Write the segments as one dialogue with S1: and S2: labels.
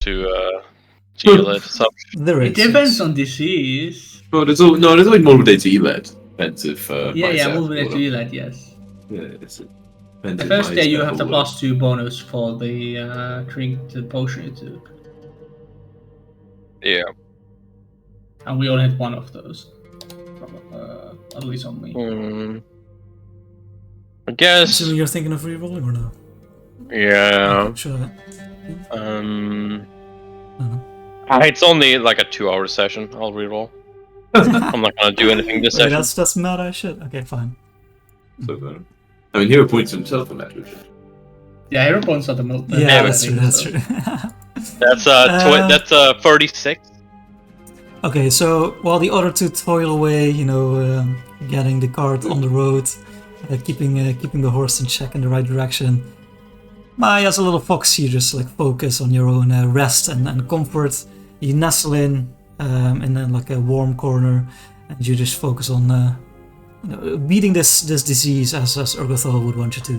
S1: to heal it. So
S2: There is.
S3: It depends on disease.
S4: Oh, there's always multiple to heal-led. Depends if
S3: Multiple to heal it, yes.
S4: Yeah, it's
S3: The first day you have the +2 bonus for the drink the potion you took.
S1: yeah.
S3: And we only had one of those. At least on me.
S1: I guess.
S2: So you're thinking of re-rolling or no?
S1: Yeah.
S2: Sure.
S1: It's only like a 2-hour session. I'll reroll. I'm not gonna do anything this session.
S2: That's meta shit. Okay, fine.
S4: So, I mean, Hero points himself in that region.
S3: Yeah, hero points are the most.
S2: Yeah, that's true. That's true.
S1: That's 36.
S2: Okay, so while the other two toil away, getting the cart on the road, keeping the horse in check in the right direction, as a little fox, you just like focus on your own rest and comfort. You nestle in like a warm corner, and you just focus on beating this disease as Urgothal would want you to.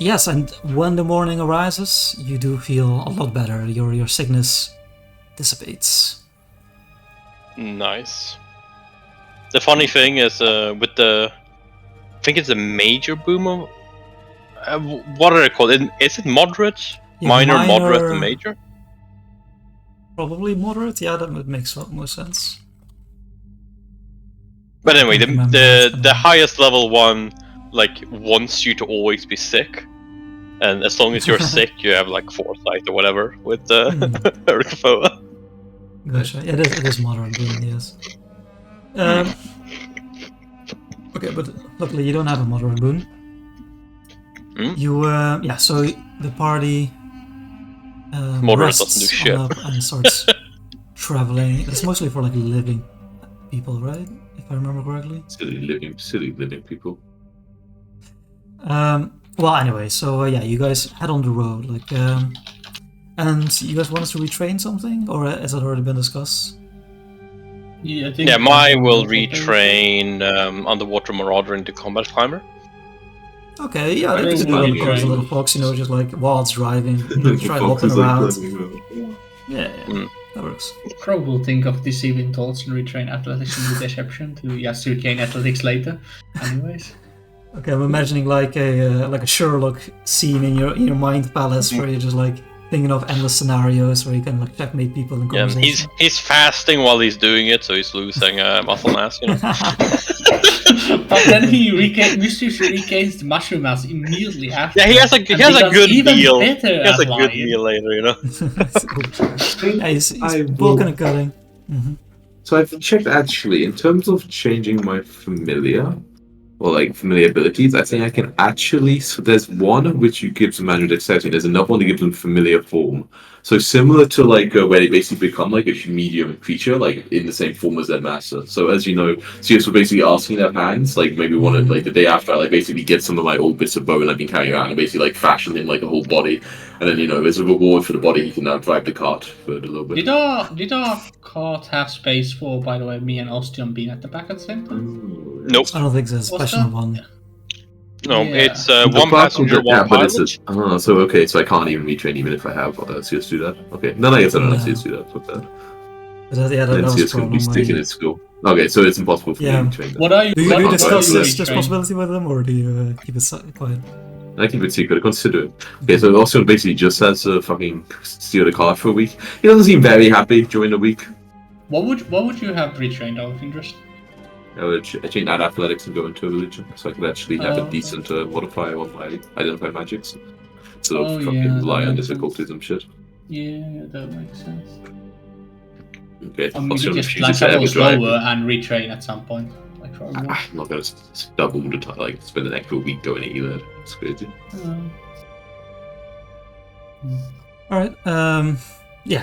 S2: Yes, and when the morning arises, you do feel a lot better. Your sickness dissipates.
S1: Nice. The funny thing is, with the, I think it's a major boom of. What are they called? Is it moderate,
S2: Yeah,
S1: minor, moderate, and major?
S2: Probably moderate. Yeah, that would make more sense.
S1: But anyway,
S2: I don't remember
S1: the highest level one like wants you to always be sick, and as long as you're sick, you have like foresight or whatever with the Urgothal.
S2: Gotcha. Yeah, it is moderate boon, yes. Okay, but luckily you don't have a moderate boon. You, so the party
S1: Moderate
S2: rests
S1: doesn't do shit.
S2: up and starts traveling. It's mostly for like living people, right? If I remember correctly.
S4: Silly living people.
S2: Well, anyway, so you guys head on the road, like, and you guys want us to retrain something, or has that already been discussed?
S3: Yeah, I think.
S1: Yeah, Mai will retrain Underwater Marauder into Combat Climber.
S2: Okay, yeah,
S3: I
S2: that is
S3: think
S2: a
S3: we
S2: little
S3: can.
S2: fox, just like while it's driving, try hopping around. Yeah, that works.
S3: Crow will think of deceiving thoughts and retrain athletics into deception to regain athletics later. Anyways.
S2: Okay, I'm imagining like a Sherlock scene in your mind palace where you're just like thinking of endless scenarios where you can like checkmate people in
S1: Yeah,
S2: conversation.
S1: he's fasting while he's doing it, so he's losing muscle mass,
S3: But then he mysteriously regains the mushroom mass immediately after.
S1: Yeah, he has a good
S3: even
S1: meal.
S3: better
S1: He has a
S3: at
S1: good
S3: lying.
S1: meal later,
S2: Yeah, he's bulking and cutting.
S4: So I've checked actually, in terms of changing my familiar, or like familiar abilities, I think I can actually, so there's one which you gives them manual dexterity, there's another one that gives them familiar form. So similar to like where they basically become like a medium creature, like in the same form as their master. So as you know, CS were basically asking their hands, like maybe one of like the day after, I like basically get some of my old bits of bone I've been carrying around and basically like fashion him like a whole body. And then as a reward for the body, he can now drive the cart for a little bit.
S3: Did our cart have space for, by the way, me and Ostium being at the back at the same time?
S1: Nope.
S2: I don't think there's a
S3: What's
S2: special
S3: that?
S2: one.
S1: No,
S3: Yeah.
S1: it's one passenger, one
S4: but it's
S1: pilot.
S4: so okay, so I can't even retrain even if I have CS do that. Okay, then I guess I don't let CS do that. Fuck that.
S2: But that
S4: Then
S2: was
S4: CS
S2: a
S4: can be
S2: problem.
S4: sticking in school. Okay, so it's impossible for me
S2: Yeah.
S4: to retrain that.
S3: What are you?
S2: Do
S3: what
S2: you
S3: are
S2: discuss
S3: you
S2: this
S3: retrain?
S2: possibility with them, or do you keep it quiet?
S4: I keep it secret. I consider it. Okay, so Austin basically just has to fucking steal the car for a week. He doesn't seem very happy during the week.
S3: What would you have retrained out of interest?
S4: I would change that athletics and go into a religion, so I could actually have a decent modifier on my identify magics. Instead of fucking rely on difficulties and shit.
S3: Yeah, that makes sense.
S4: Okay,
S3: I mean, you
S4: Austin
S3: could just
S4: refuses
S3: like
S4: to ever
S3: level
S4: drive.
S3: slower and retrain at some point. Like for a while.
S4: I'm not gonna double the time, like spend an extra week going either. It's crazy.
S2: Alright,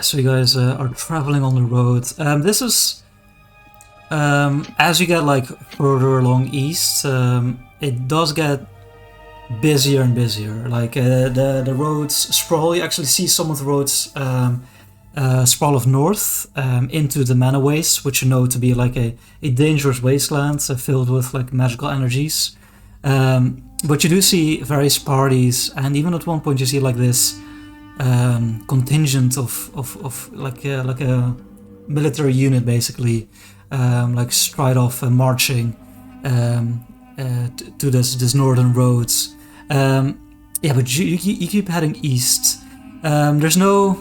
S2: so you guys are traveling on the road. This is, as you get like further along east, it does get busier and busier. Like the roads sprawl, you actually see some of the roads sprawl of north into the mana waste, which you know to be like a dangerous wasteland filled with like magical energies. But you do see various parties, and even at one point you see like this contingent of like a military unit basically, like stride off marching to this northern roads. Yeah, but you keep heading east. There's no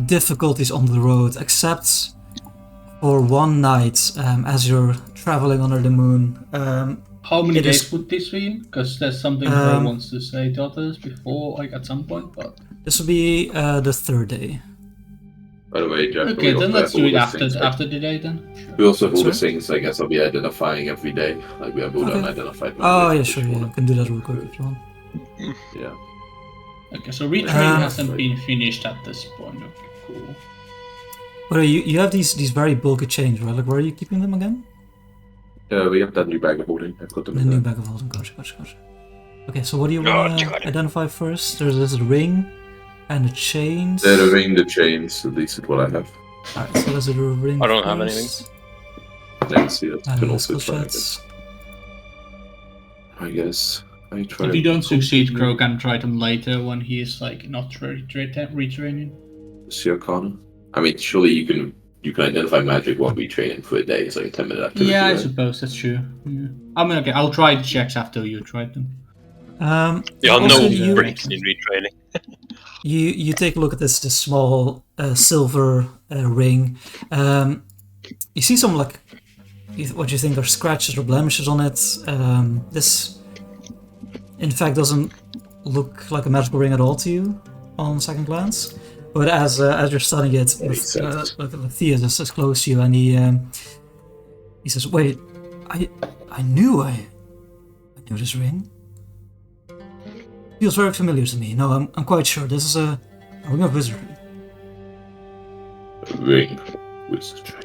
S2: difficulties on the road except for one night as you're traveling under the moon.
S3: How many
S2: It is-
S3: days would this be? Because there's something Bro wants to say to others before, like at some point, but...
S2: This will be the third day.
S4: By the way, Jack,
S3: Okay,
S4: we
S3: then
S4: also
S3: let's
S4: have
S3: do
S4: all
S3: it
S4: the
S3: after
S4: things, like-
S3: after the day then. Sure.
S4: We also have all the
S2: Sorry?
S4: things, I guess, I'll be identifying every day. Like, we have all the
S2: Okay.
S4: unidentified
S2: Oh
S4: members,
S2: yeah,
S4: which
S2: sure,
S4: one-
S2: yeah, you can do that real quick if you want.
S4: Yeah.
S3: Okay, so retrain
S2: Um,
S3: hasn't been finished at this point. Okay, cool.
S2: But you have these very bulky chains, right? Like where are you keeping them again?
S4: We have that new bag of holding. I've got them
S2: The
S4: in
S2: new
S4: there.
S2: bag of holding. Gotcha. Okay, so what do you
S1: Oh,
S2: want
S1: got
S2: to
S1: it.
S2: identify first? There's this ring and the chains.
S4: They're the ring, the chains, at least is what I have.
S2: Alright, so let's do the ring
S1: I don't have
S2: first.
S4: Let's see, that can also
S2: Skill
S4: try,
S2: checks.
S4: I guess. I try.
S3: If you don't succeed, Crow can try them later when he is like not retraining.
S4: See Arcana. I mean, surely you can identify magic while retraining for a day. It's like a 10-minute activity.
S3: Yeah, I
S4: right?
S3: suppose that's true. Yeah. I mean, okay, I'll try the checks after you tried them.
S1: Yeah, no
S2: also
S3: you-
S1: breaks in retraining.
S2: You take a look at this small silver ring. You see some like what you think are scratches or blemishes on it. This, in fact, doesn't look like a magical ring at all to you on second glance. But as you're studying it,
S4: Makes sense.
S2: Matthias is close to you, and he says, "Wait, I knew this ring. Feels very familiar to me. No, I'm quite sure this is a ring of wizardry.
S4: Ring. Wizardry.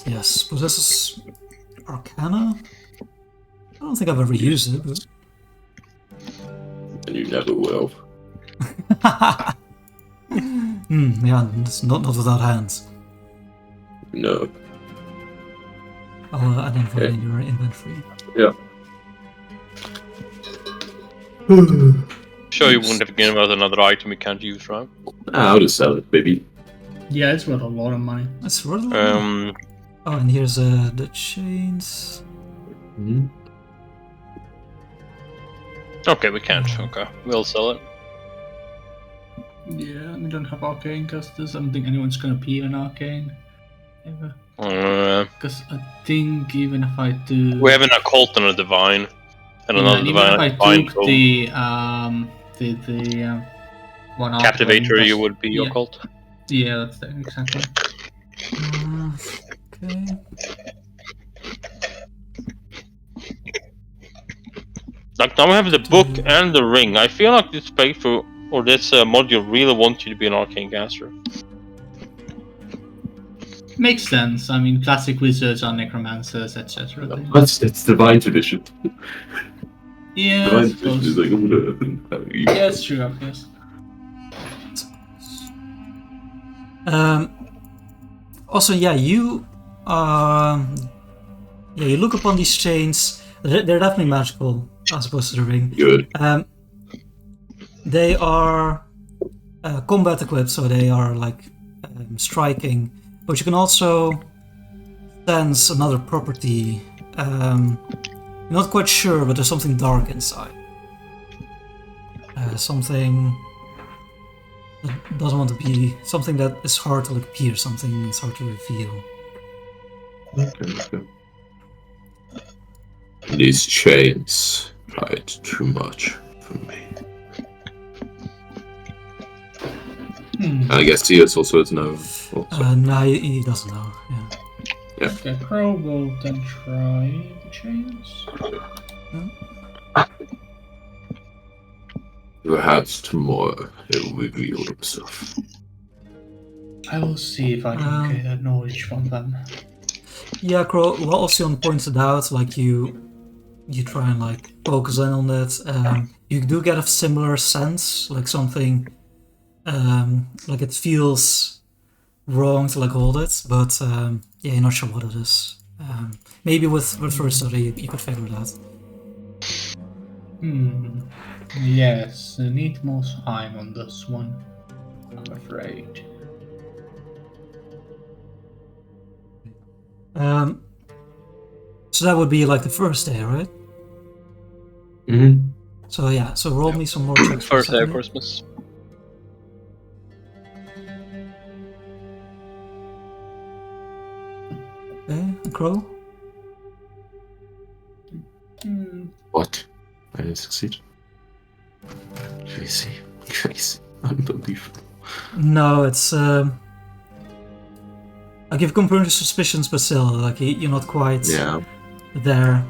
S2: Yes, possesses arcana. I don't think I've ever used it, but
S4: And you never will.
S2: yeah, it's not without hands.
S4: No.
S2: I'll identify
S4: Okay.
S2: it in your inventory.
S4: Yeah.
S1: Sure, you wouldn't have given us another item we can't use, right?
S4: I'll just sell it, baby.
S3: Yeah, it's worth a lot of money.
S2: That's worth a lot. Oh, and here's the chains.
S4: Mm-hmm.
S1: Okay, we can't. Okay, we'll sell it.
S3: Yeah, we don't have arcane casters. I don't think anyone's gonna peel an arcane ever. Because I think even if I do,
S1: We have an occult and a divine, and
S3: yeah,
S1: another
S3: and
S1: divine.
S3: even if I
S1: divine
S3: took
S1: code.
S3: the one
S1: Captivator, you would be
S3: yeah.
S1: occult.
S3: Yeah, that's the, exactly.
S2: Okay.
S1: Like now we have the book and the ring. I feel like this playthrough or this module really wants you to be an arcane caster.
S3: Makes sense. I mean, classic wizards are necromancers, etc.
S4: That's divine tradition.
S3: Yeah, I
S4: Divine
S3: suppose.
S4: tradition is like,
S3: Yeah, it's true, I guess.
S2: Also, yeah, you look upon these chains. They're definitely magical, as opposed to the ring.
S4: good.
S2: They are combat equipped, so they are like striking. But you can also sense another property. You're not quite sure, but there's something dark inside. Something that doesn't want to be. Something that is hard to like pierce. Something is hard to reveal.
S4: Okay. These chains hide too much from me. I guess Tias also has no. Also.
S2: No, he doesn't know. Yeah.
S3: Okay, Crow will then try the chains.
S4: Perhaps tomorrow he'll reveal himself.
S3: I will see if I can get that knowledge from them.
S2: Yeah, Crow. Well, Ocean pointed out, like you try and like focus in on that. You do get a similar sense, like something, like it feels wrong to like hold it, but yeah, you're not sure what it is. Maybe with first study you could figure it out.
S3: Yes, I need more time on this one, I'm afraid.
S2: So that would be like the first day, right?
S4: Mm-hmm.
S2: So yeah, so roll me some more checks for
S1: First day of
S2: Saturday.
S1: Christmas.
S2: Okay, and Crow?
S4: What? I didn't succeed. Crazy. Unbelievable.
S2: No, it's I give confirmed suspicions, but still, like you're not quite there.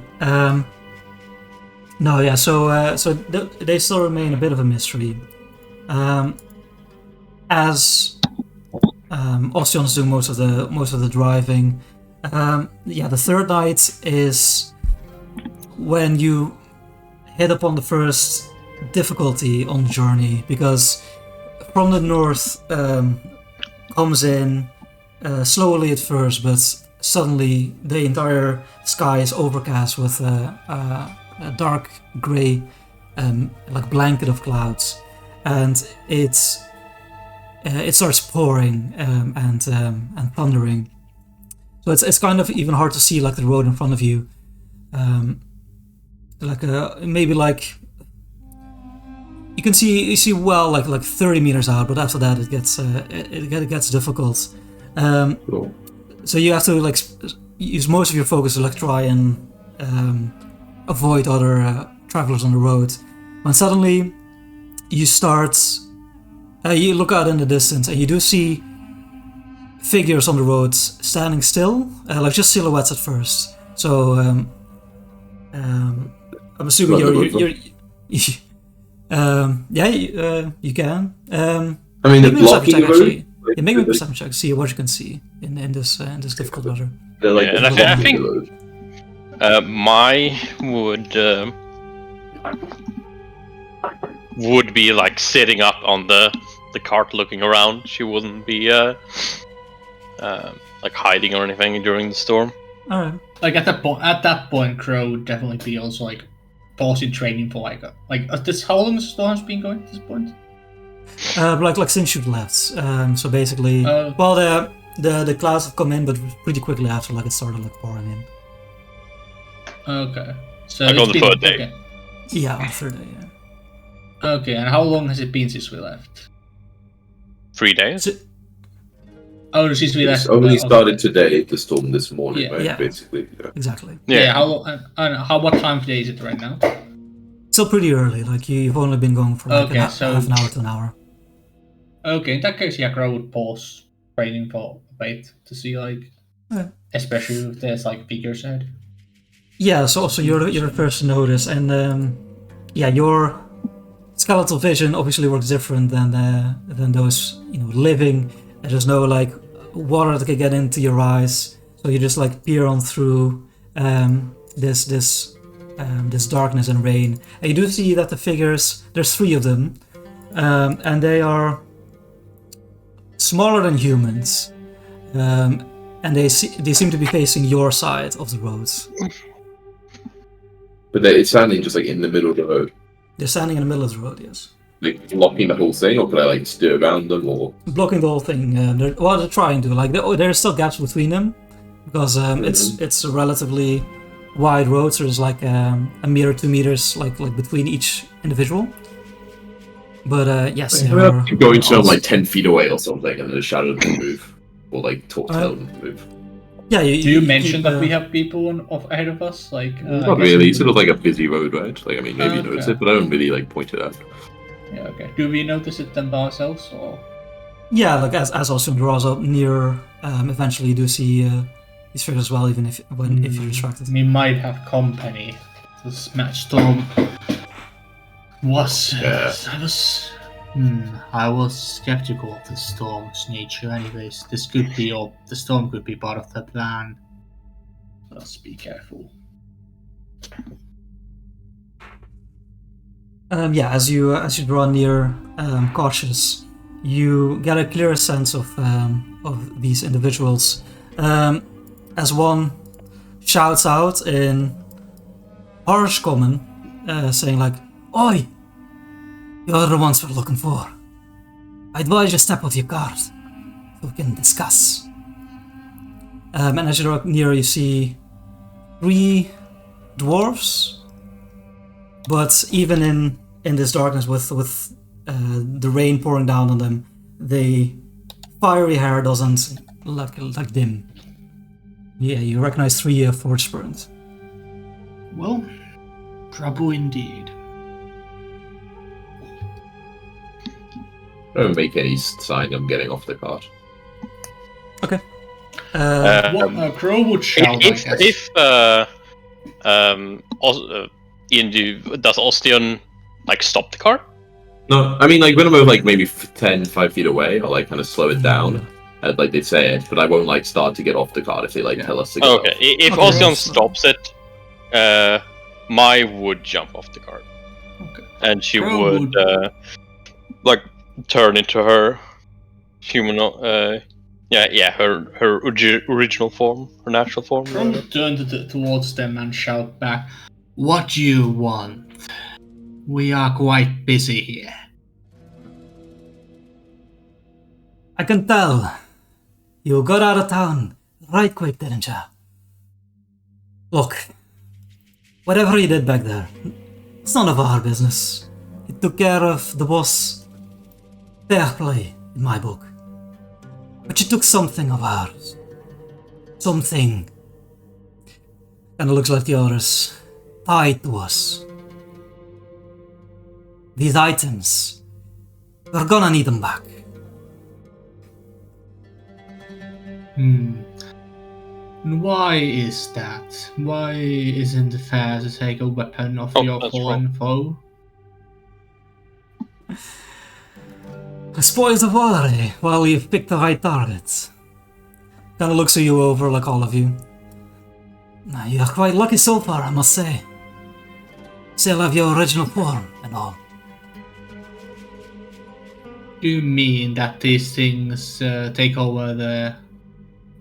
S2: No, yeah. So they still remain a bit of a mystery. As Ostion's doing most of the driving. Yeah, the third night is when you hit upon the first difficulty on the journey, because from the north comes in slowly at first, but suddenly the entire sky is overcast with a dark grey like blanket of clouds, and it starts pouring and thundering. So it's kind of even hard to see like the road in front of you, maybe like you can see well like 30 meters out, but after that it gets difficult.
S4: Cool.
S2: So you have to like use most of your focus to like try and avoid other travelers on the road. When suddenly you start, you look out in the distance and you do see figures on the road standing still, like just silhouettes at first. So I'm assuming you're you can.
S4: I mean,
S2: make me a perception
S4: blocking
S2: check,
S4: the road.
S2: actually. Yeah, make me a perception check. See what you can see in this difficult weather.
S4: They're like
S1: Yeah, and I think my would be like sitting up on the cart looking around. She wouldn't be like hiding or anything during the storm.
S2: All right.
S3: Like at that point, Crow would definitely be also like pausing training for like this. How long has the storm's been going at this point?
S2: Like since you've left. So basically, well, the clouds have come in, but pretty quickly after, like it started like pouring in.
S3: Okay. So
S1: Like
S3: it's
S1: on the
S3: been-
S1: third day.
S3: okay.
S2: Yeah, on the third day. Yeah.
S3: Okay, and how long has it been since we left?
S1: 3 days.
S2: So,
S3: Oh, since we left.
S4: It's only
S3: okay.
S4: started today, the storm this morning,
S3: Yeah.
S4: right?
S2: Yeah.
S4: Basically. Yeah.
S2: exactly.
S3: Yeah. How long? What time of day is it right now?
S2: Still pretty early. Like you've only been going for like
S3: Okay,
S2: half an hour to an hour.
S3: Okay, in that case, yeah, Crow would pause training for a bit to see like,
S2: Yeah.
S3: especially if there's like figures ahead.
S2: Yeah. So also you're the first to notice, and yeah, your skeletal vision obviously works different than those living. There's no like water that can get into your eyes, so you just like peer on through this darkness and rain. And you do see that the figures, there's 3 of them, and they are smaller than humans, and they seem to be facing your side of the road.
S4: But it's standing just like in the middle of the road,
S2: They're standing in the middle of the road, yes.
S4: like blocking the whole thing, or could I like steer around them, or
S2: Blocking the whole thing. They're trying to. Like there's still gaps between them, because it's a relatively wide road. So there's like a meter, 2 meters, like between each individual. But yes,
S4: keep going to them like 10 feet away or something, and then the shadow doesn't move, or like tell them to move.
S2: yeah.
S3: Do you mention
S2: keep,
S3: that we have people ahead of us? Like
S4: Not really. It's sort of like a busy road, right? Like, I mean, maybe you
S3: Okay.
S4: notice it, but I don't really like point it out.
S3: Yeah. Okay. Do we notice it then by ourselves, or?
S2: Yeah, like as also you're also near. Eventually, you do see these figures as well, even if you're distracted.
S3: We might have company. This match storm was.
S4: Yeah.
S3: I was skeptical of the storm's nature. Anyways, the storm could be part of the plan. Let's be careful.
S2: Yeah, as you draw near, cautious, you get a clearer sense of these individuals. As one shouts out in harsh common, saying like, "Oi, You're the ones we're looking for. I advise you step out your cart so we can discuss. And as you look near, you see 3 dwarves. But even in this darkness, with the rain pouring down on them, the fiery hair doesn't look dim. Yeah, you recognize 3 forge Spurned.
S3: Well, trouble indeed.
S4: I don't make any sign of getting off the cart.
S2: Okay.
S3: What Crow would shout, I guess.
S1: If Ian, does Ostian like stop the car?
S4: No, I mean, like, when I'm over, like, maybe 5 feet away, I'll, like, kind of slow it down, as, like, they say it, but I won't, like, start to get off the cart if they, like, tell us to get
S1: Okay,
S4: off.
S1: if
S2: Okay,
S1: Ostian
S2: that's
S1: stops it, Mai would jump off the cart.
S3: Okay.
S1: And she
S3: Crow
S1: would, like, turn into her human, her original form, her natural form.
S3: Crow would turn towards them and shout back, "What do you want? We are quite busy here."
S2: I can tell. You got out of town right quick, didn't ya? Look, whatever you did back there, it's none of our business. You took care of the boss. Fair play, in my book. But you took something of ours. Something. Kinda looks like the others. Tied to us. These items. We're gonna need them back.
S3: And why is that? Why isn't it fair to take a weapon of your
S1: that's
S3: fallen foe?
S2: Spoils of war, eh? Well, you've picked the right targets. Kinda looks at you over like all of you. Now, you're quite lucky so far, I must say. Still have your original form and all.
S3: Do you mean that these things take over the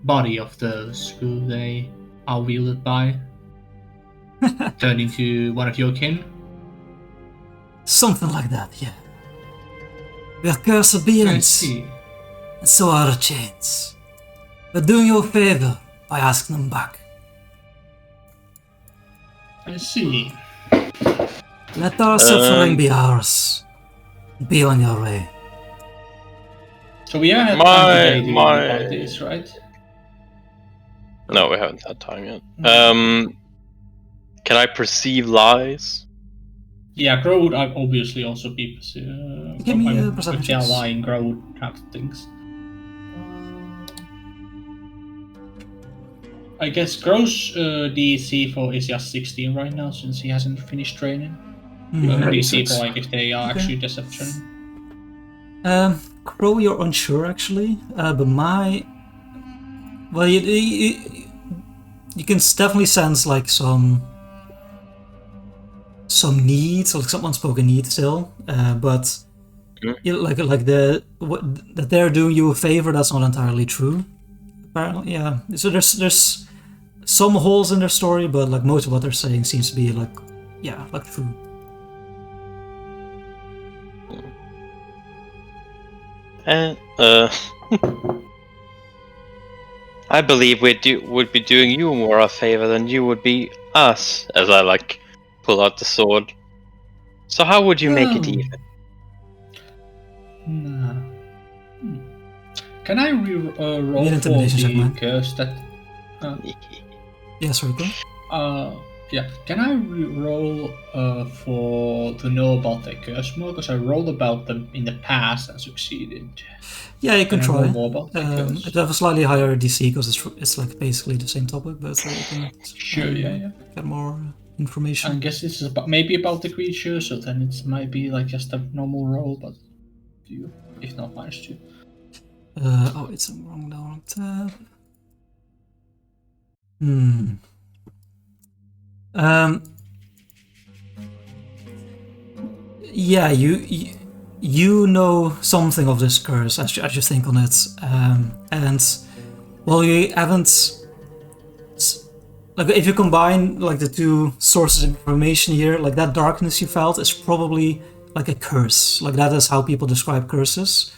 S3: body of those who they are wielded by? Turn into one of your kin?
S2: Something like that, yeah. We're cursed
S3: I
S2: beings,
S3: see.
S2: and so are the chains. We're doing you a favor by asking them back.
S3: I see.
S2: Let our suffering be ours. Be on your way.
S3: So we haven't had
S1: My-
S3: time today to
S1: my-
S3: talk about this, right?
S1: No, we haven't had time yet. Can I perceive lies?
S3: Yeah, Crow would obviously also be.
S2: Give me a
S3: If
S2: perception
S3: they are
S2: checks.
S3: lying, Crow would have things. I guess Crow's DC for is just 16 right now since he hasn't finished training. DC for like if they are
S2: Okay.
S3: actually deception.
S2: Crow, you're unsure actually, but well, you can definitely sense like some need, so like some unspoken need still, but like that they're doing you a favor. That's not entirely true. Apparently, yeah. So there's some holes in their story, but like most of what they're saying seems to be like true.
S1: And I believe would be doing you more a favor than you would be us. As I like pull out the sword. So how would you make it
S3: Oh.
S1: even?
S3: Nah. Can I roll
S2: Need
S3: for
S2: intimidation check,
S3: the
S2: man.
S3: curse that?
S2: Yeah, sorry, go.
S3: Yeah. Can I roll for to know about the curse more? Because I rolled about them in the past and succeeded.
S2: Yeah, you can
S3: Can I roll
S2: try.
S3: more about the curse?
S2: It have a slightly higher DC because it's like basically the same topic, but you can
S3: Sure. Yeah.
S2: get more
S3: I
S2: information.
S3: guess this is maybe about the creature, so then it might be like just a normal roll, but if not -2.
S2: It's a wrong tab. Yeah, you know something of this curse as you think on it, and well, you haven't. Like, if you combine like the two sources of information here, like that darkness you felt is probably like a curse. Like that is how people describe curses.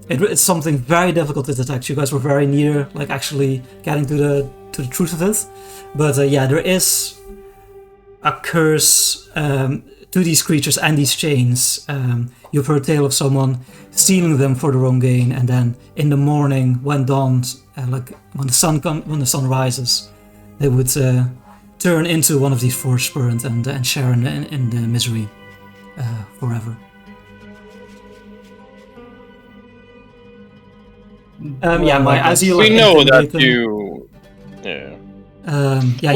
S2: It's something very difficult to detect. You guys were very near, like actually getting to the truth of it. But yeah, there is a curse to these creatures and these chains. You've heard a tale of someone stealing them for their own gain, and then in the morning, when dawn, like when the sun rises, they would turn into one of these four Spurned and share in the misery forever. As you
S1: we
S2: like,
S1: know that
S2: intimidate them,
S1: you. Yeah.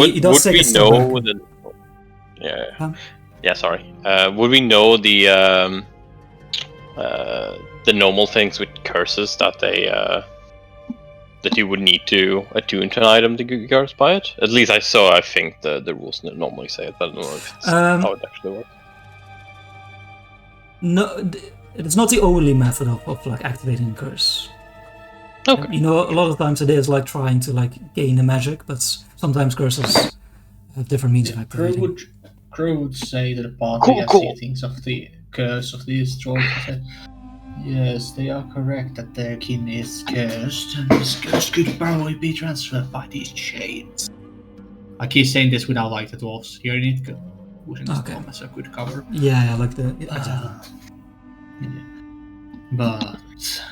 S2: he does
S1: Would
S2: take
S1: we
S2: a step
S1: know
S2: back.
S1: the? Yeah.
S2: Huh?
S1: Yeah. Sorry. Would we know the normal things with curses that they that you would need to attune to an item to get cursed by it? At least I think the rules normally say it, but I don't know if it's how it actually works.
S2: No, it's not the only method of like activating a curse.
S1: Okay.
S2: You know, a lot of times it is like trying to like gain the magic, but sometimes curses have different means of activating.
S3: Crow would say to the party as he thinks of the curse of these trolls. He said, yes, they are correct that their kin is cursed, and this curse could probably be transferred by these chains. I keep saying this without like the dwarves hearing it, using the storm as a good cover.
S2: Yeah, like the exactly.
S3: Yeah. But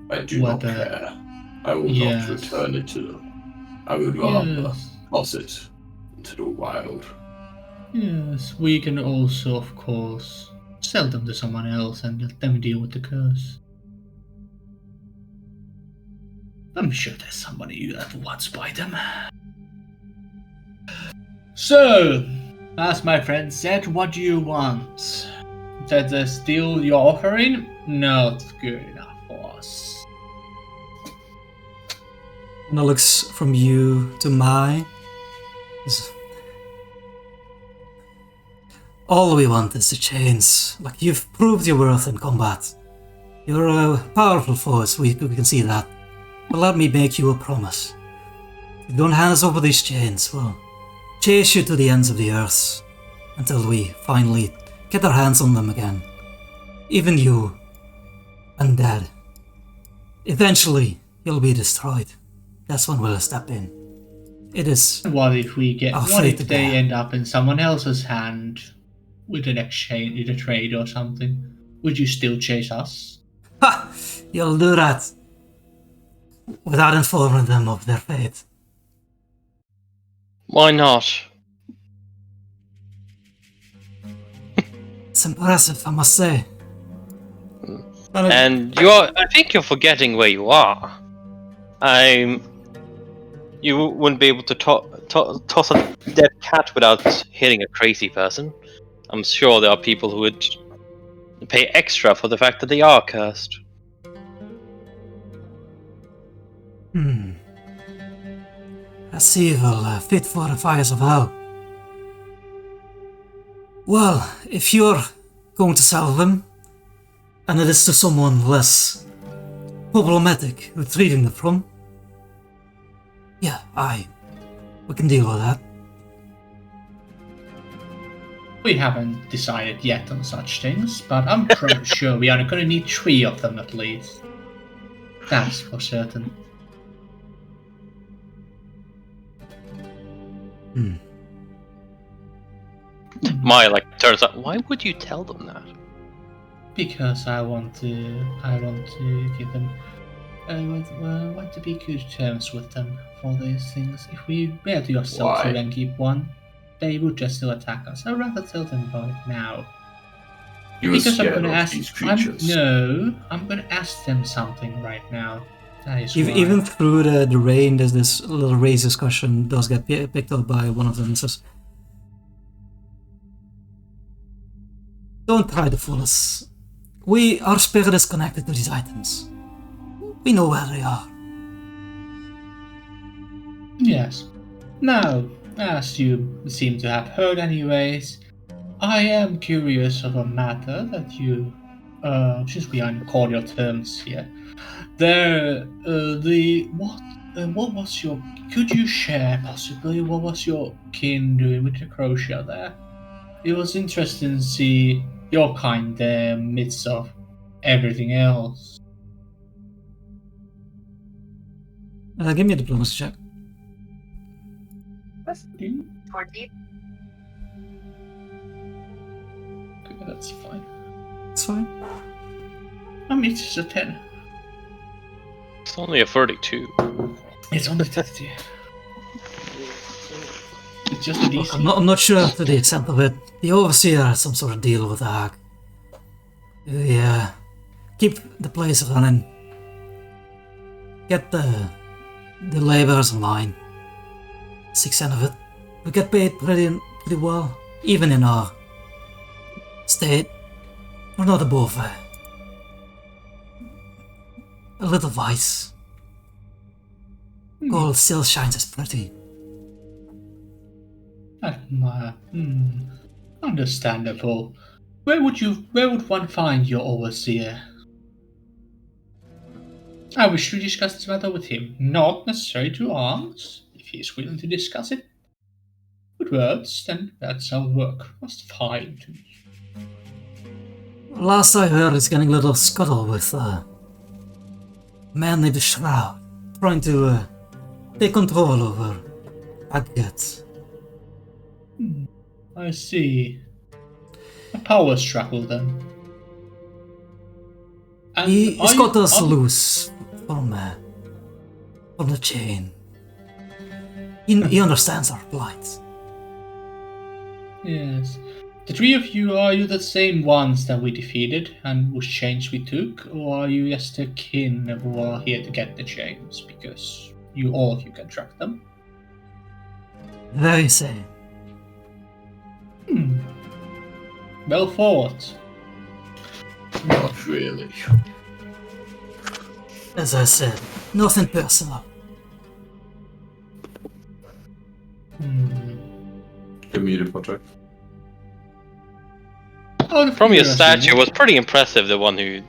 S4: I do not care. I will not return it to them. I would rather toss it into the wild.
S3: Yes, we can also, of course, sell them to someone else and let them deal with the curse. I'm sure there's somebody that wants to buy them. So, as my friend said, what do you want? That the deal you're offering? Not good enough for us.
S2: And it looks from you to Mai. All we want is the chains. Like, you've proved your worth in combat. You're a powerful force, we can see that. But let me make you a promise. If you don't hand us over these chains, we'll chase you to the ends of the earth until we finally get our hands on them again. Even you, undead. Eventually, you'll be destroyed. That's when we'll step in. It is.
S3: What if we get? What if they
S2: bear.
S3: end up in someone else's hand with an exchange, with a trade or something? Would you still chase us?
S2: Ha! You'll do that without informing them of their fate.
S1: Why not?
S2: It's impressive, I must say.
S1: And I think you're forgetting where you are. You wouldn't be able to toss a dead cat without hitting a crazy person. I'm sure there are people who would pay extra for the fact that they are cursed.
S2: That's evil, fit for the fires of hell. Well, if you're going to sell them, and it is to someone less problematic retrieving them from, yeah, we can deal with that.
S3: We haven't decided yet on such things, but I'm pretty sure we are going to need 3 of them at least. That's for certain.
S1: Maya turns up. Why would you tell them that?
S3: Because I want to give them. I want to be good terms with them for these things. If we bear to yourself to then keep one, they would just still attack us. I'd rather tell them about it now. Because I'm gonna ask these creatures. I'm gonna ask them something right now. That is
S2: even through the rain, there's this little race discussion does get picked up by one of them. It says, "Don't try to fool us. Our spirit is connected to these items. We know where they are."
S3: Yes. Now, as you seem to have heard anyways, I am curious of a matter that you, since we are in cordial terms here, what was your, could you share possibly, what was your kin doing with the crochet there? It was interesting to see your kind there midst of everything else.
S2: Give me a diplomacy check.
S5: 14.
S3: Okay, that's fine.
S2: It's fine.
S3: I mean, it's just a 10.
S1: It's only a 32.
S3: It's only 30. It's just a DC.
S2: I'm not sure to the extent of it. The Overseer has some sort of deal with the Hag. Yeah. Keep the place running. Get the laborers in line. 6% of it. We get paid pretty well. Even in our state. We're not above a little vice. Gold still shines as pretty.
S3: Understandable. Where would one find your overseer? I wish to discuss this matter with him, not necessarily to arms. If he is willing to discuss it with words, then that's our work. That's fine to me.
S2: Last I heard, it's getting a little scuttle with a man named the Shroud, trying to take control over Baghdad.
S3: I see. A power struggle then. And
S2: He's got us loose from the chain. He understands our plight.
S3: Yes. The three of you, are you the same ones that we defeated and whose chains we took, or are you just a kin who are here to get the chains because all of you can track them?
S2: Very same.
S3: Well thought.
S4: Not really.
S2: As I said, nothing personal.
S4: Give me the contract.
S1: From your statue, it was pretty impressive, the one who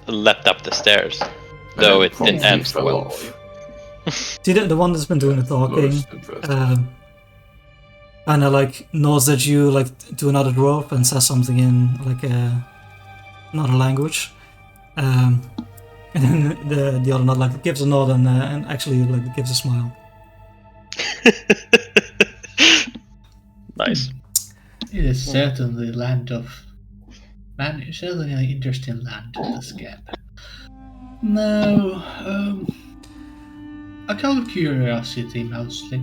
S1: leapt up the stairs. Though it didn't end so well.
S2: See, the one that's been doing the talking, kind of like nods at you like to another dwarf and says something in like another language. And then the other nod like gives a nod and actually like gives a smile.
S1: Nice.
S3: It is certainly certainly an interesting land to this gap. Now, a kind of curiosity mostly.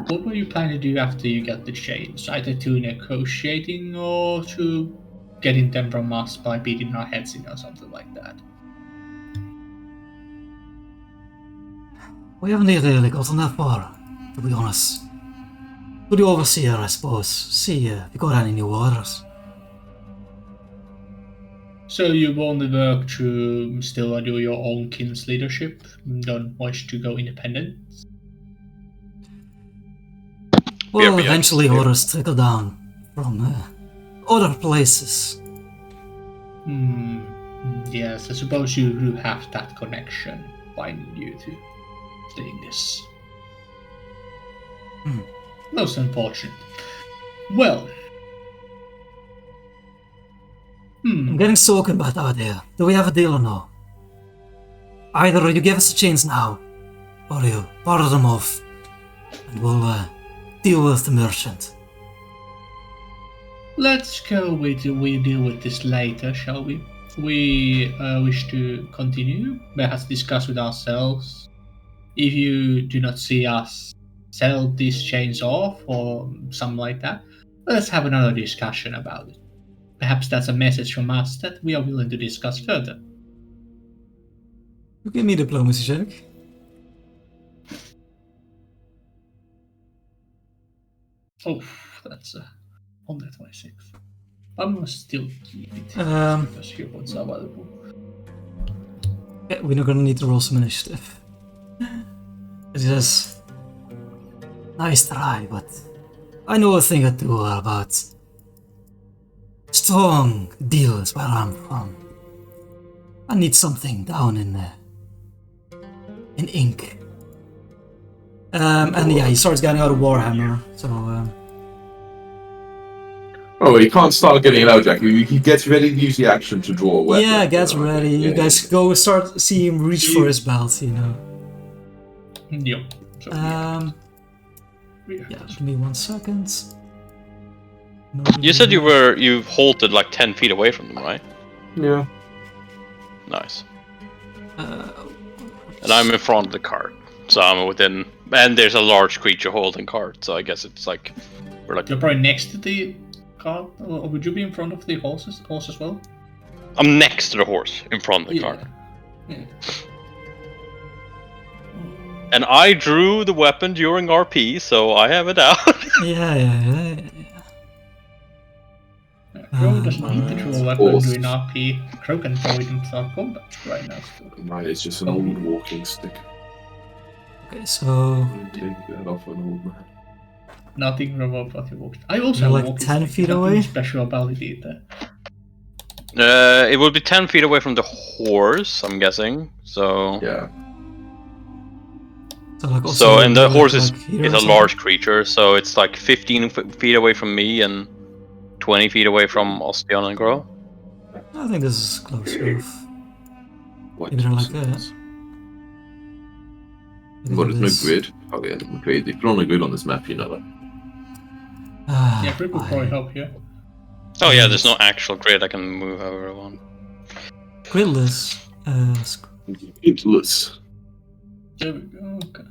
S3: What were you planning to do after you get the chains? Either to negotiating or to getting them from us by beating our heads in or something like that?
S2: We haven't really gotten that far, to be honest. To the Overseer, I suppose. See if you got any new orders.
S3: So you only work to still do your own kin's leadership? Don't wish to go independent?
S2: Well, eventually orders trickle down from other places.
S3: Yes, I suppose you do have that connection binding you to doing this. Most unfortunate. Well.
S2: I'm getting soaking about the idea. Do we have a deal or no? Either you give us the chains now, or you borrow them off, and we'll deal with the merchant.
S3: Let's go with we deal with this later, shall we? We wish to continue, perhaps discuss with ourselves. If you do not see us sell these chains off or something like that, let's have another discussion about it. Perhaps that's a message from us that we are willing to discuss further.
S2: You give me diplomacy check.
S3: Oh, that's only 26. I must still keep it because your points are valuable.
S2: Yeah, we're not gonna need to roll some initiative. It's just nice try, but I know a thing or two about strong deals where I'm from. I need something down in ink. And yeah, he starts getting out a warhammer. So
S4: Oh, he can't start getting it out, Jack. He gets ready to use the action to draw a weapon.
S2: Yeah, gets ready. You guys go see him reach for his belt, you know.
S3: Yep. So,
S2: Yeah, give me 1 second.
S1: You said you halted like 10 feet away from them, right?
S4: Yeah.
S1: Nice. And I'm in front of the cart, so I'm within. And there's a large creature holding cart, so I guess it's like we're like.
S3: You're probably next to the cart, or would you be in front of the horse as well?
S1: I'm next to the horse, in front of the cart.
S3: Yeah.
S1: And I drew the weapon during RP, so I have it out.
S2: Yeah.
S3: Crow doesn't need to draw a weapon during RP. Crow can throw it in start combat right now.
S4: Mine is just an old walking stick.
S2: Okay, so
S4: Take that off an old man.
S3: Nothing remote what you walked. I also
S2: you're
S3: have
S2: like
S3: walking
S2: 10
S3: stick.
S2: feet
S3: Nothing
S2: away?
S3: Special ability there.
S1: It would be 10 feet away from the horse, I'm guessing. So.
S4: Yeah.
S2: So,
S1: and the horse is
S2: here
S1: a
S2: or something?
S1: large creature, so it's like 15 feet away from me and 20 feet away from Ostion and Grow.
S2: I think this is close enough.
S4: What?
S2: Maybe they're like that.
S4: But there's no grid. Oh yeah, I'm crazy. Put on a grid on this map, you know that.
S3: Yeah, grid will probably help here.
S1: Oh yeah, there's no actual grid. I can move however I want.
S2: Gridless.
S4: Gridless.
S3: There we go. Okay.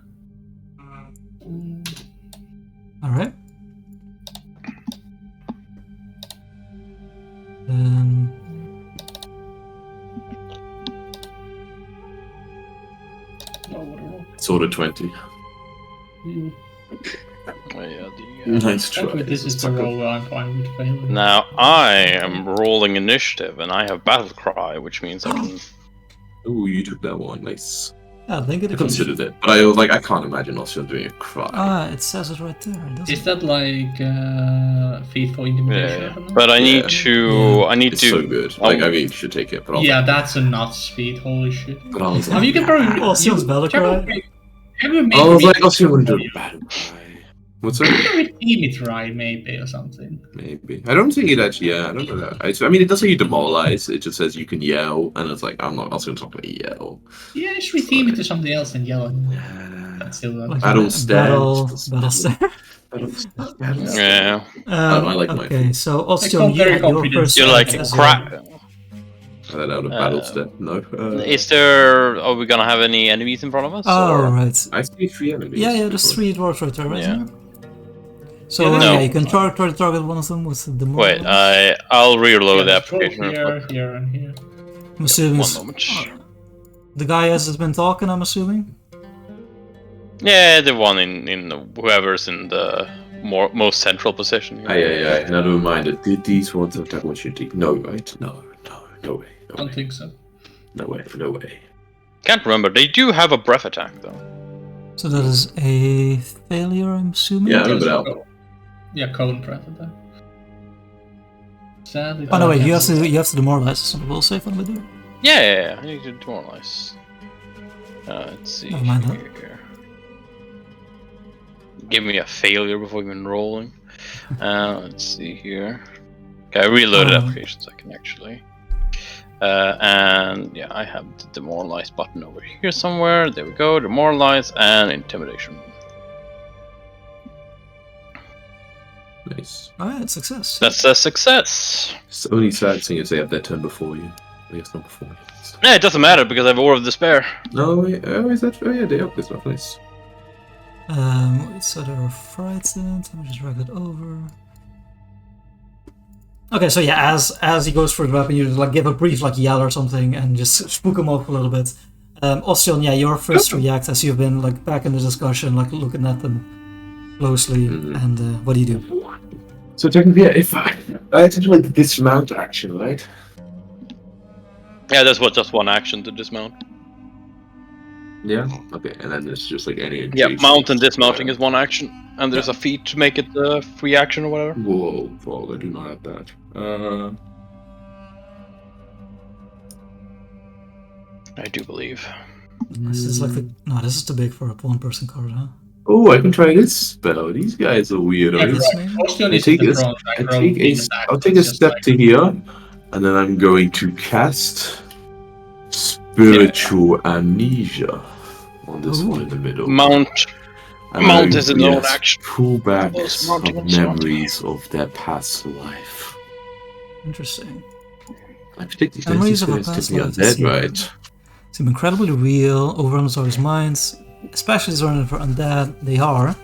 S2: All right. Then
S4: Sort of 20.
S3: Mm.
S1: Oh, yeah,
S4: Nice try.
S3: Actually, this is the roll where I'm fine with failing.
S1: Now I am rolling initiative, and I have battle cry, which means I can.
S4: Oh, you took that one. Nice.
S2: I think it
S4: I considered it, but I was like, I can't imagine Oscar doing a cry.
S2: it says it right there. Doesn't
S3: Is that like feat for intimidation?
S1: Yeah,
S3: or something?
S1: but I need
S4: Yeah.
S1: to. I need
S4: It's
S1: to.
S4: so good. Like, I mean, you should take it. But I was
S3: Yeah, that's a nuts feat. Holy shit.
S4: But I was
S3: I
S4: like,
S3: mean, you can probably.
S2: Oh, Sion's battle cry?
S4: I was like, Oscar wouldn't do a battle cry. What's that?
S3: You can redeem it right, maybe, or something.
S4: Maybe. I don't think it actually. Yeah, I don't know that. I mean, it doesn't say you demoralize. It just says you can yell, and it's like I'm not also going to yell.
S3: Yeah, just redeem it to something else and yell. That's still
S2: Like
S4: Battle
S2: a
S4: stand.
S2: Battle stand.
S1: Yeah,
S4: I like my
S2: Okay,
S4: feet.
S2: so
S3: felt
S2: Ostion, you
S3: very
S2: had your
S3: confident.
S2: first
S1: you're like
S2: strike as
S1: crap.
S2: well.
S4: I let out a battle step. No.
S1: Is there? Are we gonna have any enemies in front of us?
S2: Oh,
S1: or?
S2: right.
S4: I see 3 enemies.
S2: Yeah, there's 3 dwarves right there, right?
S1: Yeah.
S2: So
S3: Yeah,
S1: no.
S2: you can try to target one of them with the
S1: Wait, I'll reload the
S3: Yeah,
S1: application. real
S3: here,
S1: quick.
S3: here, and here.
S2: I'm assuming
S1: One moment.
S2: the guy has been talking, I'm assuming?
S1: Yeah, the one in whoever's in the most central position.
S4: Yeah. Now to remind it, did these ones attack what you did? No, right? No way.
S3: I don't think so.
S4: No way.
S1: Can't remember. They do have a breath attack though.
S2: So that is a failure, I'm assuming?
S4: Yeah, I remember that.
S3: Yeah, cone breath attack. Sadly.
S2: Oh no, wait, you have to demoralize some will save on with you.
S1: Yeah. I need to demoralize. Let's see.
S2: Never mind that.
S1: Here. Give me a failure before even rolling. Let's see here. Okay, I reloaded applications. I can actually. And yeah, I have the demoralize button over here somewhere. There we go. Demoralize and intimidation.
S4: Nice.
S2: Alright, success.
S1: That's a success.
S4: It's the only sad thing is they have their turn before you. I guess not before you.
S1: Yeah, it doesn't matter because I have Aura of Despair.
S4: No, wait, is that? Oh yeah, they have this stuff. Nice.
S2: So they're frightened. Let me just drag that over. Okay, so yeah, as he goes for the weapon, you just like give a brief like yell or something and just spook him up a little bit. Ostion, yeah, your first react as you've been like back in the discussion, like looking at them closely, and what do you do?
S4: So technically, yeah, if I essentially dismount action, right?
S1: Yeah, that's just one action to dismount.
S4: Yeah. Okay, and then there's just like any.
S1: Yeah, mount and dismounting is one action, and there's a feat to make it a free action or whatever.
S4: Whoa, I do not have that.
S1: I do believe.
S2: This is like this is too big for a one-person card, huh?
S4: Oh, I can try this spell. These guys are
S3: Yeah,
S4: weirdos.
S2: This maybe?
S3: Potion
S4: I
S3: is in
S4: take
S3: the
S4: this.
S3: front.
S4: I
S3: Like,
S4: take a. I'll take a step to here, and then I'm going to cast spiritual amnesia on this one in the middle.
S1: Mount
S4: And
S1: Mount is its own
S4: yes,
S1: action.
S4: pullbacks
S1: mounting
S4: of
S1: and slaughter.
S4: memories of their past life.
S2: Interesting.
S4: I predict these
S2: Memories of a
S4: guys
S2: past
S4: to be
S2: life
S4: undead, right?
S2: seem incredibly real, overwhelmed his minds, especially surrounded for undead. They are.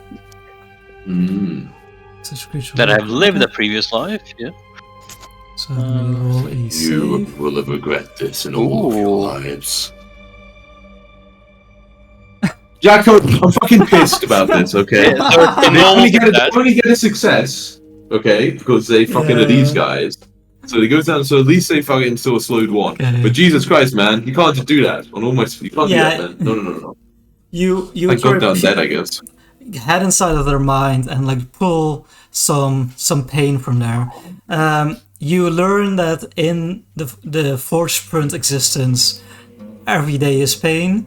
S2: Such creatures
S1: That I've lived a previous life, yeah.
S2: So we roll a
S4: You
S2: save.
S4: will regret this in all of your
S1: Ooh.
S4: lives. Jacko, I'm fucking pissed about this, okay?
S1: Yeah, so in
S4: They
S1: normal
S4: only get
S1: that,
S4: a success, okay? Because they fucking are these guys. So it goes down, so at least they fucking still slowed one.
S2: Okay.
S4: But Jesus Christ, man, you can't just do that. On almost, you can't
S2: Yeah.
S4: do that, man. No.
S2: You
S4: I
S2: sort
S4: got
S2: of
S4: down dead, I guess.
S2: head inside of their mind and like pull some pain from there. You learn that in the forged Spurned existence, every day is pain.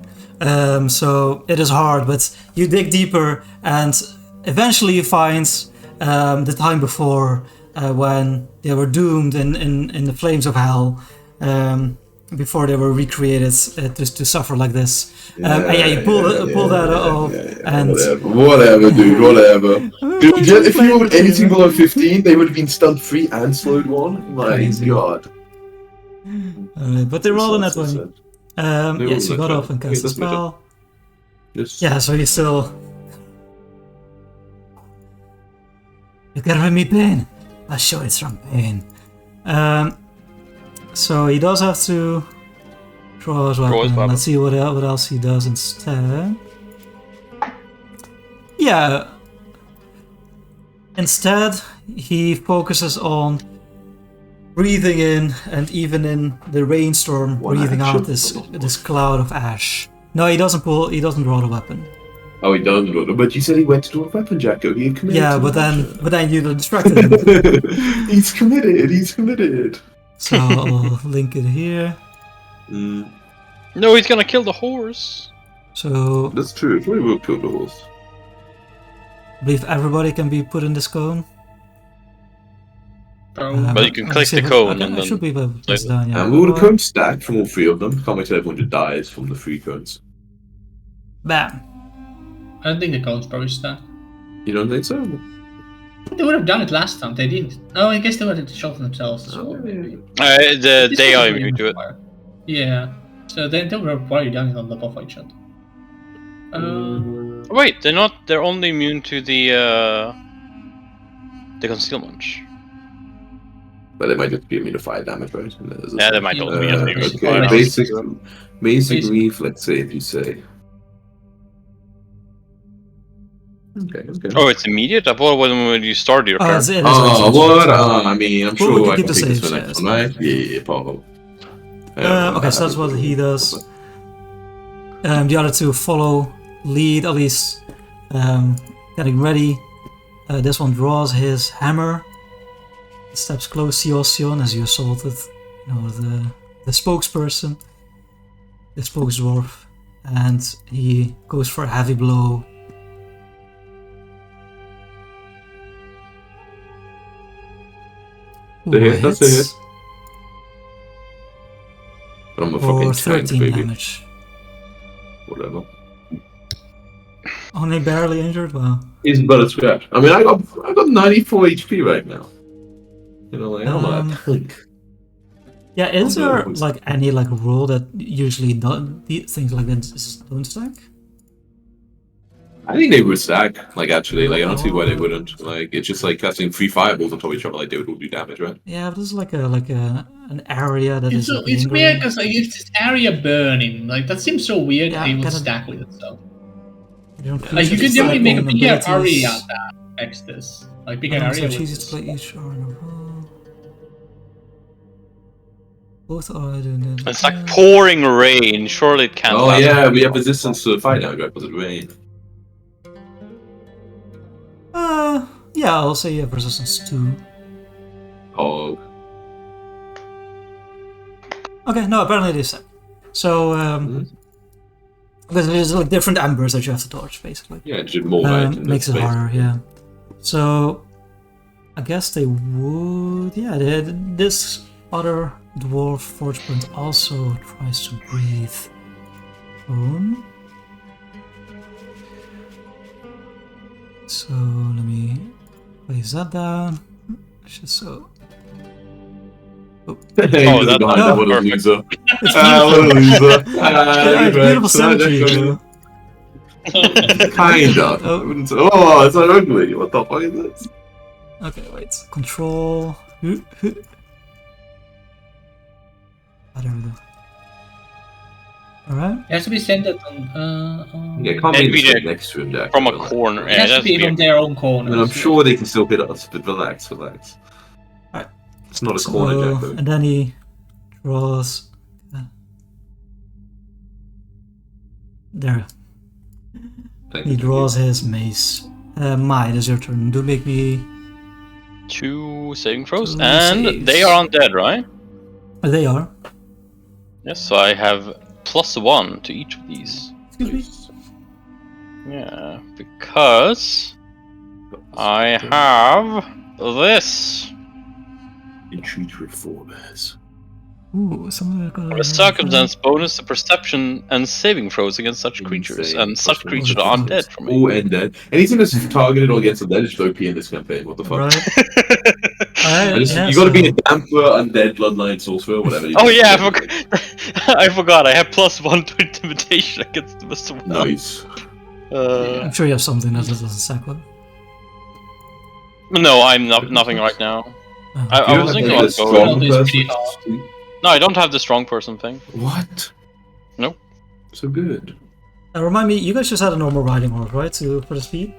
S2: So it is hard, but you dig deeper and eventually you find the time before when they were doomed in the flames of hell, before they were recreated to suffer like this. You pull that off, and
S4: Whatever, dude, whatever. Dude, if you rolled anything below 15, they would have been stunned 3 and slowed 1. My
S2: Crazy.
S4: God.
S2: but they rolled a net 20.
S4: They
S2: Yes, you
S4: rolled
S2: got
S4: a
S2: off and
S4: net
S2: cast the
S4: 20. Okay, that's
S2: spell.
S4: Yes.
S2: Yeah, so you still. You giving me pain? I'll show it's from pain. So he does have to draw his weapon.
S1: weapon.
S2: Let's see what else he does instead. Yeah. Instead, he focuses on breathing in, and even in the rainstorm,
S4: One
S2: breathing out
S4: action.
S2: this cloud of ash. No, he doesn't draw the weapon.
S4: Oh, he does, but you said he went to do a weapon, Jacko. He committed.
S2: Yeah,
S4: to
S2: but
S4: the
S2: then you distracted him.
S4: action. He's committed.
S2: So I'll link it here.
S1: no, he's gonna kill the horse.
S2: So
S4: That's true. It probably will kill the horse.
S2: I believe everybody can be put in this cone.
S1: But you can
S2: I'll
S1: click
S2: see
S1: the
S2: if
S1: cone
S2: I
S1: and then
S2: should be able to put this down. Yeah.
S4: And will the cones stack from all 3 of them? Can't wait till everyone just dies from the 3 cones.
S2: Bam.
S3: I don't think the cones probably stuck.
S4: You don't think so?
S3: They would have done it last time. They didn't. Oh, I guess they would have shot themselves as well. Maybe.
S1: They are immune to it.
S3: Yeah. So they would have probably done it on the buff fight shot.
S1: Wait, they're not. They're only immune to the concealment.
S4: But they might just be immune to fire damage, right?
S1: Yeah, they might also be immune to
S4: Okay,
S1: fire damage.
S4: basic reflex save, you say. Okay.
S1: Oh, it's immediate? I thought when you started your turn.
S2: It is
S4: Oh,
S2: actually-
S4: what? I mean, I'm
S2: Well, we
S4: sure
S2: can
S4: I
S2: keep
S4: can
S2: the
S4: take this
S2: saves,
S4: for
S2: yeah,
S4: next one, right? Yeah, probably.
S2: Okay, so that's what he does. The other two follow lead, at least getting ready. This one draws his hammer, steps close to Yosion as you assaulted, the spokesperson, the spokesdwarf, and he goes for a heavy blow.
S4: That's a hit. But I'm a
S2: For
S4: fucking tank,
S2: 13
S4: baby.
S2: damage.
S4: Whatever.
S2: Only barely injured? Wow.
S4: He's but a scratch. I mean, I got 94 HP right now. You know, like, I'm a tank.
S2: Yeah, is
S4: Oh,
S2: there
S4: no.
S2: like any like rule that usually things like this don't stack?
S4: I think they would stack. Like, actually, like, I don't see why they wouldn't. Like, it's just like casting 3 fireballs on top of each other, like, they would all do damage, right?
S2: Yeah, but this is like an area that is.
S3: It's,
S2: like,
S3: it's
S2: lingering.
S3: weird because like if this area burning, like that seems so weird.
S2: Yeah,
S3: They would
S2: kinda-
S3: stack with itself.
S2: You don't
S3: Like you
S2: create
S3: could definitely make a bigger
S2: abilities.
S3: area that affects this. Like bigger
S2: So
S3: area.
S2: it's
S3: with
S2: easy to
S3: this.
S2: play each hour in a row. Both are doing it.
S1: It's like pouring rain. Surely it can't.
S4: Oh,
S1: last
S4: yeah,
S1: long.
S4: we have resistance to the fire damage, right? Because of rain.
S2: Yeah, I'll say you have resistance 2.
S4: Oh,
S2: Okay, no, apparently they stack. So Because there's like different embers that you have to dodge, basically.
S4: Yeah, just more items.
S2: Makes it harder, yeah. So, I guess they would... Yeah, this other dwarf Forgeprint also tries to breathe. Bone. So, let me place that down. Just so...
S4: Hey,
S1: Oh,
S4: that's
S1: that's
S4: that what a
S1: perfect.
S4: loser.
S2: It's
S4: What a loser.
S2: it's beautiful symmetry, though.
S4: Kinda.
S2: Oh.
S4: I wouldn't say, oh, it's so ugly. What the fuck is this?
S2: Okay, wait. Control. Ah, there we go. Alright.
S3: It has to be centered on.
S4: Yeah, can't
S1: That'd
S4: be
S1: be
S4: next to him, Jack.
S1: From a
S4: Relax.
S1: corner.
S3: It
S1: Yeah,
S3: has to
S1: that's
S3: be
S1: weird.
S3: from their own
S4: I
S3: corner.
S4: mean, I'm sure they can still hit us, but relax.
S2: Alright.
S4: It's not a corner, Jack.
S2: And then he draws. There.
S4: Thank
S2: He
S4: you.
S2: draws his mace. Mai, it is your turn. Do make me.
S1: 2 saving throws,
S2: Two
S1: and
S2: saves.
S1: they are undead, right?
S2: They are.
S1: Yes, so I have +1 to each of these.
S2: Excuse me.
S1: Yeah, because I have this.
S4: Entreat reformers.
S2: Ooh, something
S1: A circumstance bonus to perception and saving throws against such creatures,
S4: Insane.
S1: and such
S4: Plus
S1: creatures
S2: one.
S1: are undead from me.
S4: All ended. Anything that's targeted or against undead is OP in this campaign. What the fuck?
S2: Right. Alright,
S4: You
S2: yeah,
S4: gotta be a
S2: so-
S4: damper, undead, bloodline, sorcerer, whatever. you
S1: Oh
S4: do.
S1: yeah, I forgot. I have +1 to intimidation against them as well.
S4: Nice.
S2: I'm sure you have something that doesn't sack with.
S1: No, I'm nothing right now. I
S4: You
S1: was
S4: don't
S1: thinking
S4: have
S1: about
S4: a
S1: going.
S4: strong
S3: It's pretty
S4: person.
S3: hard.
S1: No, I don't have the strong person thing.
S4: What?
S1: Nope.
S4: So good.
S2: Now remind me, you guys just had a normal riding horse, right? For the speed?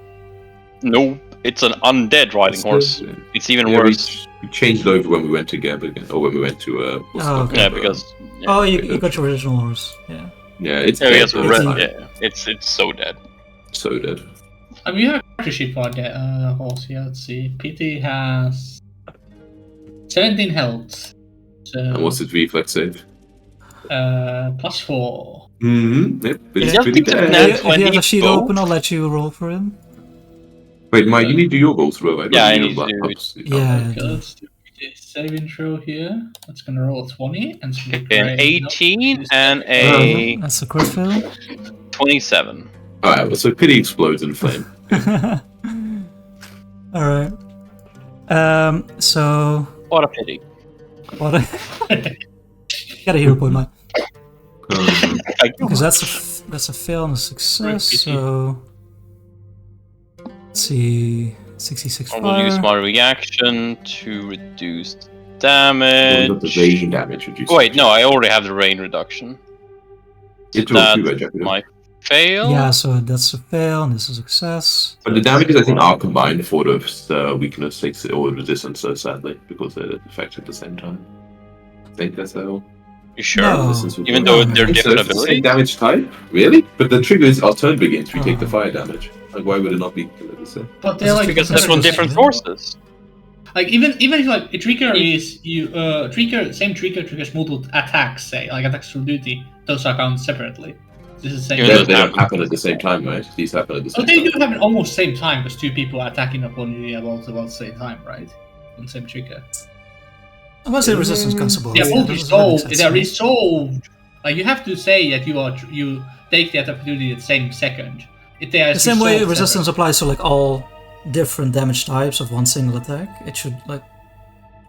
S1: Nope, it's an undead riding
S4: That's
S1: horse.
S4: good.
S1: It's even
S4: Yeah,
S1: worse.
S4: we changed over when we went to Gab again, or when we went to what's
S2: Oh,
S4: it
S2: okay.
S1: Yeah,
S4: called?
S1: because
S2: Oh, you got your original horse. Yeah.
S4: Yeah, it's
S1: yeah,
S4: dead,
S1: yes,
S4: but
S1: red,
S4: it's fine.
S1: yeah, it's so dead.
S4: So dead.
S3: I mean, you have a sheet for that horse here. Let's see. PT has 17 health. So,
S4: And what's its reflex save?
S3: +4.
S4: Mm-hmm. Yep, but it's
S1: Yeah,
S4: pretty
S1: it's a
S4: bad.
S1: nat-
S2: If you have the sheet
S1: 20
S2: open, I'll let you roll for him.
S4: Wait, Mike, you need to do your rolls, bro.
S1: Yeah, I
S4: do
S1: need
S4: your
S1: to do it.
S4: laptops.
S2: Yeah.
S3: Okay, let's do a saving throw here. That's gonna roll a 20 and it's gonna be
S1: An
S3: great.
S1: 18
S3: Nope.
S1: and a
S2: That's a crit fail.
S1: 27.
S4: Alright, well, so pity explodes in flame.
S2: Alright. So.
S1: What a pity.
S2: What a. Got a hero point, man.
S1: Like,
S2: Because that's a fail and a success, so. Let's see. 66
S1: I will use
S2: fire.
S1: my reaction to reduce
S4: What
S1: damage.
S4: about the rain damage reduced?
S1: Oh, wait, no, I already have the rain reduction.
S4: It's all two,
S1: That's
S4: right, Jack?
S1: my fail.
S2: Yeah, so that's a fail and this is a success.
S4: But the damages, I think, are combined for the weakness, takes or resistance, sadly, because they're effective at the same time. I think that's how.
S1: You sure?
S2: No.
S4: Resistance would
S1: Even
S4: work.
S1: though
S2: No,
S1: they're
S2: it's
S1: different
S4: It's the same
S1: abilities?
S4: damage type? Really? But the trigger is our turn begins, we take the
S2: Oh.
S4: fire damage. Like, why would it not be the same?
S3: But they're like
S1: Because that's from different
S2: Yeah.
S1: forces.
S3: Like even if like a trigger is you same trigger triggers multiple attacks, say like attacks from duty, those are counted separately. This is the same.
S1: Even
S4: They,
S1: though
S4: they don't
S1: happen.
S4: happen at the same time, right? These happen at the
S3: Oh,
S4: same
S3: they
S4: time.
S3: do happen almost same time because two people are attacking upon you about the same time, right? On the same trigger.
S2: I'm gonna say resistance counts both.
S3: They're
S2: Yeah,
S3: all
S2: that makes
S3: resolved.
S2: sense.
S3: They're resolved. Like you have to say that you take that opportunity at the same second. If they are
S2: The same way
S3: resolved
S2: resistance
S3: separately.
S2: applies to like all different damage types of one single attack, it should like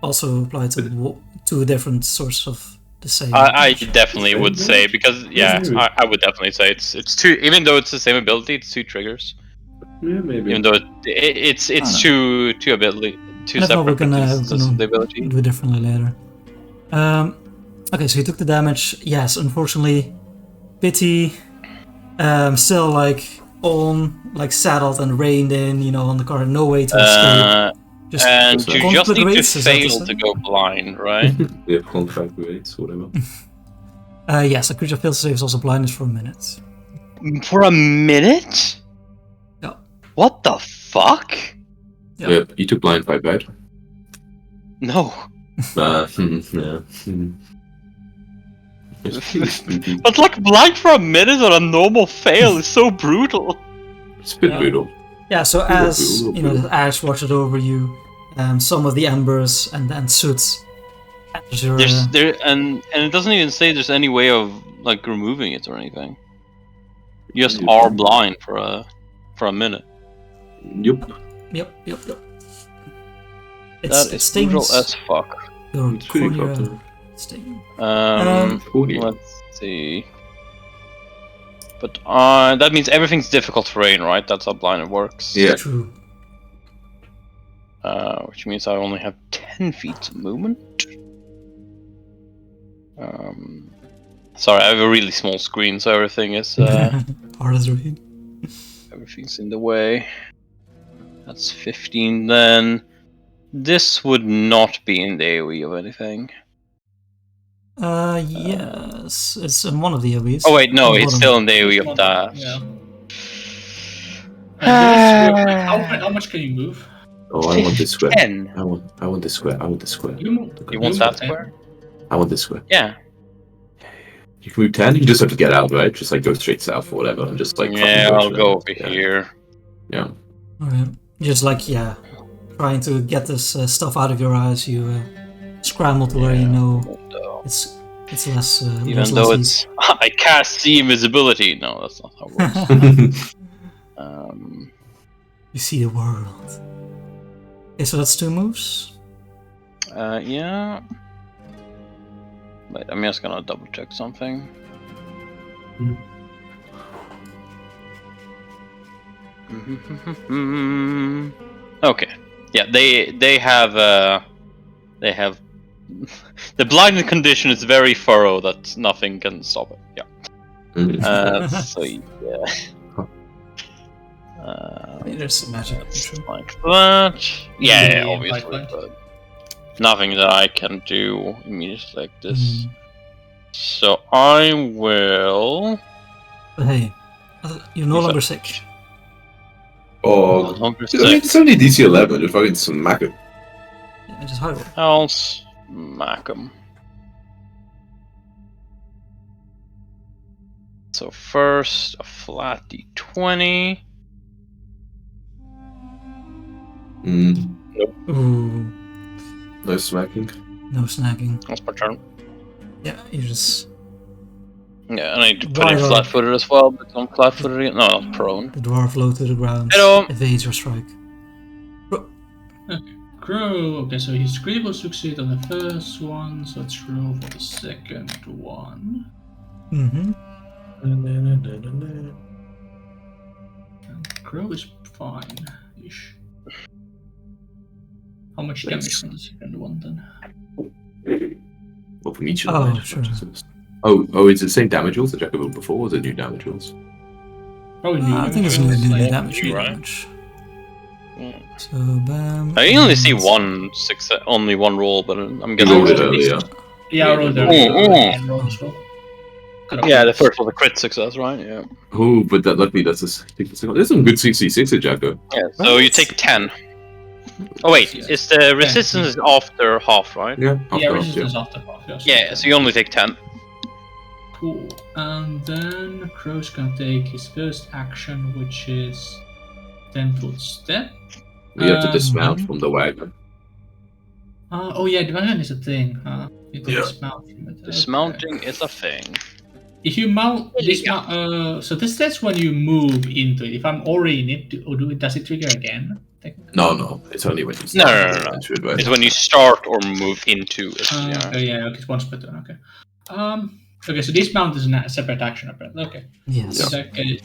S2: also apply to two different sources of the same.
S1: I
S2: damage.
S1: definitely would say, because, yeah, I would definitely say it's two, even though it's the same ability, it's two triggers.
S4: Yeah, maybe.
S1: Even though it's two ability, two
S2: And if not,
S1: separate
S2: we're
S1: instances of the
S2: gonna
S1: ability.
S2: do it differently later. Okay, so he took the damage. Yes, unfortunately, Pity still like saddled and reined in, on the car, no way to escape. Just
S1: And you just need to
S2: conflagrates, is that
S1: fail
S2: the
S1: to go blind, right?
S4: We have contract rates, whatever.
S2: yes, a creature fails to save is also blindness for a minute.
S1: For a minute?
S2: Yeah.
S1: What the fuck?
S2: Yeah.
S4: Yep, you took blind fight, right?
S1: No.
S4: Yeah.
S1: But like blind for a minute on a normal fail is so brutal.
S4: It's a bit brutal.
S2: Yeah, so
S4: Brutal,
S2: as
S4: brutal,
S2: you know,
S4: brutal.
S2: the ash washes over you, some of the embers and soot enters your.
S1: And it doesn't even say there's any way of like removing it or anything. You just are blind for a minute.
S4: Yup.
S2: Yep.
S1: That
S2: It
S1: is brutal
S2: stings.
S1: as fuck.
S2: Your
S4: It's pretty
S2: cornea
S4: fucked up.
S2: sting.
S4: Corny.
S1: Let's see. But that means everything's difficult terrain, right? That's how blind it works.
S4: Yeah.
S2: True.
S1: Which means I only have 10 feet of movement. Sorry, I have a really small screen, so everything is
S2: Hard as read.
S1: everything's in the way. That's 15 then. This would not be in the AoE of anything.
S2: Yes, it's in one of the AoEs.
S1: Oh wait, no,
S2: On the
S1: it's
S2: bottom.
S1: still in the AoE of that.
S3: Yeah. And how much can you move?
S4: Oh, I want this square.
S1: 10.
S4: I want this square. I want this square.
S3: You move.
S1: You want that square?
S4: I want this square.
S1: Yeah.
S4: You can move 10. You just have to get out, right? Just like go straight south or whatever, and just like.
S1: Yeah,
S4: fucking
S1: I'll
S4: to
S1: go
S4: them.
S1: over
S4: Yeah.
S1: here.
S4: Yeah.
S2: Alright. Just like, trying to get this stuff out of your eyes, you scramble to where you know it's less.
S1: Even
S2: less
S1: though
S2: easy.
S1: I can't see invisibility. No, that's not how it works.
S2: You see the world. Okay, so that's 2 moves.
S1: Yeah. Wait, I'm just gonna double check something. Okay. Yeah, they have the blinded condition is very thorough that nothing can stop it. Yeah. So yeah.
S2: There's some magic.
S1: Like that. Yeah,
S3: Yeah,
S1: obviously,
S3: right.
S1: but nothing that I can do immediately like this. So I will.
S2: But hey, you're no
S1: Use
S2: longer
S1: that.
S2: sick.
S4: Oh,
S1: Longer
S4: dude, I mean, it's only DC 11. Just fucking smack it.
S2: Yeah, just hide roll.
S1: I'll smack him. So first, a flat d20.
S2: Ooh,
S4: No smacking.
S2: no snacking.
S1: That's my turn.
S2: Yeah, you just.
S1: Yeah, and I need to put in
S2: Right.
S1: flat-footed as well, but I'm flat-footed again. No, not prone.
S2: The dwarf low to the ground.
S1: Hello.
S2: Evades your strike.
S3: Crow. Okay, so his critical succeed on the first one, so let's roll for the second one.
S2: Mm-hmm.
S3: And Crow is fine-ish. How much damage from the second one then?
S4: Well, from each of
S2: Oh,
S4: them.
S2: sure.
S4: Oh, is it the same damage rules that Jack rolled before, or is it new damage rules?
S3: Probably
S2: I think it's
S3: new
S2: new
S3: like-
S2: damage. New
S1: right?
S2: damage.
S1: Yeah.
S2: So bam.
S1: I only see
S2: and-
S1: one success, only one roll, but I'm
S4: You
S1: guessing.
S4: rolled it
S3: rolled it.
S4: earlier.
S3: Yeah, I rolled
S1: Oh,
S3: there. And roll as well.
S1: Yeah, the first was a crit success, right? Yeah.
S4: Oh, but that luckily that's a. There's some good 66 at Jacko.
S1: Yeah. So you take 10. Oh wait, is the resistance is after half, right?
S4: Yeah.
S3: Yeah,
S4: after,
S3: resistance after half. Yes.
S1: Yeah. So you only take 10.
S3: Cool. And then Crow's gonna take his first action, which is 10-foot step.
S4: We have to dismount
S2: Mhm.
S4: from the wagon.
S3: Oh yeah, the wagon is a thing, huh? You can
S4: Yeah.
S3: dismount from it. Okay.
S1: Dismounting is a thing.
S3: If you mount so that's when you move into it. If I'm already in it, does it trigger again? Technically?
S4: No, it's only when you
S1: No,
S4: start.
S1: no.
S4: Into it, right?
S1: It's when you start or move into it. Yeah.
S3: Okay, yeah, okay, it's once per turn. Okay. Okay, so dismount is a separate action, apparently. Okay.
S2: Yes.
S3: In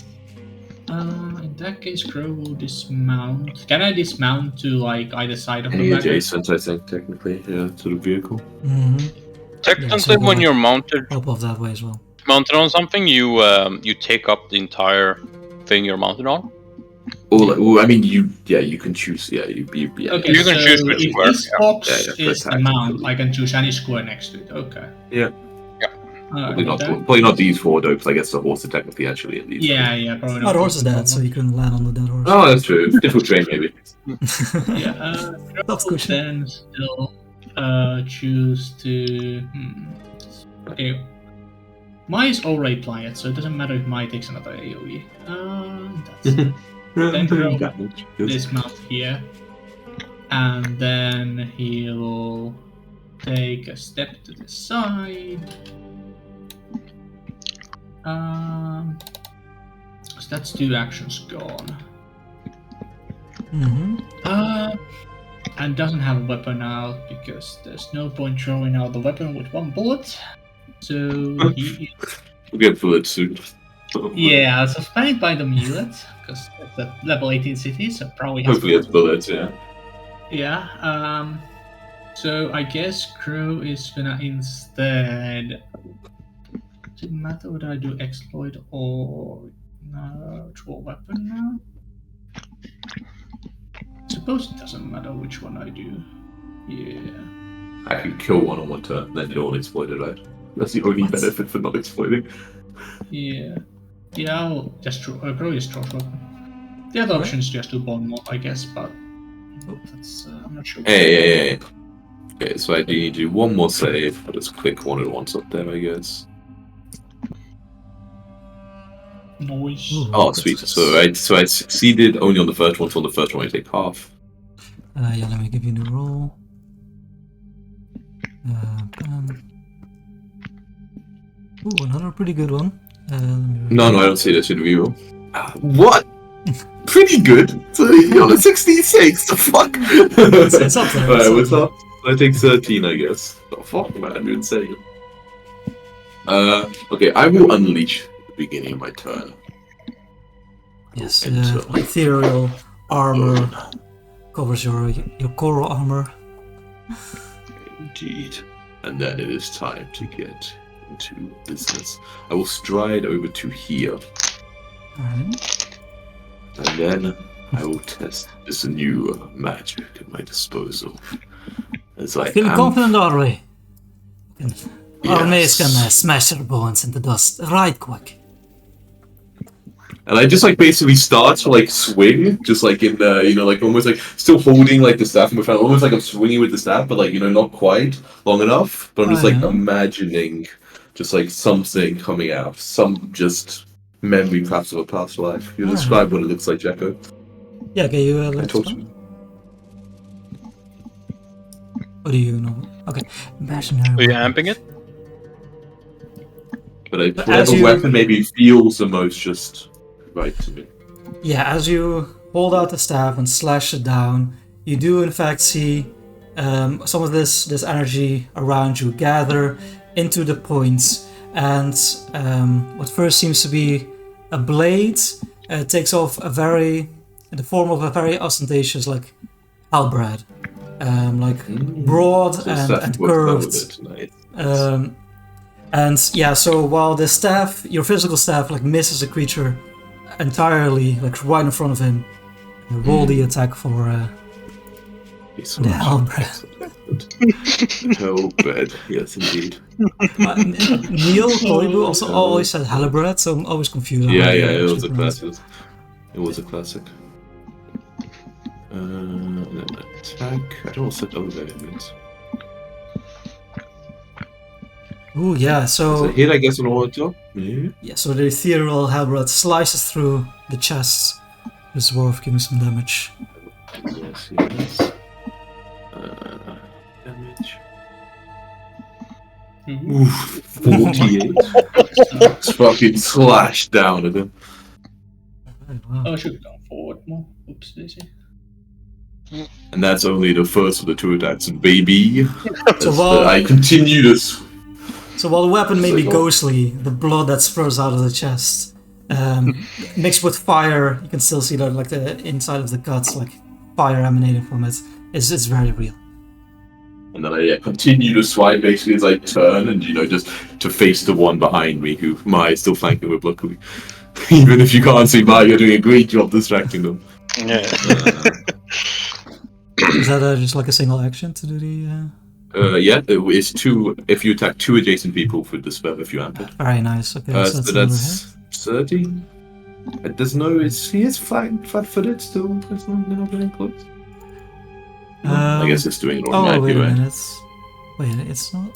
S3: that case, Crow will dismount. Can I dismount to like either side of the
S4: Any
S3: wagon?
S4: adjacent, I think, technically, yeah, to the vehicle.
S2: Mm-hmm.
S1: Technically,
S2: so
S1: when
S2: like-
S1: you're mounted
S2: Help off that way as well.
S1: on something, you take up the entire thing you're mounted on.
S4: I mean, you can choose. Yeah,
S3: Okay,
S1: You can
S3: so
S1: choose which
S3: if
S1: square,
S3: this box
S4: yeah,
S3: is the
S4: attack.
S3: mount, I can choose any square next to it. Okay.
S4: Yeah.
S3: Alright,
S4: Probably not these four though, because I guess the horse are technically actually at these.
S3: Yeah, probably
S2: Oh,
S3: not.
S2: the horse is dead, so you can land on the dead horse.
S4: Oh, that's true. Difficult train, maybe.
S3: Yeah,
S2: That's
S3: Crow
S2: good.
S3: then still choose to. Okay. Mai is already pliant, so it doesn't matter if Mai takes another AoE. Then Crow dismount here. And then he'll take a step to the side. So that's 2 actions gone. And doesn't have a weapon out because there's no point throwing out the weapon with 1 bullet. So he.
S4: We'll get bullets soon.
S3: Yeah, so planning by the mulet because it's a level 18 city, so probably has.
S4: Hopefully it's bullets, yeah.
S3: Yeah. So I guess Crow is gonna instead. Does it matter whether I do exploit or draw weapon now? Suppose it doesn't matter which one I do. Yeah.
S4: I can kill one on 1 turn, then don't exploit it, right? That's the only benefit for not exploiting.
S3: Yeah. Yeah, I'll just Crow just draws weapon. The other option is just to bond mod, I guess, but that's I'm not sure.
S4: Hey. Okay, so I do need to do 1 more save. I'll just click 1 at once up there, I guess.
S3: Noise.
S4: Oh, sweet. So I succeeded only on the first one, so on the first one I take half.
S2: Yeah, let me give you a new roll. Ooh, another pretty good one.
S4: No, I don't see this in view. What? Pretty good. So you're on a 66. The fuck?
S2: It's up there.
S4: Alright, what's up? I take 13, I guess. Oh fuck, man, you're insane. Okay, I will unleash at the beginning of my turn.
S2: Yes, ethereal armor covers your coral armor.
S4: Indeed. And then it is time to get into business. I will stride over to here.
S2: Alright.
S4: And then I will test this new magic at my disposal. As I
S2: Feel confident, Arwe. Our mace
S4: Yes.
S2: can smash your bones into dust right quick.
S4: And I just basically start to swing, just in like almost still holding the staff in my hand, almost like I'm swinging with the staff, but not quite long enough. But I'm just imagining just something coming out, some just memory perhaps of a past life. You describe what it looks like, Jacko.
S2: Yeah, can you
S4: I told you.
S2: What do you know? Okay, imaginary.
S1: Are you amping it?
S4: But whatever weapon maybe feels the most just right to me.
S2: Yeah, as you hold out the staff and slash it down, you do in fact see some of this energy around you gather into the points, and what first seems to be a blade takes off the form of a very ostentatious halberd, broad and curved. And yeah, so while the staff, your physical staff, misses a creature entirely, right in front of him, roll the attack for the halberd.
S4: Halberd, yes, indeed.
S2: Neil Koibu also always said halberd, so I'm always confused.
S4: Yeah, it was a classic. It was a classic. Attack. I don't set other variables.
S2: Ooh, yeah, so
S4: hit, I guess, on auto.
S2: Yeah, so the ethereal halberd slices through the chest. The dwarf giving some damage.
S4: Yes. Damage. Oof, 48. It's fucking slashed down at him.
S2: Wow.
S3: Oh, I should have gone forward more. Oops, daisy.
S4: And that's only the first of the 2 attacks, baby.
S2: So
S4: I continue this.
S2: So while the weapon may be ghostly, the blood that spurts out of the chest, mixed with fire, you can still see that the inside of the cuts, fire emanating from it. It's very real.
S4: And then I continue to swipe basically as I turn and just to face the one behind me who Mai is still flanking with, luckily. Even if you can't see Mai, you're doing a great job distracting them.
S1: Yeah.
S2: Is that just a single action to do the...
S4: Yeah, it's 2. If you attack 2 adjacent people with the spell, if you amp it.
S2: Very nice. Okay,
S4: so that's 30. There's no. He is flat-footed still. They're not getting close. I guess it's doing it automatically.
S2: Wait a
S4: right?
S2: minute. Wait, it's not.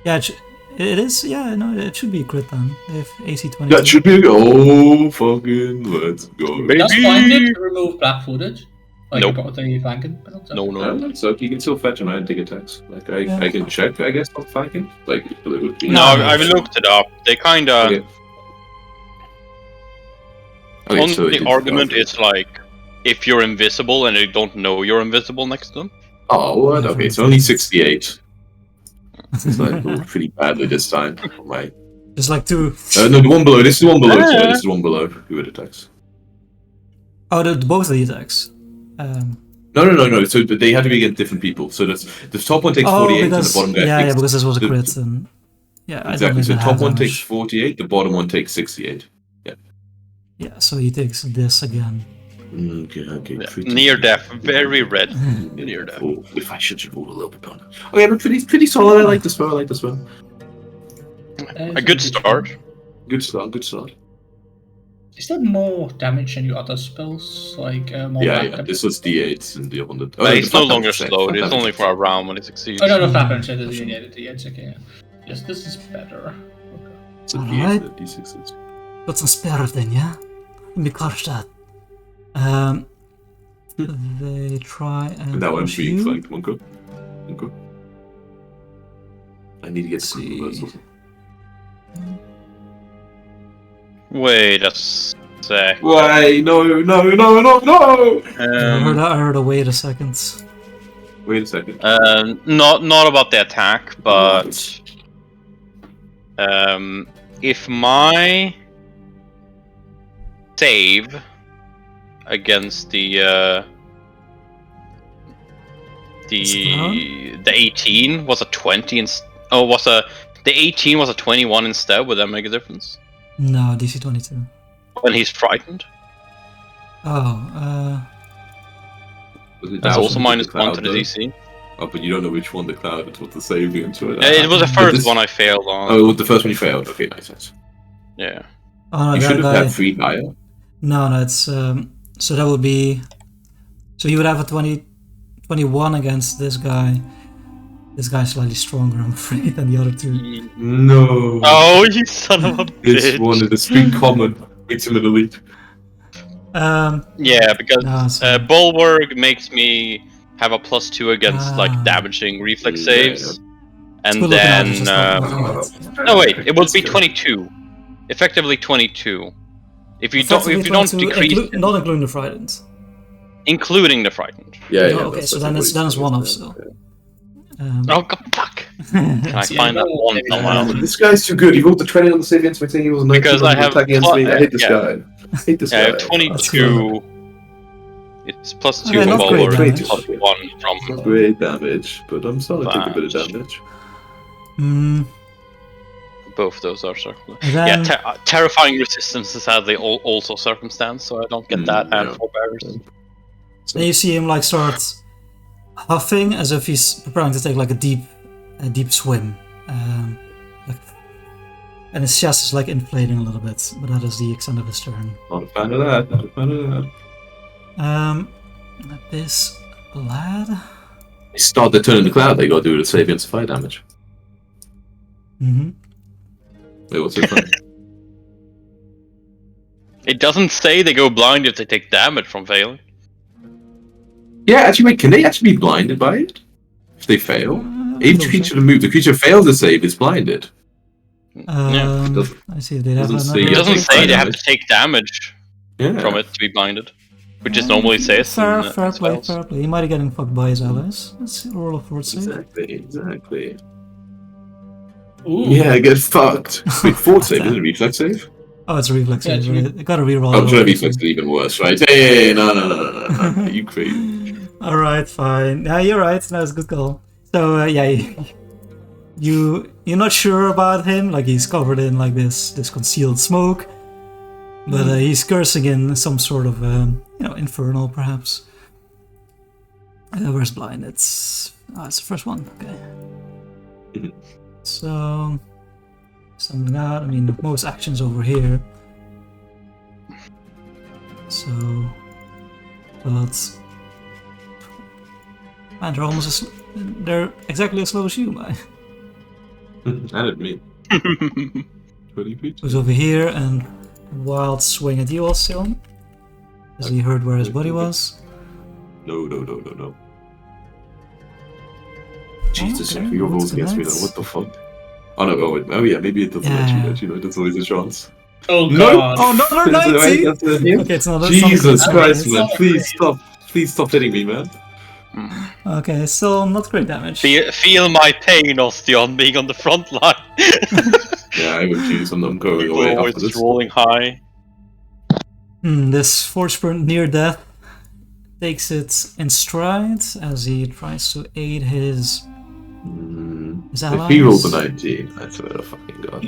S2: Yeah, It is, yeah, no, it should be a crit then. They have AC 20.
S4: That should be fucking let's go.
S3: Does Blinded remove black-footed? Like
S1: Nope.
S3: about the flanking penalty?
S1: No.
S4: So you can still fetch and I take attacks. Like I can check, I guess, on flanking. Like it would be.
S1: No, I've looked it up. They kind of.
S4: Okay. Okay,
S1: Only
S4: so
S1: the argument is like, if you're invisible and they don't know you're invisible next to them.
S4: Oh, what? Okay, it's only 68. It's like pretty badly this time. My
S2: Just like two.
S4: no, the one below. This is the one below. Sorry, this is the one below. Who it attacks?
S2: Oh, both of the attacks.
S4: No. So they had to be against different people. So the top one takes 48, and the bottom guy takes.
S2: Yeah, because this was a crit. And, yeah,
S4: Exactly. So
S2: I don't
S4: top one
S2: damage.
S4: takes 48, the bottom one takes 68.
S2: Yeah, so he takes this again.
S4: Okay.
S1: Yeah. Near death, very red. Near death.
S4: Oh, if I should roll a little bit on it. Okay, but pretty solid. I like the spell.
S1: A good start.
S4: Good start.
S3: Is there more damage than your other spells? Like more
S4: Yeah.
S3: damage?
S4: This was D8 and the other one.
S1: But it's no longer slowed. It's only for a round when it succeeds.
S3: Oh no, flat damage. D8. Okay. Yes, this is better. Okay.
S4: It's a
S2: Alright.
S4: D8 and D6.
S2: Got some spare then, yeah? Let me catch that. They try and
S4: Now I'm
S2: push
S4: being
S2: you.
S4: flanked. Monko. I need to get the reversals.
S1: Wait a sec.
S4: Why? No!
S2: I heard a wait a second.
S4: Wait a second.
S1: Not about the attack, but if my save against the 18 was a 20 the 18 was a 21 instead. Would that make a difference
S2: No, DC 22.
S1: when he's frightened?
S2: Oh,
S1: That's also -1 to the DC.
S4: Oh, but you don't know which one the cloud is, what the save against. Right?
S1: It was the first one I failed on.
S4: Oh, the first one you failed. Okay, nice.
S1: Yeah.
S2: oh no,
S4: You
S2: that
S4: should have
S2: guy.
S4: had 3 higher.
S2: No, it's so that would be. So you would have a 21 against this guy. This guy's slightly stronger, I'm afraid, than the other two.
S4: No.
S1: Oh, you son of a
S4: This
S1: bitch.
S4: one is the street common. It's an elite.
S1: Yeah, because
S2: No, so-
S1: Bulwark makes me have a +2 against like
S2: Ah.
S1: damaging reflex
S4: Yeah.
S1: saves, and
S2: Good looking at it,
S1: then
S2: just not looking at it.
S1: no wait, it would be 22, effectively 22. If you don't decrease,
S2: not including the frightened.
S1: including the frightened.
S4: Yeah,
S2: Oh, okay, so then it's one off still.
S1: Oh god, fuck! Can I find that one somewhere?
S4: This guy's too good. He rolled the 20 on the save against me, saying he was 19
S1: Because I have
S4: attacking against me. I hate this
S1: yeah.
S4: guy. I hate this
S1: I
S4: guy.
S1: have 22. It's +2
S2: Okay,
S1: from
S2: not great
S1: Bulwark,
S2: damage.
S1: +1
S4: Not
S1: from.
S4: great damage, but I'm starting to take a bit of damage.
S1: Both those are circular.
S2: And
S1: Yeah,
S2: then-
S1: terrifying resistance is sadly also circumstance, so I don't get that and
S4: yeah.
S1: forbearance.
S2: Then you see him like start huffing as if he's preparing to take like a deep swim, like, and his chest is like inflating a little bit. But that is the extent of his turn.
S4: Not a fan of that.
S2: This lad.
S4: They start the turn in the cloud, they gotta do the save against fire damage.
S2: Mm-hmm.
S4: Wait, what's so funny?
S1: It doesn't say they go blind if they take damage from failing.
S4: Yeah, actually, wait, can they actually be blinded by it? If they fail? Each creature to move, the creature fails a save is blinded. Doesn't-
S2: I see. They have
S4: doesn't
S2: another.
S4: say
S1: It doesn't
S4: take
S1: say they have
S4: damage.
S1: to take damage
S4: Yeah.
S1: from it to be blinded, which is normally says.
S2: Fair,
S1: in,
S2: fair play,
S1: spells.
S2: fair play. He might be getting fucked by his allies. Let's see, roll a fort save.
S4: Exactly.
S3: Ooh.
S4: Yeah, get fucked. Wait, fort save, isn't it a reflex save?
S2: Oh, it's a reflex
S3: Yeah,
S2: save.
S3: it's
S2: Right? I gotta reroll.
S4: I'm
S2: it.
S4: sure reflex is even worse, right? Hey, no. You crazy.
S2: All right, fine. Yeah, you're right. That was a good call. So yeah, you're not sure about him. Like he's covered in like this concealed smoke, but he's cursing in some sort of infernal perhaps. Where's blind? It's the first one. Okay.
S4: Mhm.
S2: So something out. I mean, most actions over here. So, but man, they're almost they're exactly as slow as you, man.
S4: I didn't mean. 20 feet.
S2: Who's over here and wild swing at you, Ostion? As he heard where his body was.
S4: No. Jesus,
S2: Okay,
S4: your rolls against me now.
S2: nice.
S4: What the fuck? Oh no, oh yeah, maybe it doesn't let you
S2: Yeah.
S4: that, there's always a chance.
S3: Oh
S4: No!
S3: god.
S2: Oh, another 90! Okay, it's not.
S4: Jesus
S2: it's not
S4: Christ,
S2: great.
S4: man! Please stop hitting me, man.
S2: Okay, still not great damage.
S1: Feel my pain, Ostion, being on the front line.
S4: Yeah, I would choose. I'm going
S1: People
S4: away
S1: always
S4: after this.
S1: rolling high.
S2: This force burn near death takes it in stride as he tries to aid his
S4: If
S2: allies.
S4: he rolls a 19, I swear to fucking god.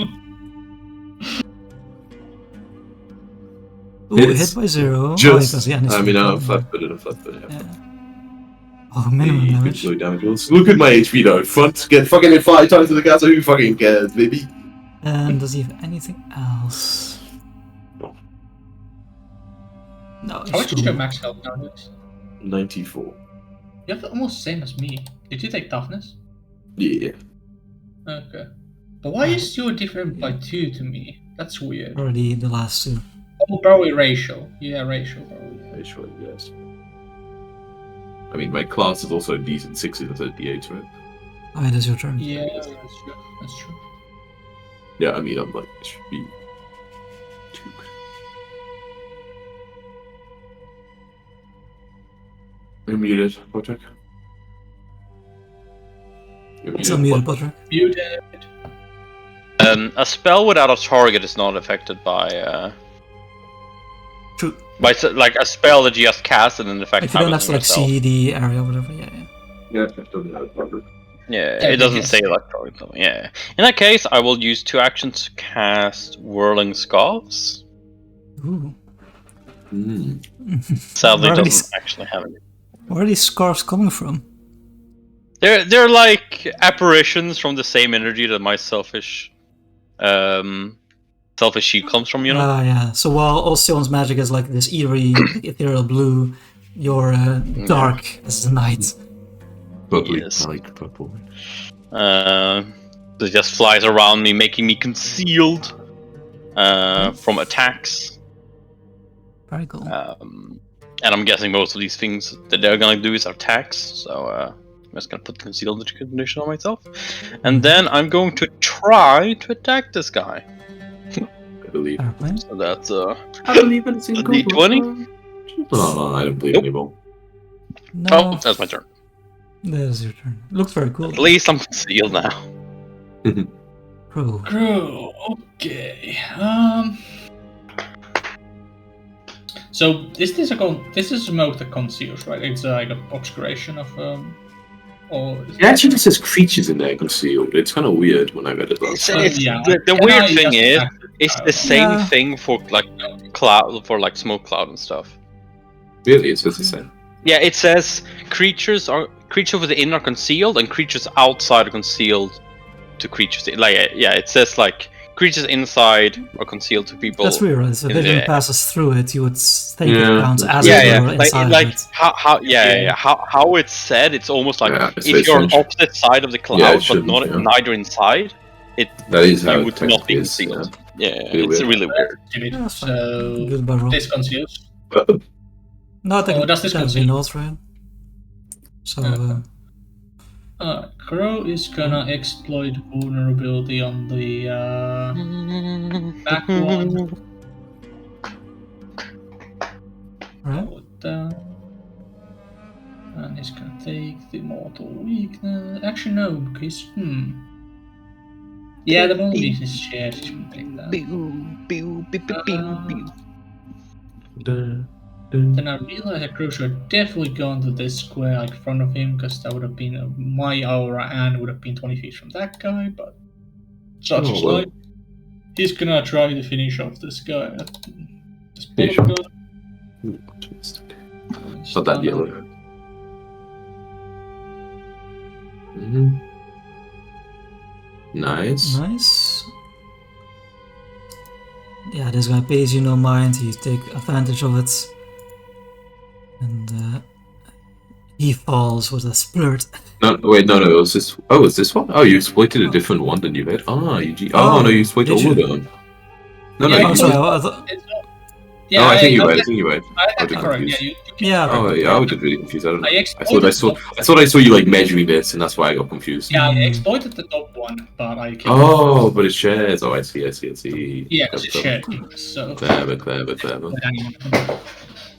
S2: Ooh,
S4: Hits.
S2: hit by 0.
S4: Just,
S2: yeah,
S4: I mean, I'm flat-footed, yeah.
S2: Yeah. Oh, minimum
S4: Hey,
S2: damage.
S4: good damage rolls. Look at my HP though. Front, get fucking hit 5 times to the gas, who fucking cares, baby?
S2: And does he have anything else?
S4: No.
S2: No,
S3: How much is
S2: cool.
S3: your max health nowadays?
S4: 94.
S3: You have almost the same as me. Did you take toughness?
S4: Yeah.
S3: Okay. But why is your different by 2 to me? That's weird.
S2: Already the last 2.
S3: Oh, probably racial. Yeah, racial, probably.
S4: I sure, yes. I mean, my class is also a decent 60 instead of D8, right?
S2: Oh, it is your turn.
S3: Yeah, that's true. That's true.
S4: Yeah, I mean, I'm like, it should be 2. You're muted, Patrick.
S2: It's unmuted, Patrick.
S3: Muted.
S1: A spell without a target is not affected by
S2: True.
S1: like a spell that you just cast and then affect.
S2: If you don't have to like see the area or whatever, yeah.
S4: Yeah, I've done that, Patrick.
S1: Yeah,
S3: Yeah,
S1: it doesn't
S3: yes.
S1: say like target. So yeah. In that case, I will use 2 actions to cast Whirling Scarves.
S2: Ooh.
S1: Sadly,
S2: Where
S1: it
S2: are
S1: doesn't actually have any.
S2: Where are these scarves coming from?
S1: They're like apparitions from the same energy that my selfish shield comes from, you know?
S2: Ah, yeah. So while Ostion's magic is like this eerie, ethereal blue, your dark as the night.
S4: Purple,
S1: Yes.
S4: I like purple.
S1: It just flies around me, making me concealed from attacks.
S2: Very cool.
S1: And I'm guessing most of these things that they're gonna do is attacks, so I'm just gonna put concealed condition on myself. And then I'm going to try to attack this guy.
S4: I believe.
S2: Fair play.
S1: So that's
S4: I believe it's in
S1: a D20.
S4: No, I don't believe
S1: Nope.
S4: anymore.
S2: No,
S1: Oh, that's my turn.
S2: that is your turn. Looks very cool.
S1: At least I'm concealed now.
S2: Pro.
S3: Crew. Okay. So this is smoke that conceals, right? It's like an obscuration of or
S4: It actually just says creatures in there concealed. It's kind of weird when I read it last time.
S3: yeah.
S1: The
S3: Can I
S1: weird thing
S3: just
S1: is,
S3: attack it?
S1: it's the same
S2: Yeah.
S1: thing for like cloud, for like smoke cloud and stuff.
S4: Really, it says the same.
S1: Yeah, it says creatures within are concealed and creatures outside are concealed to creatures. Like yeah, it says like creatures inside are concealed to people.
S2: That's weird, right? So if
S1: in
S2: vision
S1: the-
S2: passes through it, you would take
S4: Yeah.
S2: it counts as
S1: Yeah,
S2: if
S1: yeah.
S2: you were inside
S1: Like
S2: of it.
S1: how it's said. It's almost like
S4: Yeah, it's
S1: if
S4: very
S1: you're on
S4: strange.
S1: opposite side of the cloud,
S4: Yeah, it
S1: but
S4: shouldn't,
S1: not
S4: yeah.
S1: neither inside,
S4: That is how
S1: you
S4: it
S1: would not be
S4: technically is.
S1: concealed. Yeah,
S4: Really
S1: it's
S4: weird.
S1: really weird.
S3: Stupid.
S2: Yeah, that's fine.
S3: So
S2: Good by roll.
S3: this conceals.
S2: No, I think
S3: does this
S2: that's
S3: conceal?
S2: notes, right? So,
S3: Crow is gonna exploit vulnerability on the back one.
S2: right?
S3: Roll it down. And he's gonna take the mortal weakness. Actually, no, because yeah, the mortal weakness is shared. He's gonna take that. Then I realized that Crow should have definitely gone to this square like in front of him, because that would have been my aura and would have been 20 feet from that guy. But such
S4: Oh,
S3: is
S4: well.
S3: life. He's gonna try to finish off this guy. This
S4: Yeah,
S3: bottom
S4: sure.
S3: guy.
S4: It's not that yellow. Mm-hmm. Nice.
S2: Nice. Yeah, this guy pays you no mind. You take advantage of it. And He falls with a splurt.
S4: No, wait, no, it was this. Oh, it's this one? Oh, you exploited a different one than you had. Ah, oh no, you exploited
S2: did
S4: all of
S2: you?
S4: them. No,
S3: Yeah,
S4: no,
S2: Oh,
S4: you
S2: sorry.
S4: did.
S2: I thought.
S3: Yeah,
S4: No, I think you're right. I think you're right.
S3: I
S4: I
S3: had
S4: did
S3: to correct.
S4: confuse.
S3: Yeah,
S2: Yeah.
S4: Oh
S2: Okay.
S4: yeah, I was just really confused. I don't know.
S3: I
S4: I
S3: exploited
S4: thought I saw you like measuring this, and that's why I got confused.
S3: Yeah, I
S2: Hmm.
S3: exploited the top one, but I killed
S4: Oh, but it shares. Oh, I see.
S3: Yeah, it's a shared thing, so.
S4: Clever.
S3: But anyone can-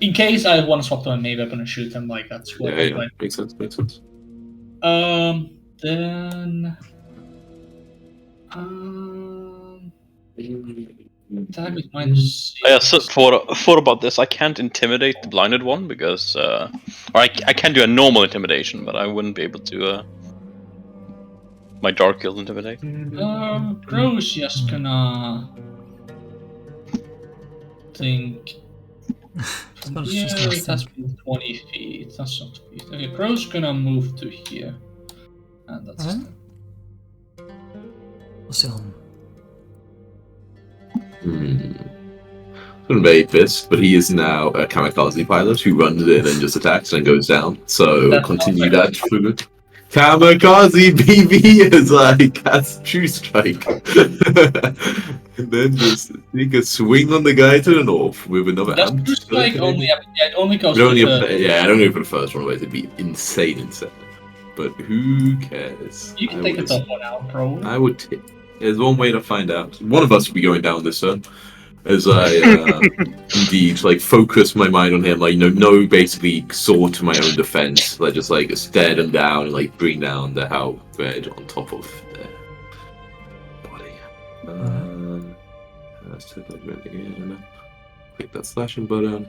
S3: In case I want to swap to a melee weapon and shoot them, like that's what
S4: Yeah,
S3: I
S4: yeah.
S3: play.
S4: Makes sense.
S3: Then. Attack with minus.
S1: Yeah, so thought about this. I can't intimidate the blinded one because, or I can do a normal intimidation, but I wouldn't be able to. My dark guild intimidate.
S3: Crow's just gonna think.
S2: That's
S3: Yeah,
S2: just
S3: it
S2: nice
S3: has
S2: thing.
S3: been 20 feet. That's not feet. Okay, Crow's gonna move to here. And that's
S2: Alright. So,
S4: I'm very pissed, but he is now a kamikaze pilot who runs in and just attacks and goes down. So
S3: That
S4: continue
S3: sounds
S4: that fluid. Kamikaze BB is like that's true strike. And then just take a swing on the guy to the north with another
S3: Does
S4: amp.
S3: Crew's like only yeah, it only goes
S4: But only
S3: to the,
S4: I don't know for the first one, it'd be insane. But who cares?
S3: You can
S4: I
S3: take the
S4: would-
S3: top one out, bro.
S4: I would. There's one way to find out. One of us will be going down this turn, as I indeed like focus my mind on him. Like no, basically sword to my own defense. Like just like stare them down and like bring down the halberd on top of their body. Let's take that red again. Click that slashing button.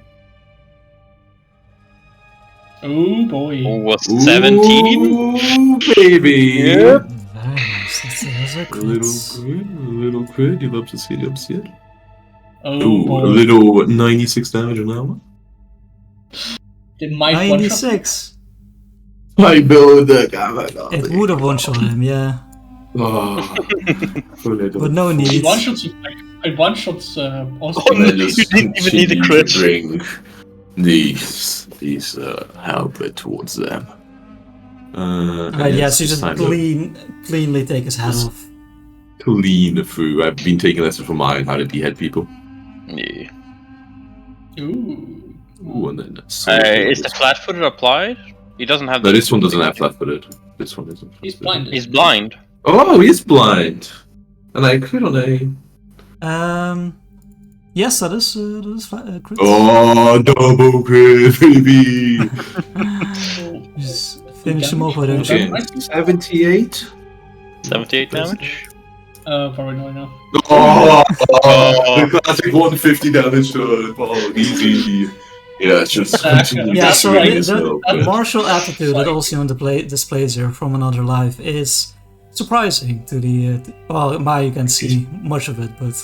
S3: Oh boy.
S1: Was 17?
S4: Ooh, baby.
S1: Yep.
S2: very nice. That's a
S4: A
S2: crit.
S4: little crit. You love to see it.
S3: Oh
S4: Ooh,
S3: boy.
S4: a little 96 damage an hour.
S3: It might one shot.
S2: 96.
S4: I build the kamikaze.
S2: It would have one-shot him, yeah.
S4: Oh,
S2: But no
S3: It
S2: need.
S3: one shots it one shots also.
S1: Oh,
S4: And just
S1: You didn't even need a
S4: continue
S1: crit.
S4: to bring these halberd towards them.
S2: Right, yeah, so you just
S4: time to
S2: cleanly take his head off.
S4: clean through. I've been taking lessons from mine how to behead people.
S1: Yeah.
S3: Ooh.
S4: Ooh, and then
S1: Is the flat-footed applied? He doesn't have.
S4: No, this one doesn't have flat-footed. This one isn't.
S3: He's
S4: flat-footed.
S3: blinded.
S1: He's blind.
S4: Oh, he's blind. And I crit on a.
S2: Yes, that is crit.
S4: Oh, double crit, baby.
S2: Just finish him off, why don't you?
S4: Okay, 78.
S1: 78 damage.
S3: Probably not enough.
S4: Oh, the classic 150 damage to oh, easy. Yeah, it's just continue
S2: Yeah, so
S4: destroying
S2: the
S4: yourself,
S2: the
S4: but-
S2: martial attitude that Alcyon displays here from another life is surprising to the. Well, Maya can see much of it, but.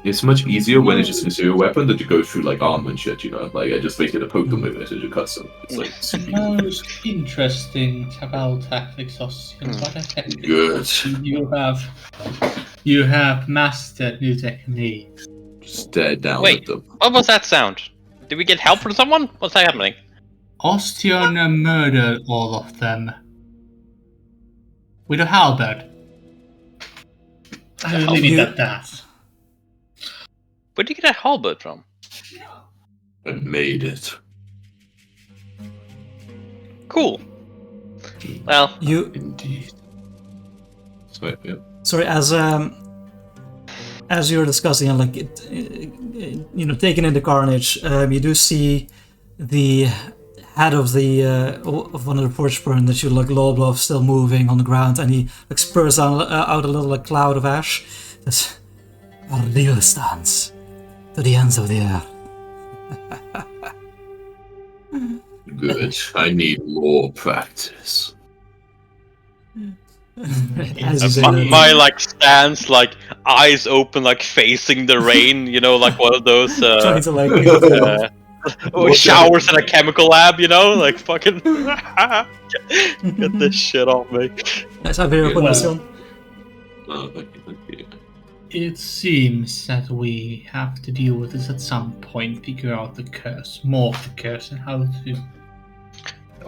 S4: It's much easier when it's just a serial weapon than to go through like armor and shit, you know? Like, I just basically poke them with it and just cut them. It's like super easy.
S3: Most interesting about tactics, Ossian. What a tactic
S4: Good.
S3: you have mastered new techniques.
S4: Just stare down
S1: Wait.
S4: at them.
S1: What was that sound? Did we get help from someone? What's happening?
S3: Ostian murdered all of them. With a halberd. I really need that.
S1: Where did you get a halberd from?
S4: I made it.
S1: Cool. Well,
S2: You
S4: Indeed. So, yeah.
S2: sorry, as you're discussing, like taking in the carnage, you do see the head of the of one of the forge burn that you like low blow still moving on the ground, and he like spurs out a little like cloud of ash. That's our real stance to the ends of the earth.
S4: Good. I need more practice.
S2: As you say
S1: my,
S2: that.
S1: my like stance, like eyes open, like facing the rain. You know, like one of those
S2: Trying to like
S1: showers in a chemical lab. You know, like fucking get this shit off me.
S2: Nice Iberia Condition.
S4: Oh, thank you.
S3: It seems that we have to deal with this at some point, figure out the curse, more of the curse, and how to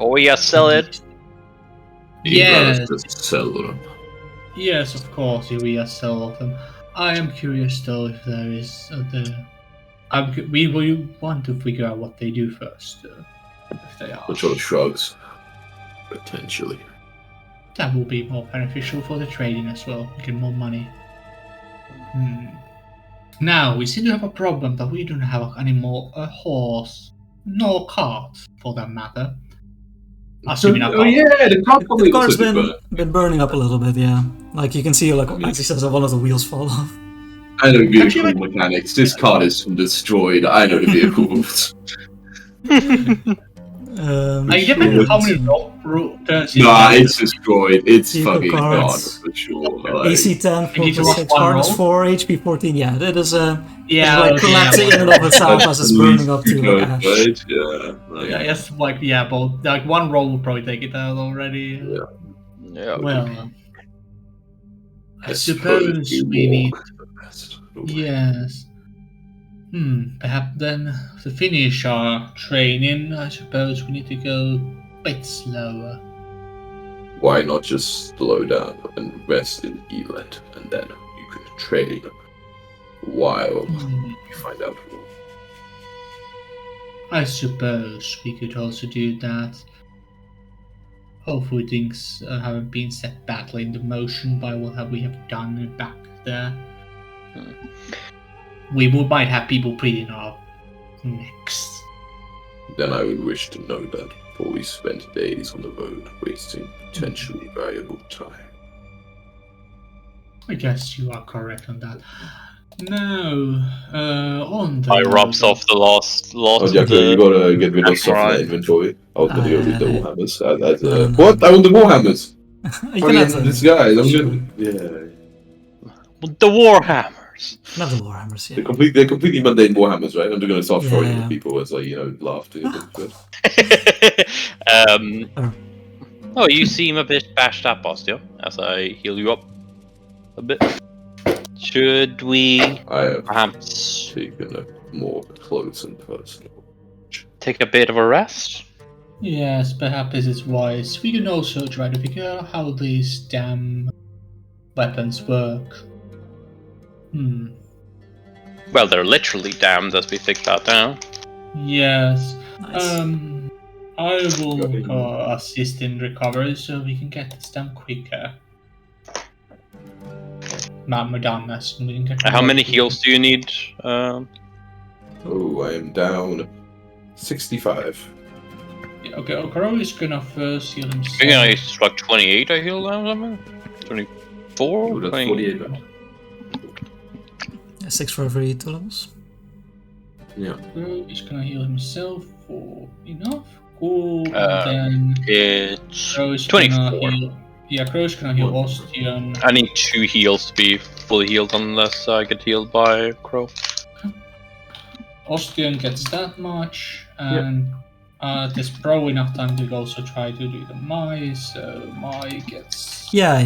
S1: Oh yeah, sell it.
S3: Yes.
S4: Just sell them.
S3: Yes, of course, we are sell them. I am curious though if there is we will want to figure out what they do first. If they are.
S4: Which shrugs. Potentially.
S3: That will be more beneficial for the trading as well. We get more money. Now, we seem to have a problem that we don't have any more a horse, nor cart, for that matter. Assuming our cart.
S4: the cart probably
S2: The car's
S4: also
S2: been burning up a little bit, yeah. Like you can see, like as he says, one of the wheels fall off.
S4: I know vehicle mechanics. This cart is destroyed. I know the vehicles.
S3: I depend how many turns.
S4: Nah, it's destroyed. It's
S2: vehicle
S4: fucking gone
S2: cards.
S4: for sure. Like,
S2: AC 10,
S3: You need to
S2: 4
S3: roll one
S2: cards,
S3: roll?
S2: 4, HP 14. Yeah, that is
S3: Yeah,
S2: like
S3: okay,
S2: collapsing
S3: yeah,
S2: in and of itself as it's burning up to like ash.
S4: right? Yeah. Like,
S3: Yeah, yes, but like one roll will probably take it out already.
S4: Yeah.
S1: Yeah.
S3: Well, I
S4: let's
S3: suppose
S4: you
S3: we need.
S4: walk the best of the way.
S3: Yes. Perhaps then to finish our training, I suppose we need to go a bit slower.
S4: Why not just slow down and rest in Elet, and then you can train while you find out more.
S3: I suppose we could also do that. Hopefully things haven't been set badly into motion by what we have done back there. We might have people breathing our necks.
S4: Then I would wish to know that before we spend days on the road wasting potentially valuable time.
S3: I guess you are correct on that. Now, on the...
S1: I rubs off the last
S4: Oh,
S1: of
S4: Jack, you
S1: the.
S4: gotta get rid of stuff in
S1: Right.
S4: the inventory. I was gonna go with the Warhammers.
S2: No.
S4: What? I want the Warhammers!
S2: You can have them.
S4: This guy, I'm
S2: Sure.
S4: gonna... Yeah.
S1: The Warhammers.
S2: Not the Warhammers, yeah.
S4: They're completely mundane Warhammers, right? I'm just gonna start throwing them
S2: Yeah.
S4: at people as laugh to them. But
S1: Oh, you seem a bit bashed up, Osteo, as I heal you up a bit. Should we
S4: I have
S1: perhaps
S4: taken a more close and personal.
S1: take a bit of a rest?
S3: Yes, perhaps this is wise. We can also try to figure out how these damn weapons work.
S1: Well, they're literally damned as we take that down.
S3: Yes.
S2: Nice.
S3: I will assist in recovery so we can get this done quicker. Madonna, so we can get
S1: How many heals do you need?
S4: Oh, I am down 65.
S3: Yeah, okay, Okoro is gonna first heal himself.
S1: I think it's like 28 I heal now, or something? 24?
S4: Oh, that's
S1: 20?
S4: 48, right?
S2: Yeah, 6 for every 2 levels.
S4: Yeah.
S3: Okoro is gonna heal himself for enough. Cool.
S1: Uh,
S3: And then
S1: It's
S3: Crow is
S1: 24.
S3: gonna heal. Yeah, Crow is gonna heal Ostian.
S1: I need 2 heals to be fully healed unless I get healed by Crow.
S3: Ostian gets that much, and there's probably enough time to also try to do the Mai, so Mai gets...
S2: Yeah,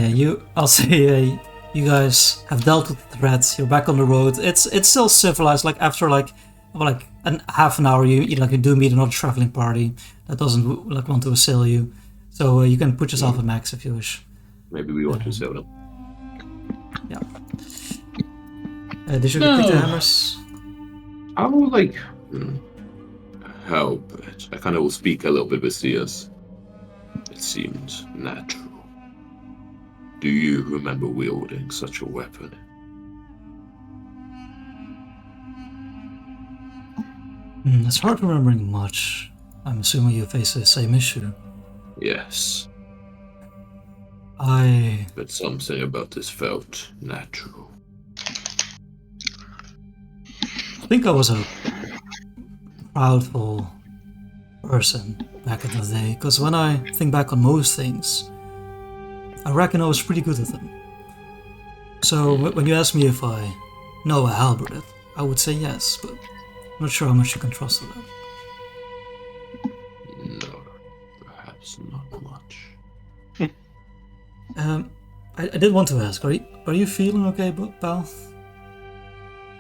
S2: I'll say you guys have dealt with the threats. You're back on the road. It's still civilized. Like after like half an hour, you do meet another traveling party that doesn't want to assail you. So you can put yourself at max if you wish.
S4: Maybe we want to sell them.
S2: Yeah. Did you pick the hammers?
S4: I will help it. I kind of will speak a little bit with Sears. It seems natural. Do you remember wielding such a weapon?
S2: It's hard remembering much. I'm assuming you face the same issue.
S4: Yes,
S2: I
S4: but something about this felt natural.
S2: think I was a proudful person back in the day, because when I think back on most things, I reckon I was pretty good at them. So when you ask me if I know a halberd, I would say yes, but I'm not sure how much you can trust that.
S4: No, perhaps not much.
S2: I did want to ask, are you feeling okay, pal?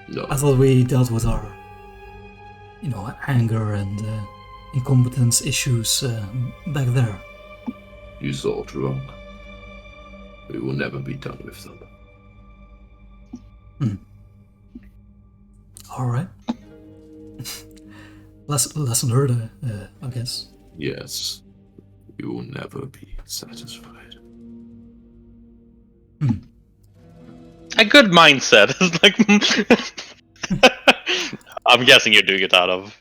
S4: No,
S2: I thought we dealt with our, anger and, incompetence issues back there.
S4: You thought wrong. We will never be done with them.
S2: All right. Lesson heard, I guess.
S4: Yes. You will never be satisfied.
S1: A good mindset. It's like I'm guessing you're doing it out of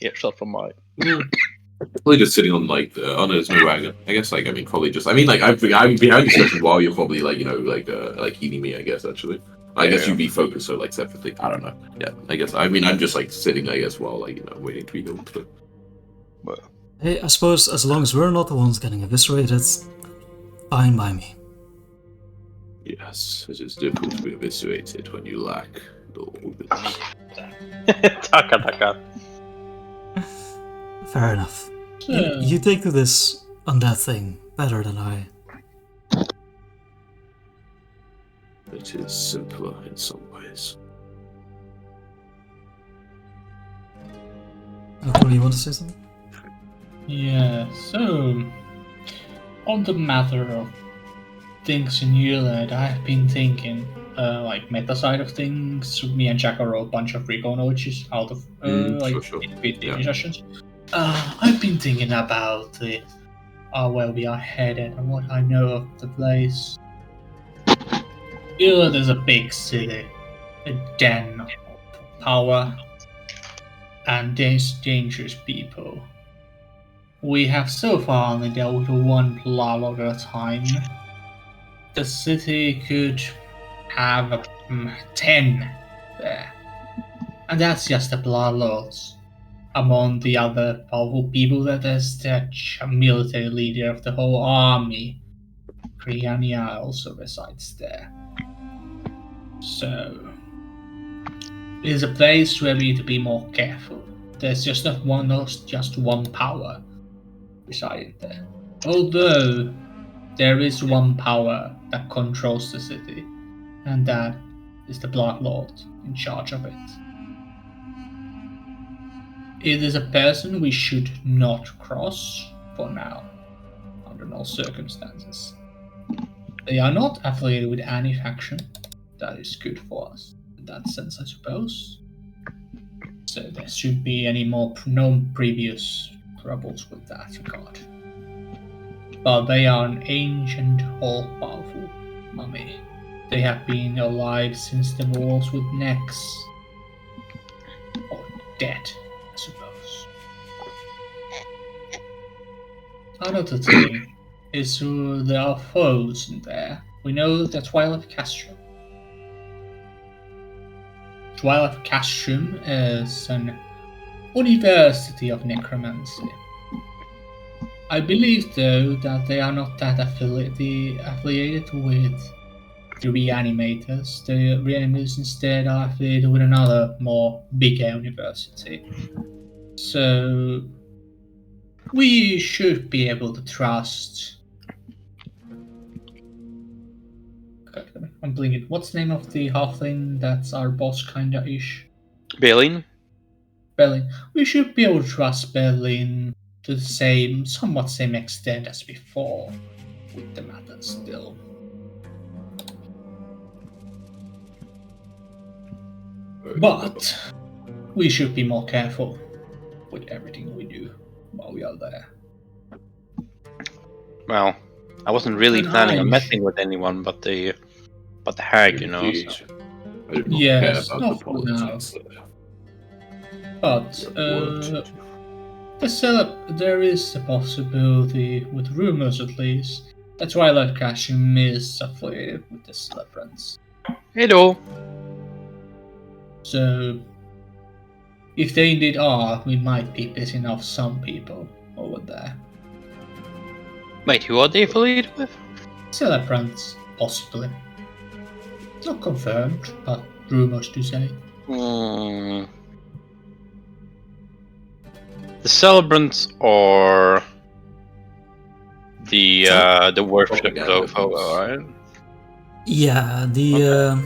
S1: earshot from my.
S4: Probably just sitting on like on his new wagon. I guess like I mean probably just I mean like I'm behind you session while you're probably like like healing me. I guess actually. I guess you'd be focused so like separately. I don't know. Yeah, I guess I mean I'm just like sitting I guess while like waiting to be healed.
S1: Well,
S2: Hey, I suppose as long as we're not the ones getting eviscerated, fine by me.
S4: Yes, it is difficult to be eviscerated when you lack the organs.
S1: Taka.
S2: Fair enough. You take to this undead thing better than I.
S4: It is simpler in some ways.
S2: Okay, you want to say something?
S3: Yeah, so on the matter of things in Euland, I've been thinking, like meta side of things. Me and Jack wrote a bunch of recon notes out of
S4: Sure.
S3: sessions. I've been thinking about where we are headed and what I know of the place. Euland is a big city, a den of power, and there's dangerous people. We have so far only dealt with one blood at a time. The city could have 10 there. And that's just the Bloodlords. Among the other powerful people, that there's the military leader of the whole army. Kriania also resides there. So, it is a place where we need to be more careful. There's just not one power residing there. Although, there is one power that controls the city, and that is the Bloodlord in charge of it. It is a person we should not cross for now, under no circumstances. They are not affiliated with any faction. That is good for us, in that sense, I suppose. So there should be any more no previous troubles with that regard. But they are an ancient, all-powerful mummy. They have been alive since the wars with necks. Or dead, I suppose. Another thing is there are foes in there. We know that Twilight Castrum. Twilight Castrum is an university of necromancy. I believe, though, that they are not that affiliated with the reanimators. The reanimators instead are affiliated with another, more bigger university. So, we should be able to trust. I'm blinking. What's the name of the halfling that's our boss, kinda-ish?
S1: Balin?
S3: Berlin. We should be able to trust Berlin to the somewhat same extent as before, with the matter still. But we should be more careful with everything we do while we are there.
S1: Well, I wasn't really planning on messing with anyone but the hag, you know.
S4: Indeed.
S1: So.
S4: I do not
S3: Yes,
S4: care about
S3: not
S4: the
S3: for now.
S4: politics.
S3: But there is a possibility, with rumors at least, that Twilight Castrum is affiliated with the Celebrants.
S1: Hello.
S3: So, if they indeed are, we might be pissing off some people over there.
S1: Wait, who are they affiliated with?
S3: Celebrants, possibly. Not confirmed, but rumors do say.
S1: The Celebrants or the worship of Zofo, right?
S2: Yeah, the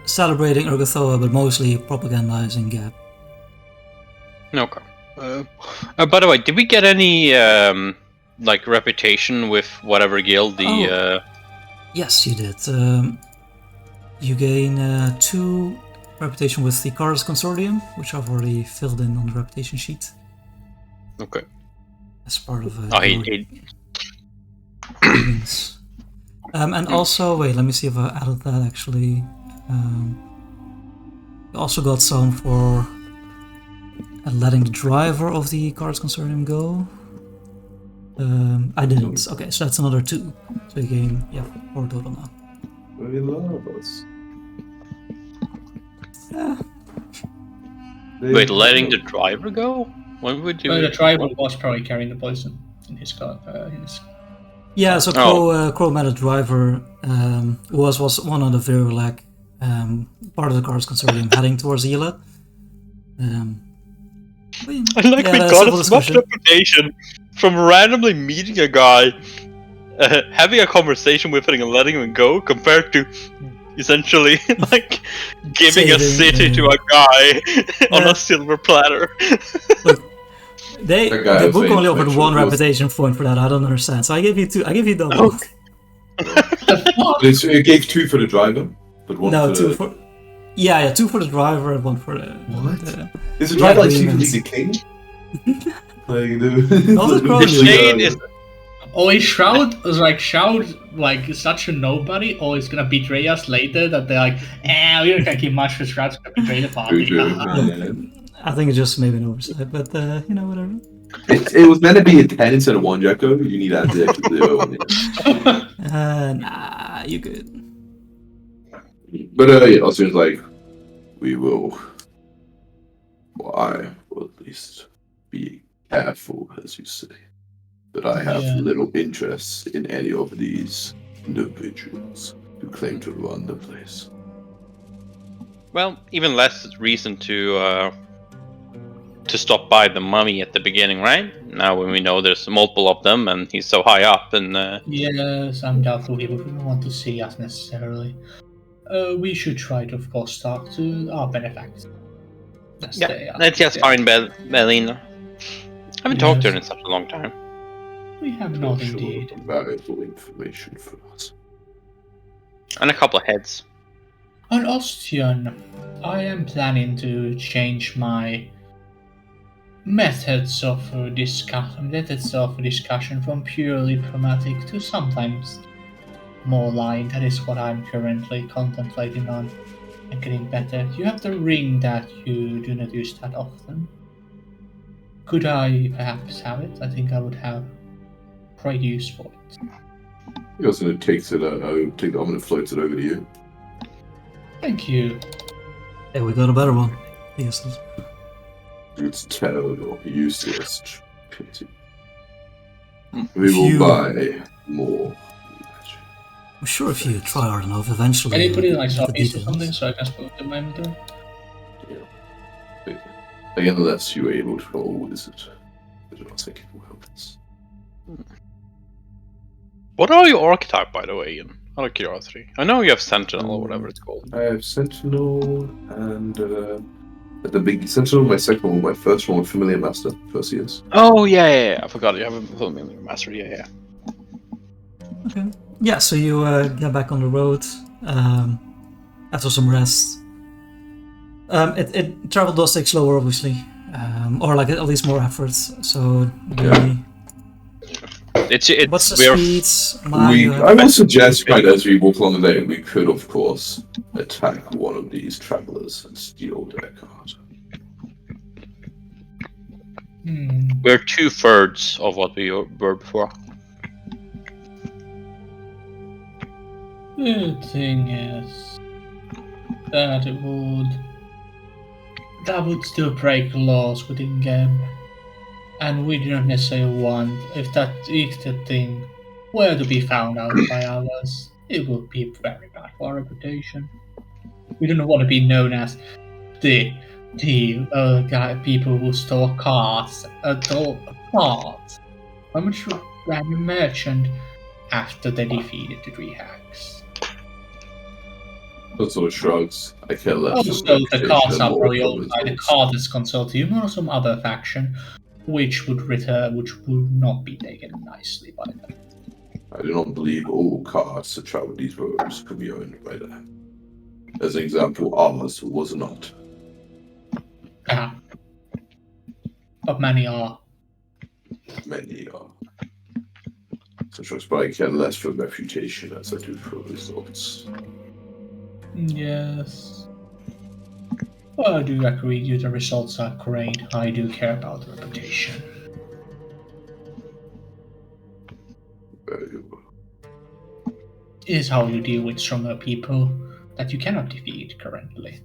S2: celebrating Urgathoa, but mostly propagandizing Gap.
S1: Okay. By the way, did we get any like reputation with whatever guild the?
S2: Yes, you did. You gain 2 reputation with the Cars Consortium, which I've already filled in on the reputation sheet
S1: Okay.
S2: as part of
S1: Oh,
S2: your dealings. And also, wait, let me see if I added that actually. You also got some for letting the driver of the Cars Consortium go. I didn't. Okay, so that's another 2. So you gain 4 total now.
S4: Very love us.
S1: Wait, letting the driver go? When would you?
S3: The driver was probably carrying the poison in his car.
S2: Yeah, so Crow met a driver who was one of the Verulac part of the Cars Consortium heading towards Yila.
S1: We got as much reputation from randomly meeting a guy, having a conversation with him and letting him go, compared to essentially like giving a city to a guy on a silver platter.
S2: Look, they book only offered 1 reputation point for that. I don't understand. So I give you 2. I give you double.
S4: It gave 2 for the driver, but 1 for
S2: 2 for. Yeah, 2 for the driver and 1 for the.
S4: What? Is the driver like secretly the king?
S1: Shane is.
S3: Or is Shroud like such a nobody, or is gonna betray us later? That they're like, we don't care much for Shroud's gonna betray the party.
S2: I think it's just maybe an oversight, but whatever.
S4: It was meant to be a 10 instead of 1, Jacko. You need to add the extra 0 on it.
S2: Nah, you good.
S4: But Austin's like, we will. Well, I will at least be careful, as you say. But I have little interest in any of these individuals who claim to run the place.
S1: Well, even less reason to stop by the mummy at the beginning, right? Now when we know there's multiple of them and he's so high up and...
S3: Yes, I'm doubtful he would want to see us necessarily. We should try to, of course, talk to our benefactor.
S1: Let's just find Belina. I haven't talked to her in such a long time.
S3: We have not indeed.
S4: Valuable information for us.
S1: And a couple of heads.
S3: On Ostian, I am planning to change my methods of discussion from purely diplomatic to sometimes more lying. That is what I'm currently contemplating on and getting better. You have the ring that you do not use that often. Could I perhaps have it? I think I would have great use for it.
S4: He also takes it. I'm gonna float it over to you.
S3: Thank you.
S2: Hey, we got a better one. Yes.
S4: It's terrible, useless. Pity. We will buy more.
S2: I'm sure if you try hard enough, eventually.
S3: Can you put it in like zombies or something so I can split the inventory?
S4: Yeah. Again, unless you were able to roll wizard. I do not think it will help us.
S1: What are your archetype, by the way, Ian? Out of curiosity. I know you have Sentinel or whatever it's called.
S4: I have Sentinel and at the big Sentinel, my second one, my first one, Familiar Master, first years.
S1: Oh yeah. I forgot you have a Familiar Master. Yeah.
S2: Okay. Yeah, so you get back on the road after some rest. Travel does take slower, obviously, or like at least more efforts. So what's the speeds?
S4: I would suggest, right as we walk along the lane, we could, of course, attack one of these travelers and steal their card.
S1: We're 2/3 of what we were before.
S3: The thing is that that would still break laws within game, and we do not necessarily want, if the thing were to be found out by others, it would be very bad for our reputation. We do not want to be known as the people who stole cards, from a random merchant after they defeated the 3 hacks.
S4: sort of shrugs. I care less.
S3: Also, the cards are probably owned by the Cardist Consortium or some other faction, which would not be taken nicely by them.
S4: I do not believe all cards that travel these roads could be owned by them. As an example, ours was not.
S3: But many are.
S4: Many are. So shrugs, but I care less for reputation as I do for results.
S3: Yes. Well, I do agree with you. The results are great. I do care about the reputation.
S4: Very well.
S3: It is how you deal with stronger people that you cannot defeat currently.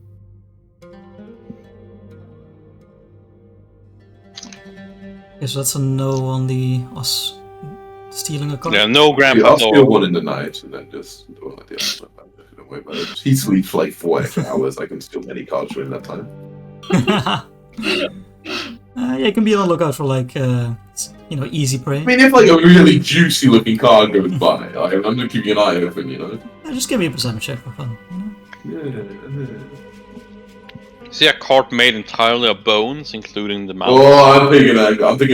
S2: Yes, that's a no on us stealing a card.
S1: Yeah, no grandpa.
S4: I'll steal one in the night and then just do it like the other. Don't worry about it. He sleeps for like 4 extra hours. I can steal many cards during that time.
S2: Yeah, you can be on the lookout for like easy prey.
S4: I mean, if like a really juicy looking card goes by, I'm gonna keep an eye open, you know.
S2: Just give me a perception check for fun.
S1: See a card made entirely of bones, including the mouth.
S4: Oh, I'm thinking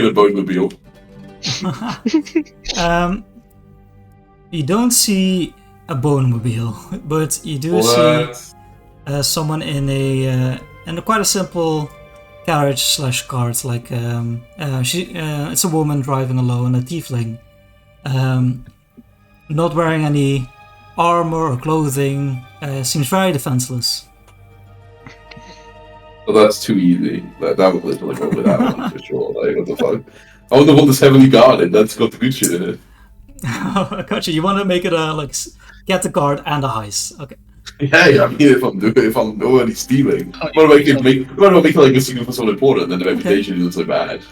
S4: of Bogmobile.
S2: You don't see a bone mobile, but you do see someone in a quite a simple carriage/cart. Like it's a woman driving alone, a tiefling, not wearing any armor or clothing. Seems very defenseless.
S4: Well, that's too easy. That would literally go with that one for sure. Like, what the fuck? I want the one that's heavily guarded. That's got the good shit in it.
S2: Gotcha. You want to make it get the guard and a heist. Okay.
S4: Yeah. I mean, if I'm already stealing, what do I make like a super sort of important? Then the reputation isn't so bad.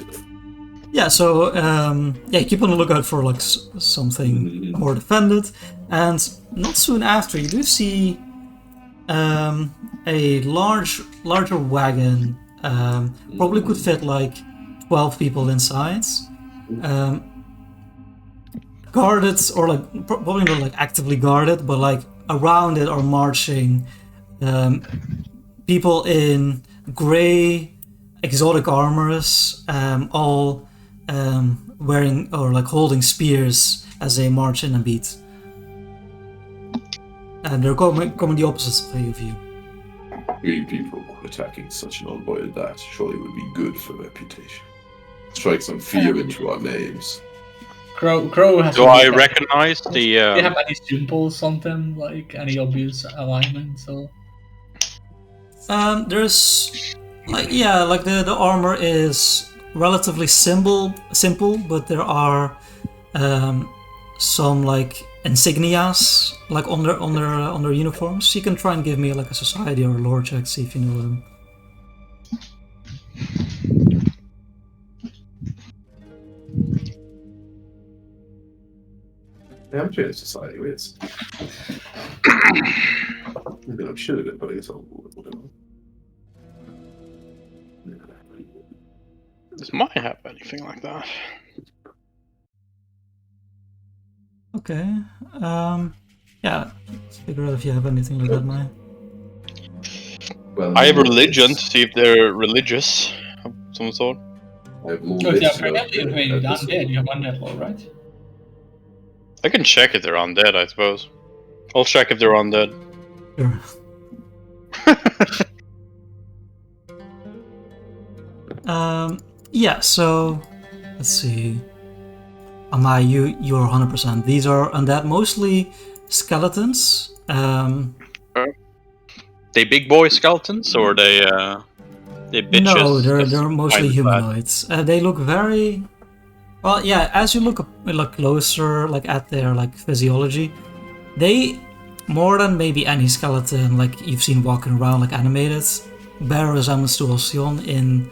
S2: Yeah. So keep on the lookout for like something more defended, and not soon after you do see a larger wagon. Probably could fit like 12 people inside. Guarded, or like probably not like actively guarded, but like around it are marching people in gray exotic armors, all wearing or like holding spears as they march in a beat. And they're coming the opposite way of you.
S4: Three people attacking such an envoy as that surely would be good for reputation. Strike some fear into our names.
S3: Crow has.
S1: Do I recognize the?
S3: Do you have any symbols on them, like any obvious alignments or?
S2: There's like the armor is relatively simple, but there are some like insignias like on their uniforms. You can try and give me like a society or a lore check, see if you know them.
S4: Yeah, I'm sure society is. Maybe I'm sure of it, but I guess I'll whatever.
S1: This might have anything like that.
S2: Okay. Let's figure out if you have anything like that, Maya.
S1: Well, I have religion to see if they're religious of some sort.
S4: I have
S3: No, if they're apparently undead, you have undead law, right?
S1: I can check if they're undead, I suppose. I'll check if they're undead.
S2: Sure. So let's see. Amai, you're 100%. These are undead, mostly skeletons.
S1: They big boy skeletons, or they bitches?
S2: No, they're mostly humanoids. They look very well. Yeah, as you look closer, like at their like physiology, they more than maybe any skeleton like you've seen walking around like animated, bear resemblance to Ocean in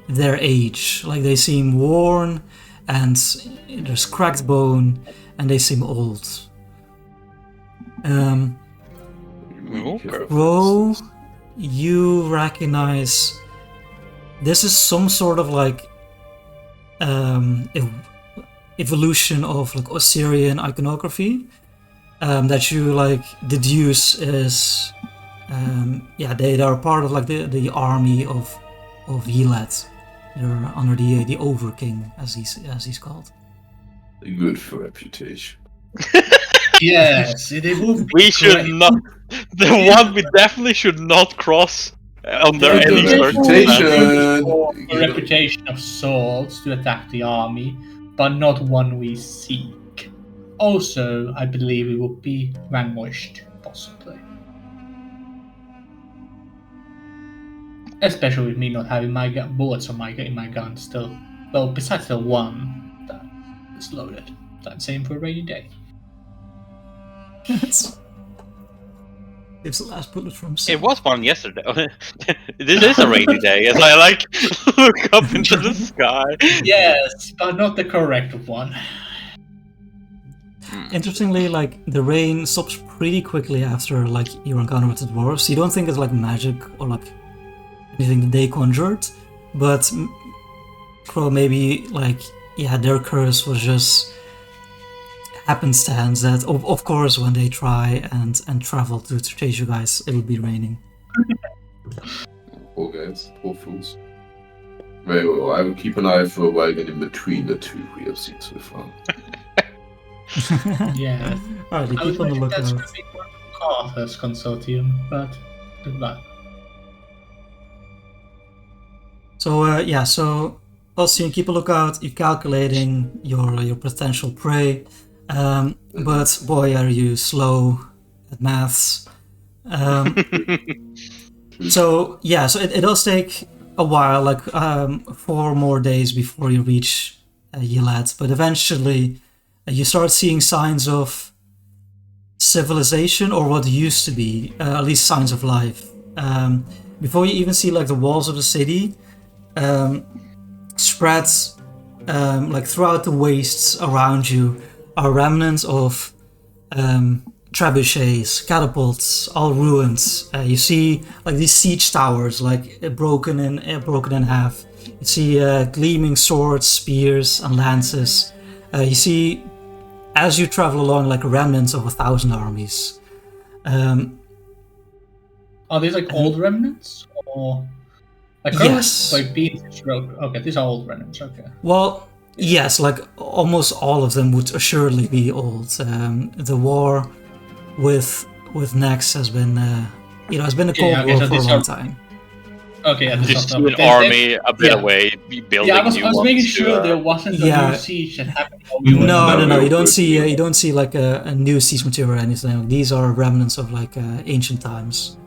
S2: their age. Like they seem worn, and there's cracked bone, and they seem old. Ro, you recognize this is some sort of like evolution of like Osirian iconography. that you like deduce is they are part of like the army of Yilet. They're under the Overking, as he's called.
S4: Good for reputation.
S3: Yes, it would be
S1: We should
S3: great.
S1: not. The one we definitely should not cross under
S4: Yeah,
S1: any
S4: the
S1: circumstances.
S4: reputation.
S3: For a reputation of swords to attack the army, but not one we seek. Also, I believe we will be vanquished, possibly. Especially with me not having my bullets in my gun still. Well, besides the one that is loaded. That's same for a rainy day.
S2: It's the last bullet from.
S1: It was one yesterday. This is a rainy day, as I like look up into the sky.
S3: Yes, but not the correct one.
S2: Interestingly, like the rain stops pretty quickly after like your encounter with the dwarves. You don't think it's like magic or like anything that they conjured, but Crow maybe like their curse was just happenstance that of course when they try and travel to chase you guys, it'll be raining.
S4: Poor guys, poor fools. Very well, I will keep an eye for a wagon in between the two we have seen so far.
S3: Yeah.
S2: Alright, you
S3: I was
S2: keep on the
S3: wondering that's
S2: lookout.
S3: going to be one of Arthur's consortium, but good luck.
S2: So also you keep a lookout, you're calculating your potential prey, but boy are you slow at maths. So it does take a while, like 4 more days before you reach Yilet, but eventually you start seeing signs of civilization, or what used to be, at least signs of life. Before you even see like the walls of the city, spreads like throughout the wastes around you are remnants of trebuchets, catapults, all ruined. You see like these siege towers, like broken in half. You see gleaming swords, spears, and lances. You see, as you travel along, like remnants of 1,000 armies.
S3: Are these like old remnants, or like
S2: Yes.
S3: like beads? Okay, these are old remnants. Okay.
S2: Well, yes, like almost all of them would assuredly be old. The war with Nex has been, has been a cold war for a long time.
S3: Okay, yeah,
S1: Just see an army a bit away, building
S3: Yeah, I was
S1: new
S3: making
S1: ones
S3: sure
S1: to,
S3: there wasn't a new siege that happened.
S2: No. You don't see like a new siege material or anything. These are remnants of like ancient times.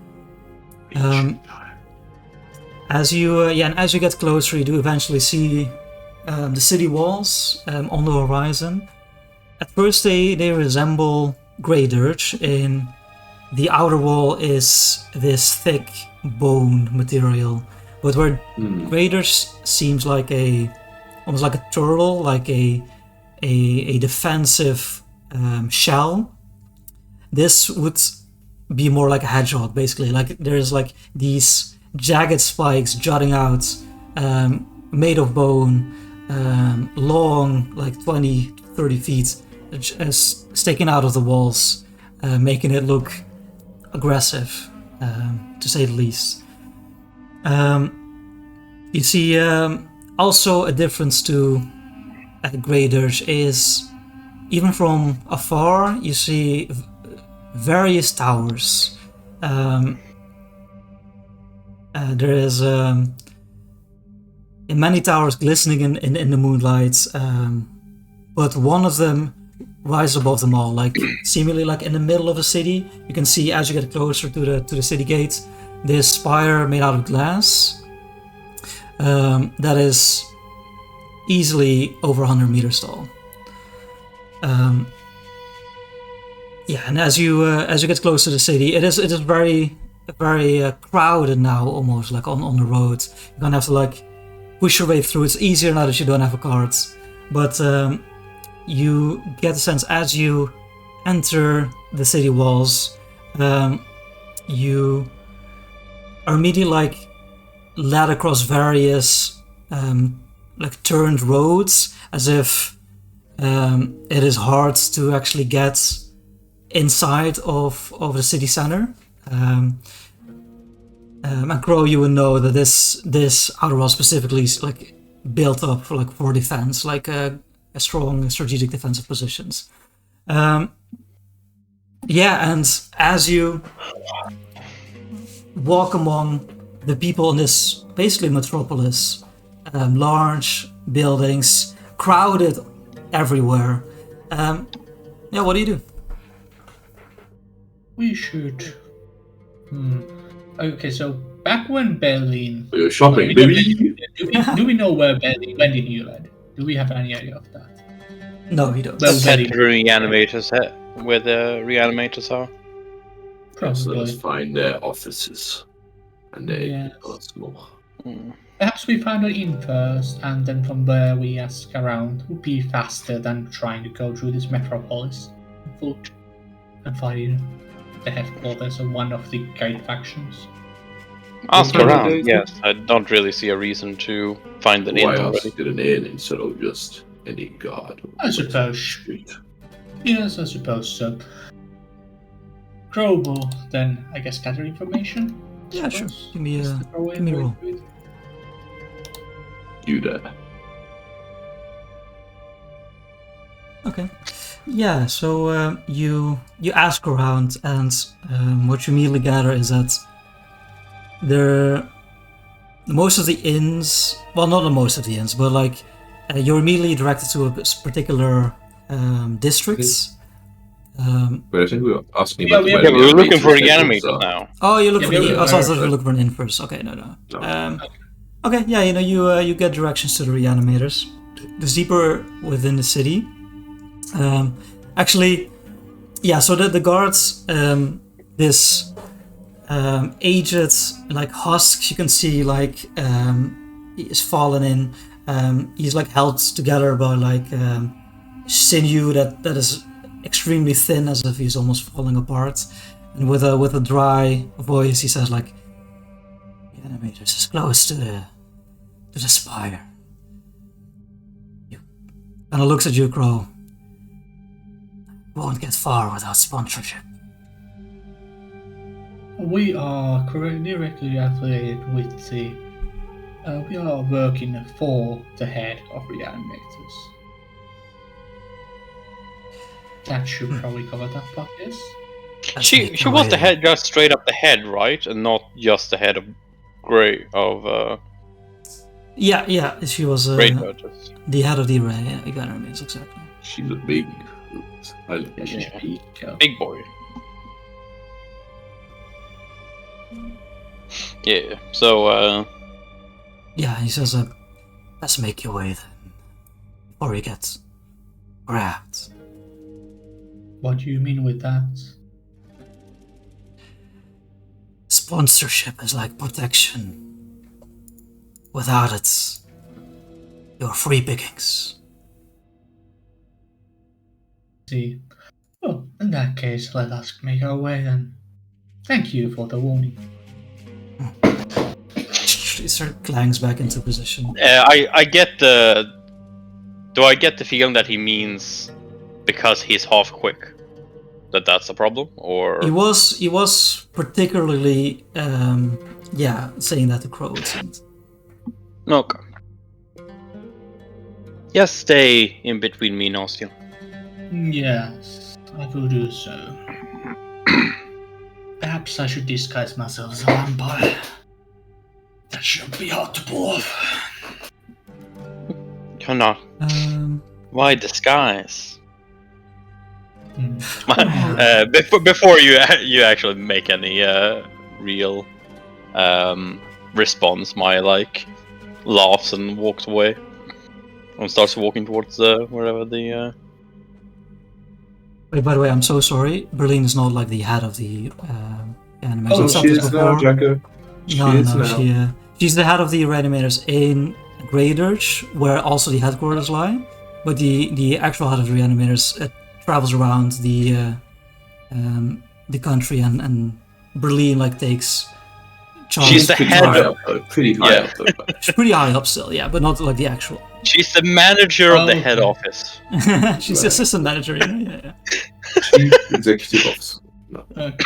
S2: As you get closer, you do eventually see the city walls on the horizon. At first, they resemble grey dirt. In the outer wall is this thick bone material, but where grey dirt seems like almost like a turtle, like a defensive shell. This would be more like a hedgehog, basically. Like there's like these jagged spikes jutting out, made of bone, long, like 20-30 feet, sticking out of the walls, making it look aggressive, to say the least. You see also a difference to grey dirt is, even from afar, you see various towers. There is many towers glistening in the moonlight, but one of them rises above them all, like seemingly like in the middle of the city. You can see as you get closer to the city gate, this spire made out of glass that is easily over 100 meters tall. And as you get close to the city, it is very crowded now, almost like on the road. You're gonna have to like push your way through. It's easier now that you don't have a cart, but you get a sense as you enter the city walls, you are immediately like led across various like turned roads, as if it is hard to actually get inside of the city center. And Crow, you would know that this outer wall specifically is like built up for defense, like a strong strategic defensive positions. And as you walk among the people in this basically metropolis, large buildings, crowded everywhere. What do you do?
S3: We should. Okay, so back when Berlin.
S4: We were shopping, baby.
S3: Do we know where Berlin went in Euland? Do we have any idea of that?
S2: No, we don't.
S3: Well,
S1: Head to the reanimators, where the reanimators are.
S4: So let's find their offices. And lots more.
S3: Perhaps we find an inn first, and then from there we ask around. Would be faster than trying to go through this metropolis on foot and find the headquarters of one of the guide factions.
S1: Ask around, yes. I don't really see a reason to find an inn already.
S4: Why ask an inn instead of just any guard?
S3: I suppose. Yes, I suppose so. Grobo, then I guess gather information.
S2: Yeah, sure. Give me a roll.
S4: You there.
S2: Okay. Yeah, so you ask around, and what you immediately gather is that most of the inns, well, not most of the inns, but like you're immediately directed to a particular districts.
S4: But I think we were asking
S1: we were looking for the animators now.
S2: Oh, you're looking for the. I thought you were looking for an inn first. Okay, no. Okay, yeah, you get directions to the reanimators. It's deeper within the city. Actually, yeah. So the guards, this aged like husk, you can see like he is fallen in. He's like held together by like sinew that is extremely thin, as if he's almost falling apart. And with a dry voice, he says like, "The animators is close to the spire." He kind of looks at you, Crow. Won't get far without sponsorship.
S3: We are directly affiliated with the. We are working for the head of reanimators. That should probably cover that part, yes?
S1: She was the head, just straight up the head, right? And not just the head of Grey, of...
S2: Yeah, she was the head of the reanimators, exactly.
S4: She's a big...
S1: Big boy. Yeah, so,
S2: Yeah, he says, let's make your way then, before he gets grabbed.
S3: What do you mean with that?
S2: Sponsorship is like protection. Without it, you're free pickings.
S3: See. Well, in that case, let us make our way then. Thank you for the warning.
S2: He sort of clangs back into position.
S1: I get the... Do I get the feeling that he means because he's half quick? That's a problem, or
S2: he was particularly saying that to Crow, it seems.
S1: Okay. Just stay in between me and Austin.
S3: Yes, I will do so. Perhaps I should disguise myself as a vampire. That shouldn't be hard to pull off.
S1: You're not. Why disguise? Before you actually make any real response, Maya like laughs and walks away and starts walking towards wherever the.
S2: Wait, by the way, I'm so sorry. Berlin is not like the head of the animators.
S4: Oh, she is now, Jacko.
S2: She's the head of the reanimators in Greydirge, where also the headquarters lie. But the actual head of the reanimators travels around the country, and Berlin like takes
S1: She's the head
S4: up, pretty high up though.
S2: She's pretty high up still, yeah, but not like the actual.
S1: She's the manager of the head office.
S2: She's the assistant manager, yeah.
S4: Chief executive officer. No.
S3: Okay.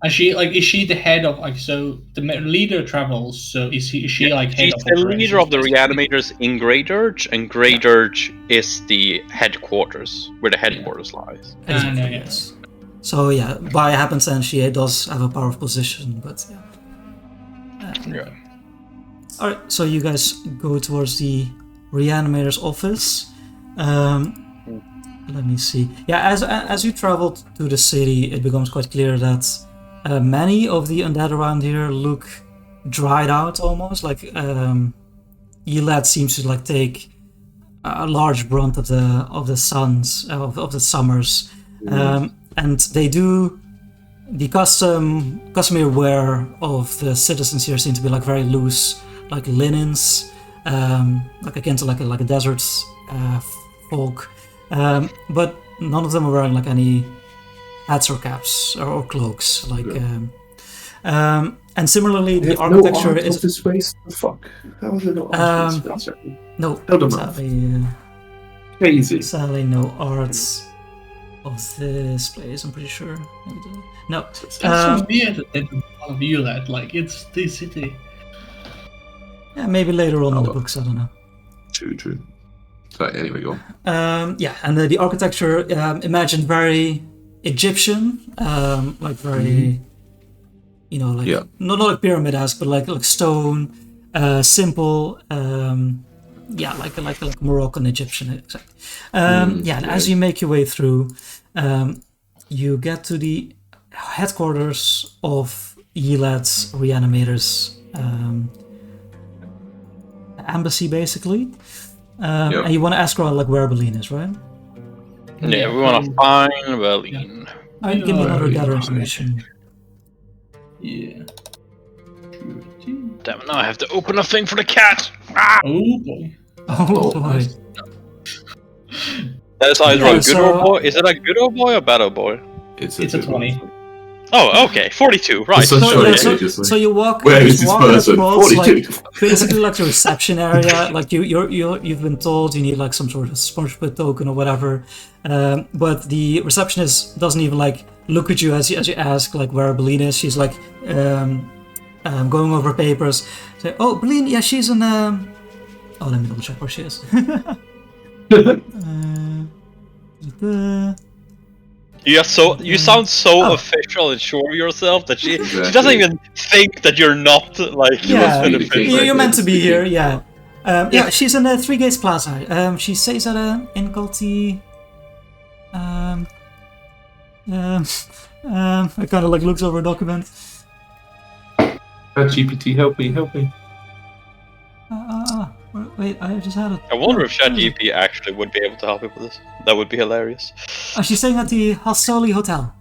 S3: And is she the head of so the leader travels? So is she like head
S1: She's
S3: of
S1: the leader of the reanimators in Grey Dirge, and Grey Dirge is the headquarters, where the headquarters lies.
S2: Exactly, yes. So yeah, by happenstance, she does have a powerful position, but yeah. Alright, so you guys go towards the reanimator's office. Let me see. Yeah, as you travel to the city, it becomes quite clear that many of the undead around here look dried out almost. Like Elad seems to like take a large brunt of the summers, and they do the customary wear of the citizens here seem to be like very loose, like linens, like akin to like a desert folk. But none of them are wearing like any hats or caps or cloaks. Like, and similarly, the architecture
S4: no
S2: is.
S4: This space. The fuck? How is it not?
S2: No,
S4: Crazy.
S2: sadly, no arts of this place. I'm pretty sure. No.
S3: That's so weird that they don't view that. Like it's the city.
S2: Yeah, maybe later on in the books. I don't know.
S4: True. Sorry, anyway, go
S2: on. Yeah, and the architecture, imagine very Egyptian, like very, not like pyramid-esque, but like stone, simple, like Moroccan Egyptian, exactly. And as you make your way through, you get to the headquarters of Yelad's Reanimators embassy, basically. And you want to ask around like where Berlin is, right?
S1: Yeah, we want to find Berlin.
S2: Alright, give me another gather information.
S3: Yeah.
S1: Damn it, now I have to open a thing for the cat! Ah!
S3: Oh boy.
S2: Oh boy.
S1: That is either a good old boy. Is it a good old boy or bad old boy?
S3: It's a 20.
S1: Oh, okay, 42, right.
S2: So you walk.
S4: Where is this person?
S2: Across, like, basically, like the reception area. Like you've been told you need like some sort of sponsorship token or whatever, but the receptionist doesn't even like look at you as you ask like where Berlin is. She's like going over papers. Say, oh, Berlin, yeah, she's in. Oh, let me double check where she is.
S1: You sound so official and sure of yourself that she doesn't even think that you're not like
S2: you're meant to be here. Yeah, she's in Three Gates Plaza. She stays at Inculty. I kind of like looks over a document.
S4: GPT, help me.
S2: Wait, I just had it.
S1: I wonder if ChatGPT actually would be able to help you with this. That would be hilarious.
S2: Oh, she's staying at the Hastoli Hotel.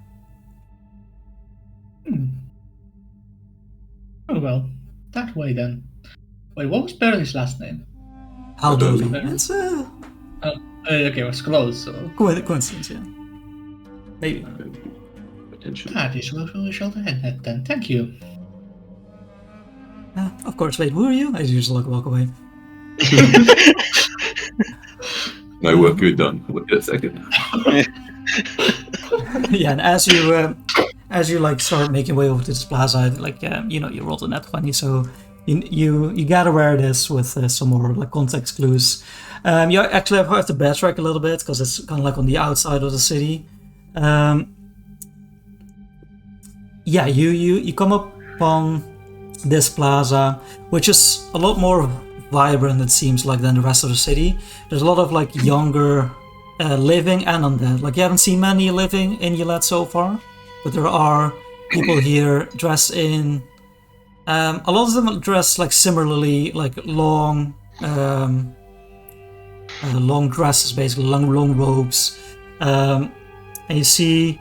S3: Oh well, that way then. Wait, what was Berlin's last name?
S2: Haldoli. It's
S3: okay, it was close, so...
S2: coincidence, yeah. Maybe.
S3: That is what we shall end then. Thank you.
S2: Of course, wait, who are you? I just walk away.
S4: My work you're done. Wait a second.
S2: Yeah, and as you like start making way over to this plaza, like you rolled a nat 20, so you gotta wear this with some more like context clues. You actually have to backtrack a little bit because it's kind of like on the outside of the city. You come up on this plaza, which is a lot more vibrant, it seems like, than the rest of the city. There's a lot of like younger living and undead. Like you haven't seen many living in Yelad so far, but there are people here dressed in a lot of them are dressed like similarly, like long dresses, basically long robes, and you see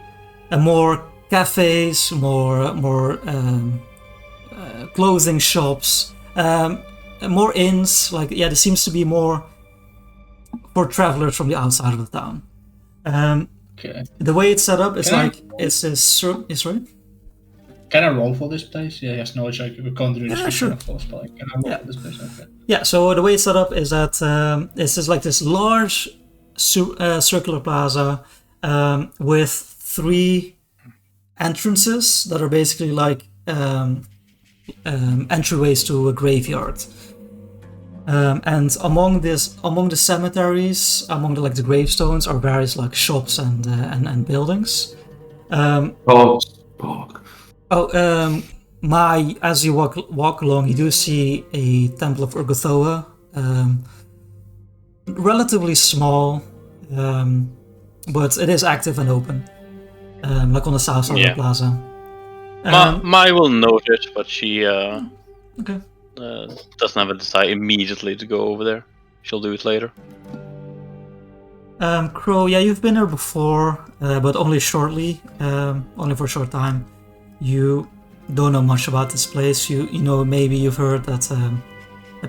S2: more cafes, more clothing shops, more inns. Like there seems to be more for travelers from the outside of the town.
S3: Okay.
S2: The way it's set up is it's right.
S3: Can I roll for this place? Yeah, yes, no, it's like we're going through the description,
S2: sure.
S3: of course, but like, can I roll for this place? Okay.
S2: Yeah, so the way it's set up is that this is like this large circular plaza with 3 entrances that are basically like entryways to a graveyard. And among the cemeteries, among the gravestones, are various like shops and buildings. As you walk along, you do see a temple of Urgothoa, relatively small, but it is active and open, like on the south side of the plaza.
S1: Mai will note it, but she
S2: okay.
S1: Doesn't have a desire immediately to go over there. She'll do it later.
S2: Crow, yeah, you've been there before, but only shortly, only for a short time. You don't know much about this place. You know, maybe you've heard that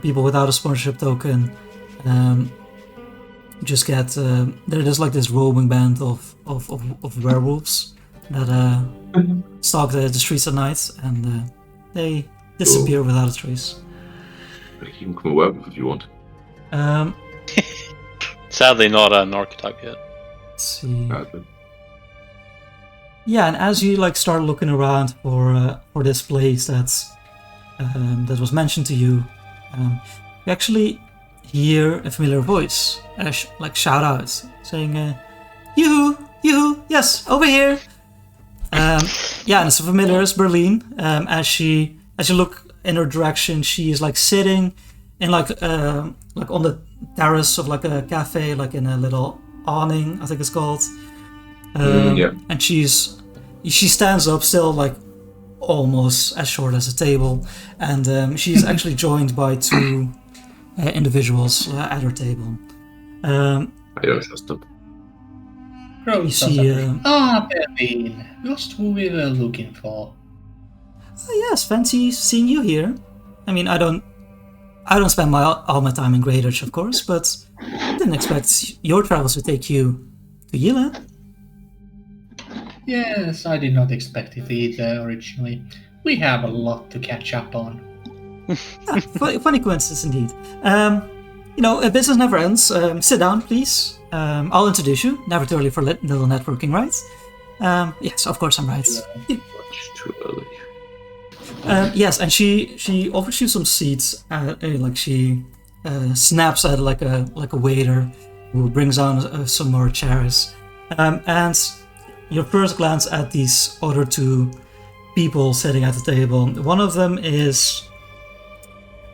S2: people without a sponsorship token just get there's like this roaming band of werewolves that stalk the streets at night, and they disappear without a trace.
S4: You can become a werewolf if you want.
S1: Sadly, not an archetype yet.
S2: Let's see. Yeah, and as you start looking around for this place that was mentioned to you, you actually hear a familiar voice, shout out, saying, "You, yes, over here." Yeah, and it's familiar. It's Berlin. As you look in her direction, she is sitting in on the terrace of a cafe, in a little awning, I think it's called. And she stands up, still almost as short as a table, and she's actually joined by 2 individuals at her table.
S4: I don't trust them.
S2: You see,
S3: Berlin, just who we were looking for.
S2: Oh, yes, fancy seeing you here. I mean, I don't spend all my time in Greyditch, of course, but I didn't expect your travels to take you to Yila.
S3: Yes, I did not expect it either originally. We have a lot to catch up on.
S2: Funny coincidence indeed. Business never ends. Sit down, please. I'll introduce you. Never too early for little networking, right? Yes, of course I'm right.
S4: Much too early.
S2: Yes, and she offers you some seats. She snaps at like a waiter who brings on some more chairs. And your first glance at these other 2 people sitting at the table. One of them is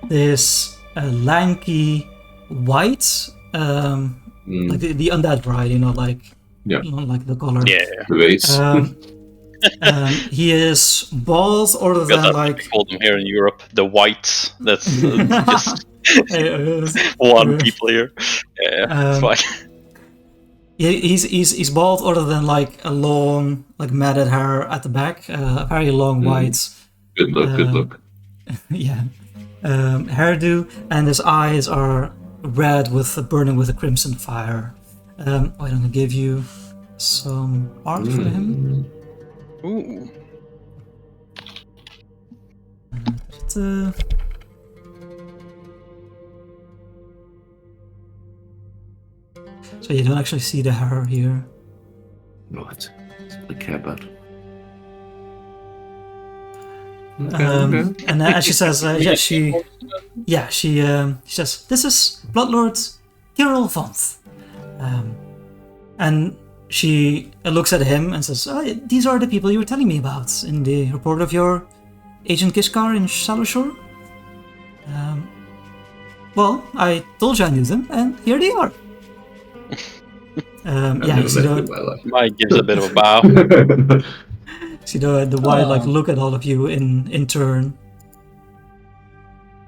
S2: this lanky white, like the undead variety, like the color.
S1: Yeah.
S2: He is bald, other than
S1: we call them here in Europe the whites. That's just one people here. Yeah, it's fine.
S2: He's bald, other than a long matted hair at the back, very long white.
S4: Good look.
S2: Yeah, hairdo, and his eyes are red burning with a crimson fire. I'm gonna give you some art for him.
S1: Ooh.
S2: So you don't actually see the hair here.
S4: Right. That's what I care about.
S2: And as she says, she says, "This is Bloodlord Tyrell Vont." And she looks at him and says, "These are the people you were telling me about in the report of your Agent Kishkar in Shallowshore. Well, I told you I knew them, and here they are." You see
S1: Mike gives a bit of a bow.
S2: See the wide look at all of you in turn.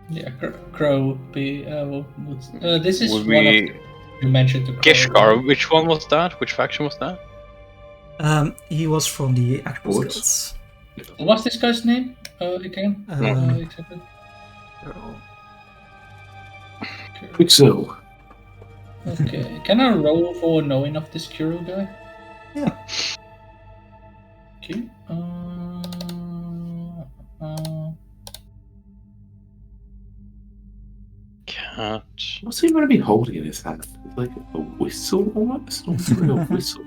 S3: Yeah, Crow. This is
S1: Would
S3: one
S1: we...
S3: of you mentioned to Crow.
S1: Kishkar, which one was that? Which faction was that?
S2: He was from the Actors Guilds.
S3: What's this guy's name again? Exactly.
S4: Pixel.
S3: Okay, can I roll for knowing of this Kuro guy?
S2: Yeah.
S3: Okay.
S1: Cat.
S4: What's he going to be holding in his hand? Like a whistle almost? Not really a whistle.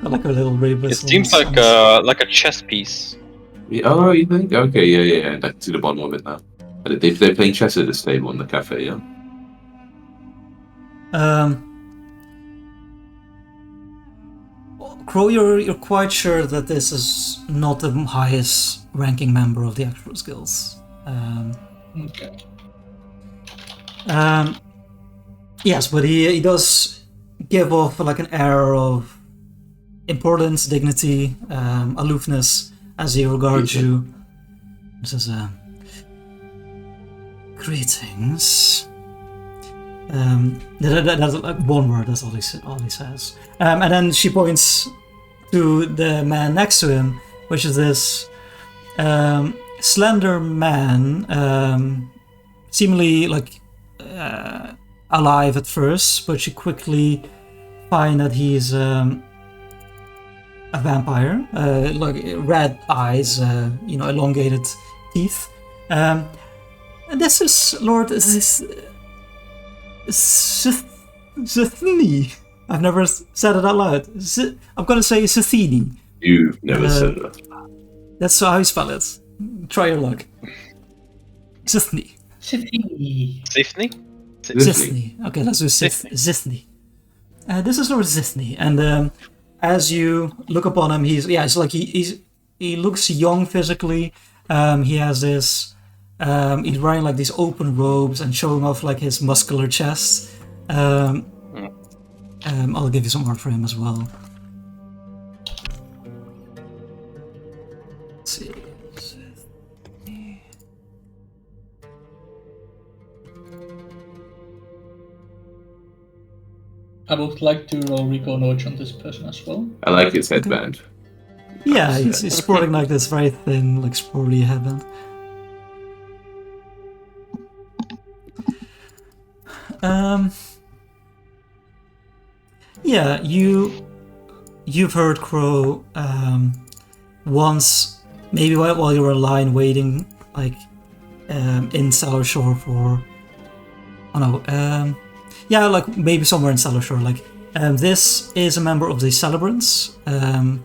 S2: Like a little ray
S1: It
S2: whistle.
S1: seems like a chess piece.
S4: Yeah, oh, you think? Okay, yeah. I can see the bottom of it now. They're playing chess at this table in the cafe, yeah?
S2: Crow, you're quite sure that this is not the highest ranking member of the Actors Guilds.
S3: Okay.
S2: Yes, but he does give off like an air of importance, dignity, aloofness as he regards you. He says, greetings. That's like one word, that's all he says. And then she points to the man next to him, which is this slender man, seemingly like alive at first, but you quickly find that he's a vampire, like red eyes, elongated teeth. And this is Lord Zithini. I've never said it out loud. I'm gonna say Zithini.
S4: You've never said that.
S2: That's how you spell it. Try your luck. Zithini.
S1: Safety?
S2: Zithni. Okay, let's do Zithni. This is Lord Zithni, and as you look upon him, he looks young physically. He has this. He's wearing like these open robes and showing off like his muscular chest. I'll give you some art for him as well. Let's see.
S3: I would like to roll recall knowledge on this person as well.
S4: I like his headband.
S2: Yeah, he's sporting like this very thin, like sporty headband. Yeah, you've heard Crow once, maybe while you were in line waiting, like in Cellar Shore for. Oh no, yeah, like maybe somewhere in Cellar Shore. Like this is a member of the Celebrants, and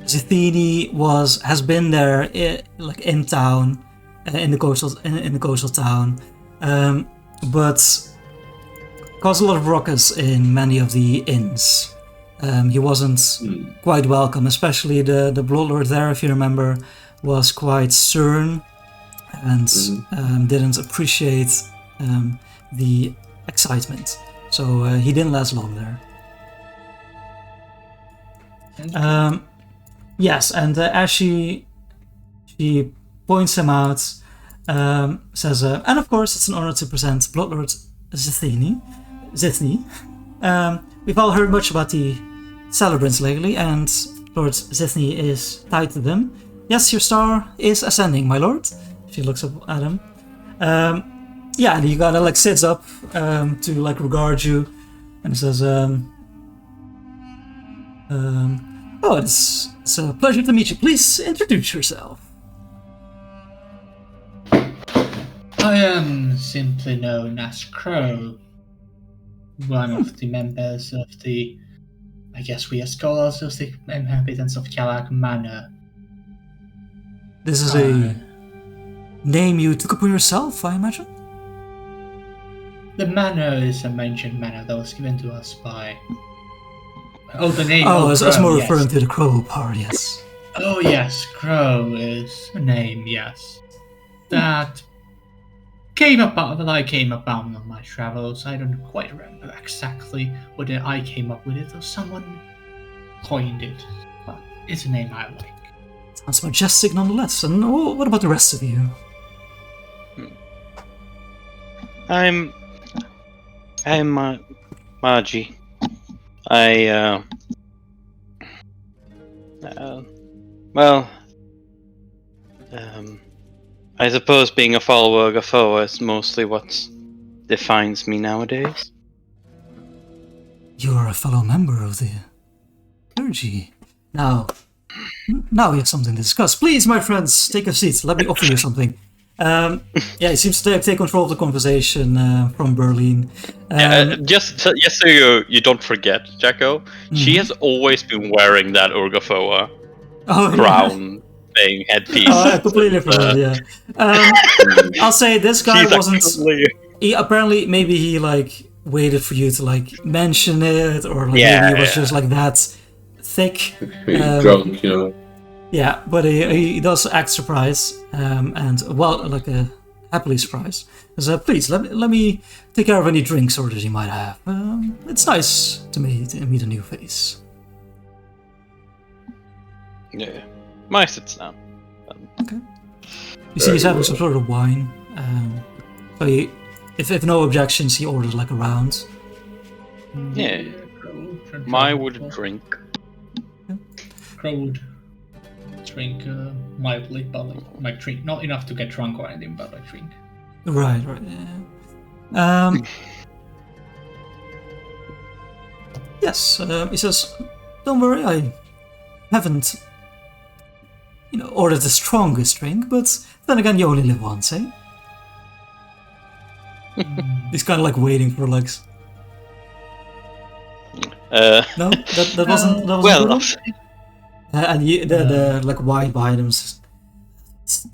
S2: Zithini has been there, like in town, in the coastal town, but caused a lot of ruckus in many of the inns. He wasn't quite welcome, especially the Bloodlord there, if you remember, was quite stern and didn't appreciate the excitement. So he didn't last long there. Yes, and as she points him out, says, and of course it's an honor to present Bloodlord Zithni. We've all heard much about the Celebrants lately, and Lord Zithni is tied to them. Yes, your star is ascending, my lord. She looks up at him. Yeah, and he kind of like sits up to like regard you, and says, "Oh, it's a pleasure to meet you. Please introduce yourself."
S3: I am simply known as Crow, one of the members of the, I guess we are scholars of the inhabitants of Kalag Manor.
S2: This is a name you took upon yourself, I imagine?
S3: The manor is a ancient manor that was given to us by... Oh, the name...
S2: Oh, I was more
S3: yes.
S2: referring to the Crow part, yes.
S3: Oh, yes, Crow is a name, yes. That I came about on my travels. I don't quite remember exactly whether I came up with it or someone coined it, but it's a name I like.
S2: Sounds majestic nonetheless. And what about the rest of you?
S1: I'm Margie. I suppose being a follower of Gafoa is mostly what defines me nowadays.
S2: You're a fellow member of the clergy. Now we have something to discuss. Please, my friends, take a seat. Let me offer you something. Yeah, he seems to take control of the conversation from Berlin.
S1: Just so you don't forget, Jacko, she has always been wearing that Urgafoa crown thing headpiece.
S2: Oh, I completely forgot. Yeah, I'll say this guy wasn't. He apparently maybe he like waited for you to like mention it, or like maybe he was just like that thick.
S4: Drunk, you know.
S2: Yeah, but he does act surprised, and well, like a happily surprised. So please let me take care of any drinks orders you might have. It's nice to meet a new face.
S1: Yeah, my sits down.
S2: Okay. You see, he's having some sort of wine. So he, if no objections, he orders like a round.
S1: Yeah, my would drink.
S3: Crow would drink mildly, but like drink, not enough to get drunk or anything, but like drink.
S2: Right. Yeah. Yes. He says, "Don't worry, I haven't, ordered the strongest drink, but then again, you only live once, eh?" He's kind of like waiting for like. No, that wasn't. That wasn't
S1: well.
S2: And the like wine behind him says, "It's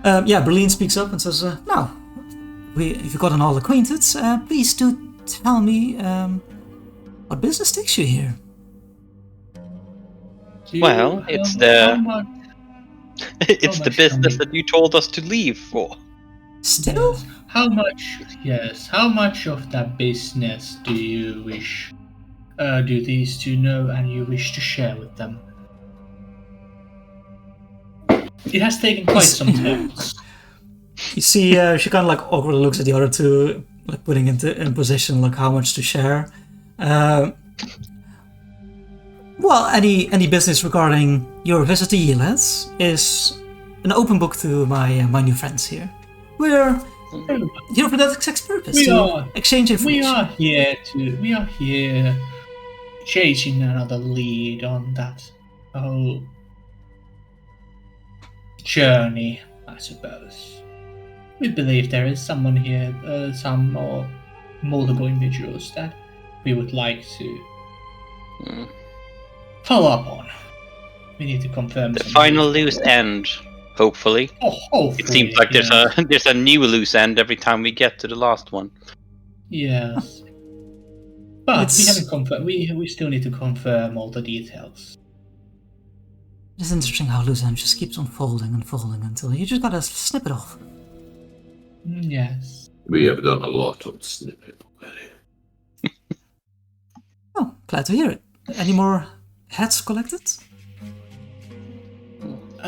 S2: terrible." Yeah, Berlin speaks up and says, "Now, if you've gotten all acquainted, please do tell me what business takes you here."
S1: Well, it's the business that you told us to leave for.
S2: Still?
S3: Yes. How much of that business do you wish do these two know and you wish to share with them? It has taken quite some time.
S2: You see, she kind of like awkwardly looks at the other two, like putting in position like how much to share. Well, any business regarding your visit to Yelets is an open book to my new friends here. We're here for that exact purpose. Exchange information.
S3: We are here chasing another lead on that whole journey, I suppose. We believe there is someone here, some or multiple individuals that we would like to follow up on. We need to confirm
S1: the final loose end. Hopefully.
S3: Hopefully.
S1: It seems like there's a new loose end every time we get to the last one.
S3: Yes. But we haven't confirmed. We still need to confirm all the details.
S2: It's interesting how loose end just keeps unfolding until you just gotta snip it off.
S3: Yes.
S4: We have done a lot of snipping already.
S2: Oh, glad to hear it. Any more heads collected?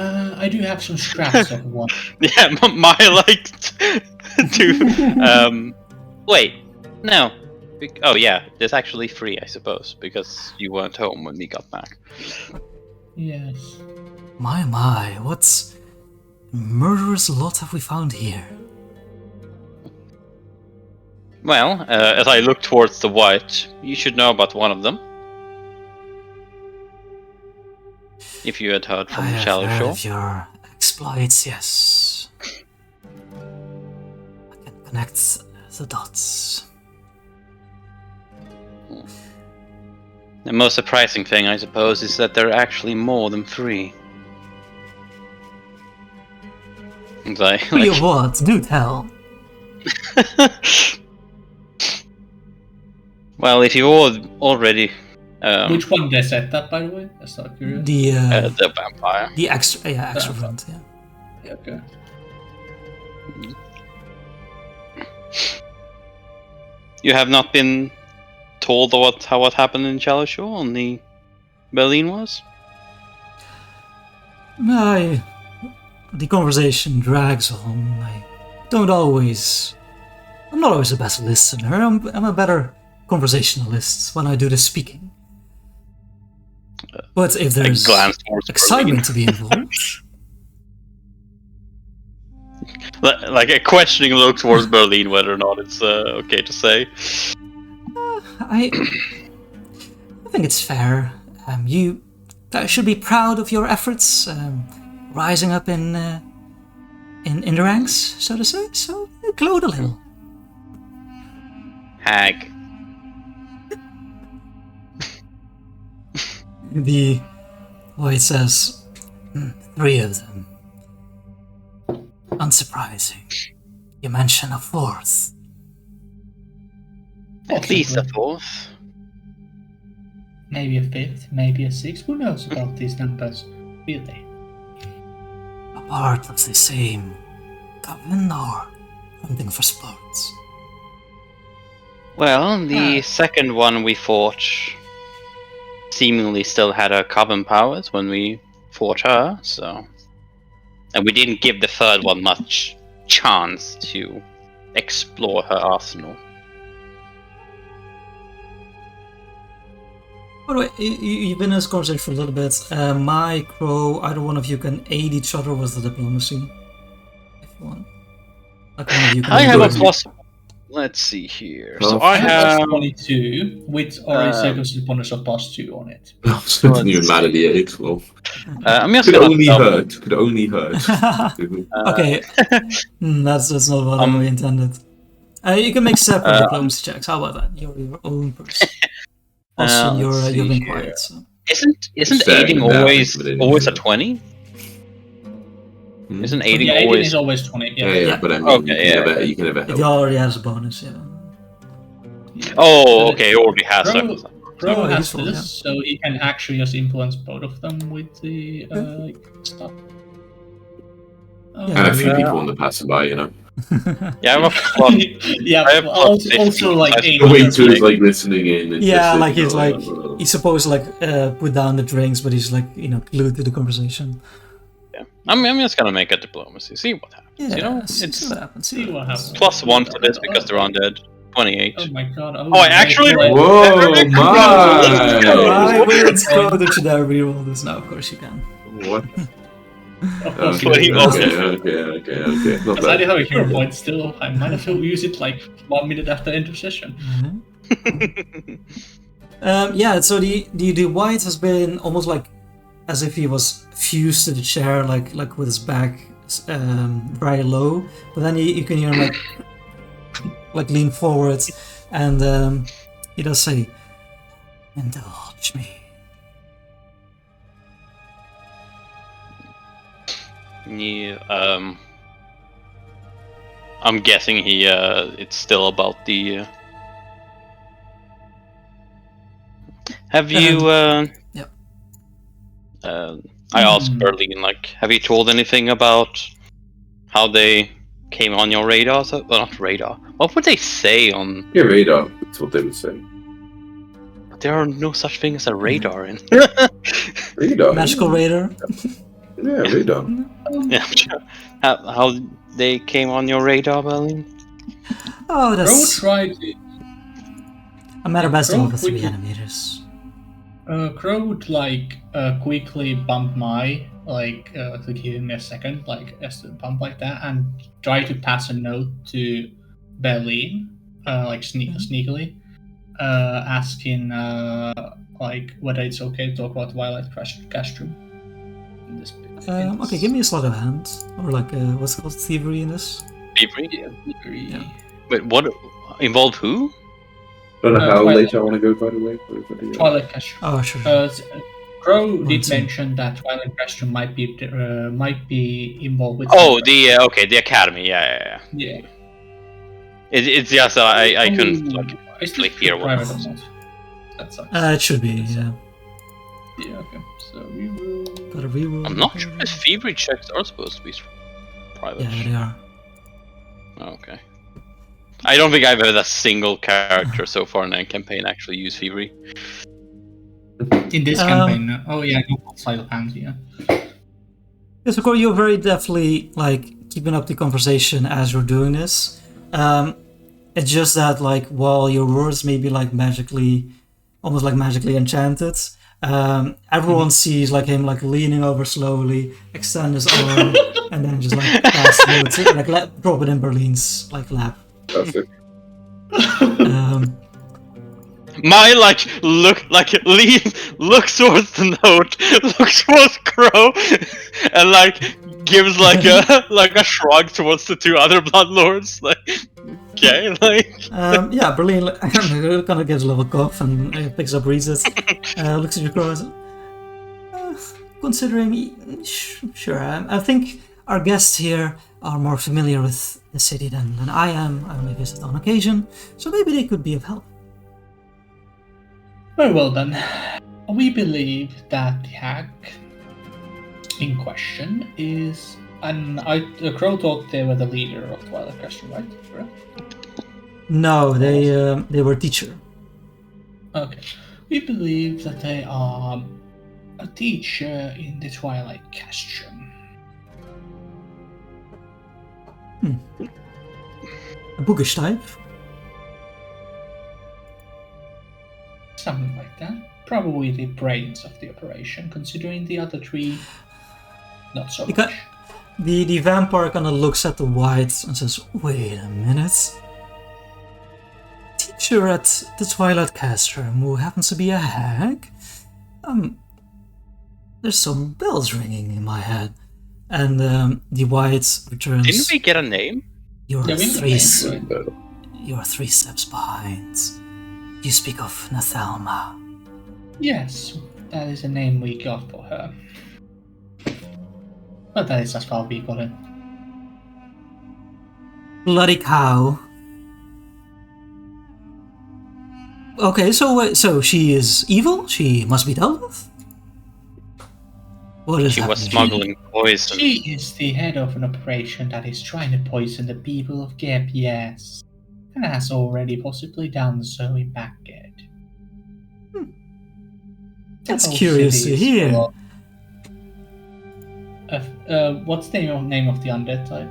S3: I do have some scraps of one.
S1: Yeah, my liked to. Wait, no. Oh yeah, there's actually 3, I suppose, because you weren't home when we got back.
S3: Yes.
S2: My, what murderous lot have we found here?
S1: Well, as I look towards the white, you should know about one of them. If you had heard from Shallow
S2: I have heard
S1: Shore.
S2: of your exploits, yes. I can connect the dots.
S1: The most surprising thing, I suppose, is that there are actually more than 3.
S2: Three of what? Do tell.
S1: Well, if you already...
S3: Which one they set up, by the way? That's not curious.
S1: The vampire.
S2: The extrovert, yeah.
S3: Yeah, okay.
S1: You have not been told what happened in Shallow Shore on the Berlin was?
S2: The conversation drags on. I'm not always the best listener. I'm a better conversationalist when I do the speaking. But if there's excitement to be involved...
S1: like a questioning look towards Berlin, whether or not it's okay to say.
S2: I think it's fair. You guys should be proud of your efforts, rising up in the ranks, so to say. So gloat a little.
S1: Hag.
S2: The voice says, 3 of them. Unsurprising. You mention a 4th.
S1: At least a 4th.
S3: Maybe a 5th, maybe a 6th. Who knows about these numbers, really?
S2: A part of the same coven or hunting for sports?
S1: Well, the second one we fought seemingly still had her coven powers when we fought her, so... And we didn't give the third one much chance to explore her arsenal.
S2: By the way, you've been in this conversation for a little bit. My Crow, either one of you can aid each other with the diplomacy, if you want. Like one of you can
S1: I have a plus. Let's see here. So I have
S3: 22 with already circumstances bonus of +2 on it.
S4: So it didn't even matter the age. Well,
S1: I'm just
S4: could
S1: gonna
S4: only hurt. Could only hurt.
S2: Okay, that's not what I intended. You can make separate diplomacy checks. How about that? You're your own person. Also, you've been quiet. So.
S1: Isn't aiding always a 20? Isn't aiding always?
S3: Aiding is always 20.
S4: Yeah, but I mean,
S1: Okay,
S4: you can never help.
S2: It already has a bonus, yeah.
S1: Oh, okay, it already has a.
S3: Pro has
S2: useful,
S3: this, so he can actually just influence both of them with the stuff.
S4: And a few people on the passerby, you know.
S1: Yeah, I'm a plus.
S3: Yeah,
S1: I have plus
S3: also
S1: 15.
S3: like
S4: The waiter is like listening in. And
S2: Yeah,
S4: just,
S2: like he's
S4: like,
S2: he's supposed to like put down the drinks, but he's like glued to the conversation.
S1: Yeah, I'm just gonna make a diplomacy. See what happens.
S2: Yeah,
S1: You know,
S2: see
S1: it's
S2: what happens.
S3: See what happens.
S1: +1 for this because they're undead. 28.
S3: Oh my god.
S1: Oh, I actually.
S4: Whoa, my!
S2: I will throw that you there reroll this now. Of course you can.
S4: What?
S3: Okay.
S4: Okay.
S1: Not
S3: Because I
S4: bad.
S3: do have a hero point still. I might as well use it like 1 minute after intercession.
S2: Yeah. So the white has been almost like as if he was fused to the chair, like with his back very low. But then you can hear him like lean forward, and he does say, "Indulge me."
S1: Yeah, I'm guessing it's still about the. Have you?
S2: Yep.
S1: I asked Berlin, like, have you told anything about how they came on your radar? Well, not radar. What would they say on?
S4: Yeah, radar. That's what they would say.
S1: There are no such thing as a radar in.
S4: Radar.
S2: Magical radar.
S4: Yeah, radar.
S1: Yeah, how they came on your radar, Berlin?
S2: Oh,
S3: Crow
S2: that's
S3: tried to.
S2: a matter best
S3: Crow
S2: over 3
S3: quickly-
S2: animators.
S3: Crow would like quickly bump my to give him a second, like just a bump like that, and try to pass a note to Berlin, sneakily, asking like whether it's okay to talk about Twilight Castrum. In this
S2: Okay, give me a slot of hand, or like what's it called, thievery in this?
S1: Thievery?
S2: Yeah.
S1: Wait, what? Involve who?
S4: Don't know how
S3: Twilight.
S4: late I want to go, by the way.
S3: Twilight Castrum.
S2: Oh, sure.
S3: Crow did
S2: One,
S3: mention that Twilight Castrum might be involved with.
S1: Oh, the academy. Yeah.
S3: Yeah.
S1: It's just I couldn't like.
S3: Is
S1: click
S3: this
S1: here
S3: private
S1: once.
S3: or not? That sucks.
S2: It should be, yeah.
S3: Yeah, okay. So we will.
S2: Gotta reroll.
S1: I'm not sure if thievery checks are supposed to be private.
S2: Yeah, they are.
S1: Oh, okay. I don't think I've had a single character so far in the campaign actually use thievery.
S3: In this campaign, oh yeah, no sleight of hand, yeah.
S2: Yes, of course, you're very definitely like keeping up the conversation as you're doing this. It's just that like while your words may be like almost like magically enchanted, everyone sees like him like leaning over slowly, extend his arm, and then just like pass it, like drop it in Berlin's like lap.
S4: Perfect.
S1: My looks towards the note, looks towards Crow, and gives a shrug towards the two other bloodlords. Okay,
S2: Yeah, Berlin kind of gives a little cough and picks up Reese's. Looks at you, Crow. Considering, sure, I think our guests here are more familiar with the city than I am. I only visit on occasion, so maybe they could be of help.
S3: Very well then. We believe that the hag in question is... And the Crow thought they were the leader of Twilight Castle, right? Correct?
S2: No, they were teacher.
S3: Okay. We believe that they are a teacher in the Twilight Castle.
S2: A bookish type?
S3: Something like that. Probably the brains of the operation, considering the other three, not so much.
S2: The vampire kind of looks at the whites and says, "Wait a minute. Teacher at the Twilight Castrum who happens to be a hag? There's some bells ringing in my head." And the white returns.
S1: Didn't we get a name?
S2: You're 3 steps behind. You speak of Nathalma.
S3: Yes, that is the name we got for her. But that is as far as we got it.
S2: Bloody cow. Okay, so she is evil? She must be dealt with? What is
S1: She was
S2: happening?
S1: smuggling poison.
S3: She is the head of an operation that is trying to poison the people of Geb, yes. And has already possibly done so in Backgate.
S2: That's curious to hear.
S3: What's the name of the undead type?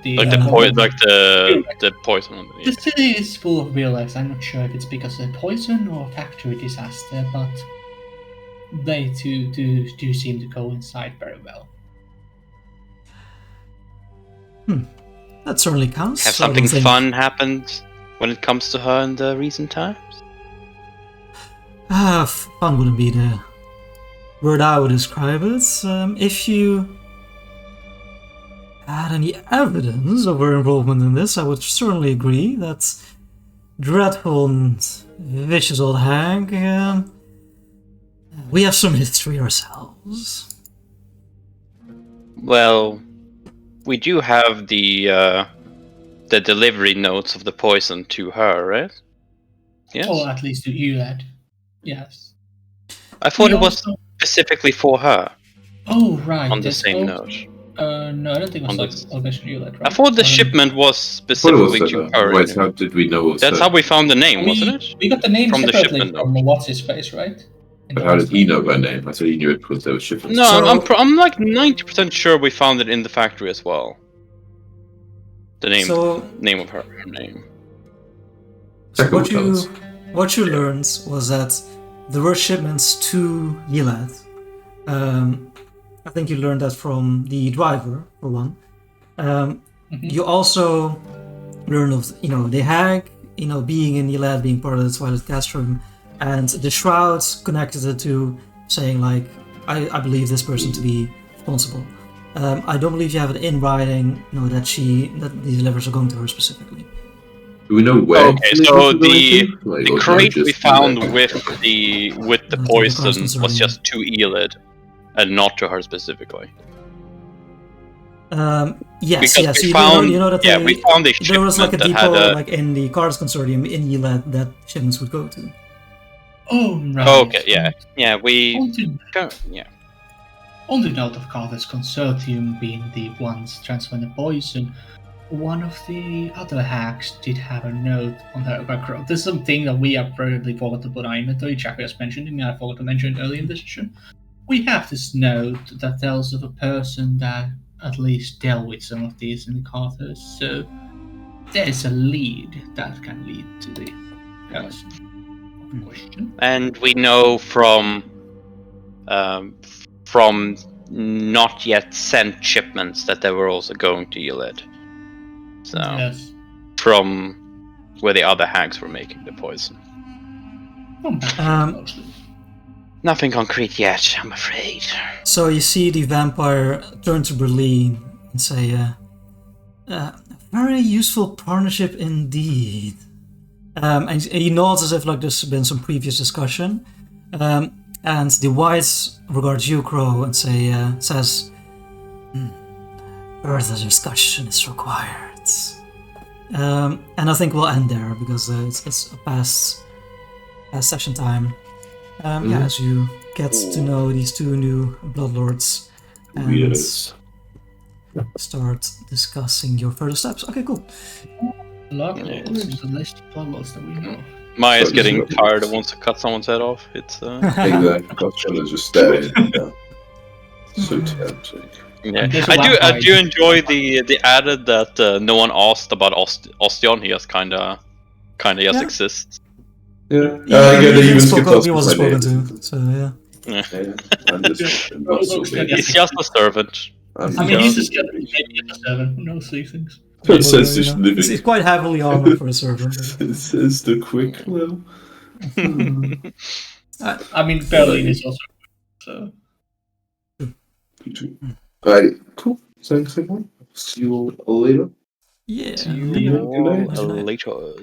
S1: The poison.
S3: The city is full of real lives. I'm not sure if it's because of poison or factory disaster, but they do seem to coincide very well.
S2: That certainly counts.
S1: Have something fun happened when it comes to her in the recent times?
S2: Fun wouldn't be the word I would describe it. If you had any evidence of her involvement in this, I would certainly agree that dreadful and vicious old hag. We have some history ourselves.
S1: Well, we do have the delivery notes of the poison to her, right? Yes.
S3: Or at least to you, lad. Yes.
S1: I thought it was specifically for her.
S3: Oh, right.
S1: On the same note.
S3: No, I don't think it was right?
S1: I thought the shipment was specifically to her.
S4: Wait, how did we know?
S1: That's how we found the name, wasn't it?
S3: We got the name
S1: from the
S3: separately
S1: shipment
S3: from what's his face, right?
S4: But how did he know her name? I thought he knew it because there was shipments.
S1: No, I'm like 90% sure we found it in the factory as well. The name of her name.
S2: So what you learned was that there were shipments to Yilad. I think you learned that from the driver, for one. You also learned of the hag, being in Yilad, being part of the Twilight Castrum, and the shrouds connected it to saying I believe this person to be responsible. I don't believe you have it in writing, that these levers are going to her specifically.
S4: Do we know where?
S1: Okay, so the crate we found with the poison was just to Elid, and not to her specifically.
S2: Yes.
S1: We found,
S2: that
S1: we found a shipment
S2: there was a
S1: that
S2: depot
S1: had
S2: in the Cards Consortium in Elid that shipments would go to.
S3: Oh, right.
S1: Okay, yeah,
S3: On the note of Carter's Consortium being the ones transferring the poison, one of the other hacks did have a note on her background. This is something that we have probably forgot to put on inventory. Jackie has mentioned it, and I forgot to mention it earlier in the session. We have this note that tells of a person that at least dealt with some of these in the Carters, so there's a lead that can lead to the person of question.
S1: And we know from not yet sent shipments that they were also going to Yilid. So
S3: Yes.
S1: from where the other hags were making the poison.
S3: Mostly.
S1: Nothing concrete yet, I'm afraid.
S2: So you see the vampire turn to Berlin and say, very useful partnership indeed. And he nods as if like there's been some previous discussion. And the White regards you, Crow, and says, further discussion is required. And I think we'll end there because it's past session time. Yeah, as you get to know these two new Bloodlords and start discussing your further steps. Okay, cool.
S3: Bloodlords, the list of Bloodlords that we know.
S1: Maya's getting tired and wants to cut someone's head off. It's
S4: Exactly. Gotcha, just staring. So tempting.
S1: Yeah, I do enjoy the added that no one asked about Ostion. He just kind of just exists.
S4: Yeah,
S2: He wasn't spoken to, so yeah.
S1: He's just a servant.
S3: He's just a servant. Who knows these things?
S4: It says just living.
S2: It's quite heavily armored for a servant.
S4: It says the quick will.
S3: Berlin is also so.
S4: Alright, cool. Thanks everyone. See you all later.
S2: Yeah.
S1: See you all later.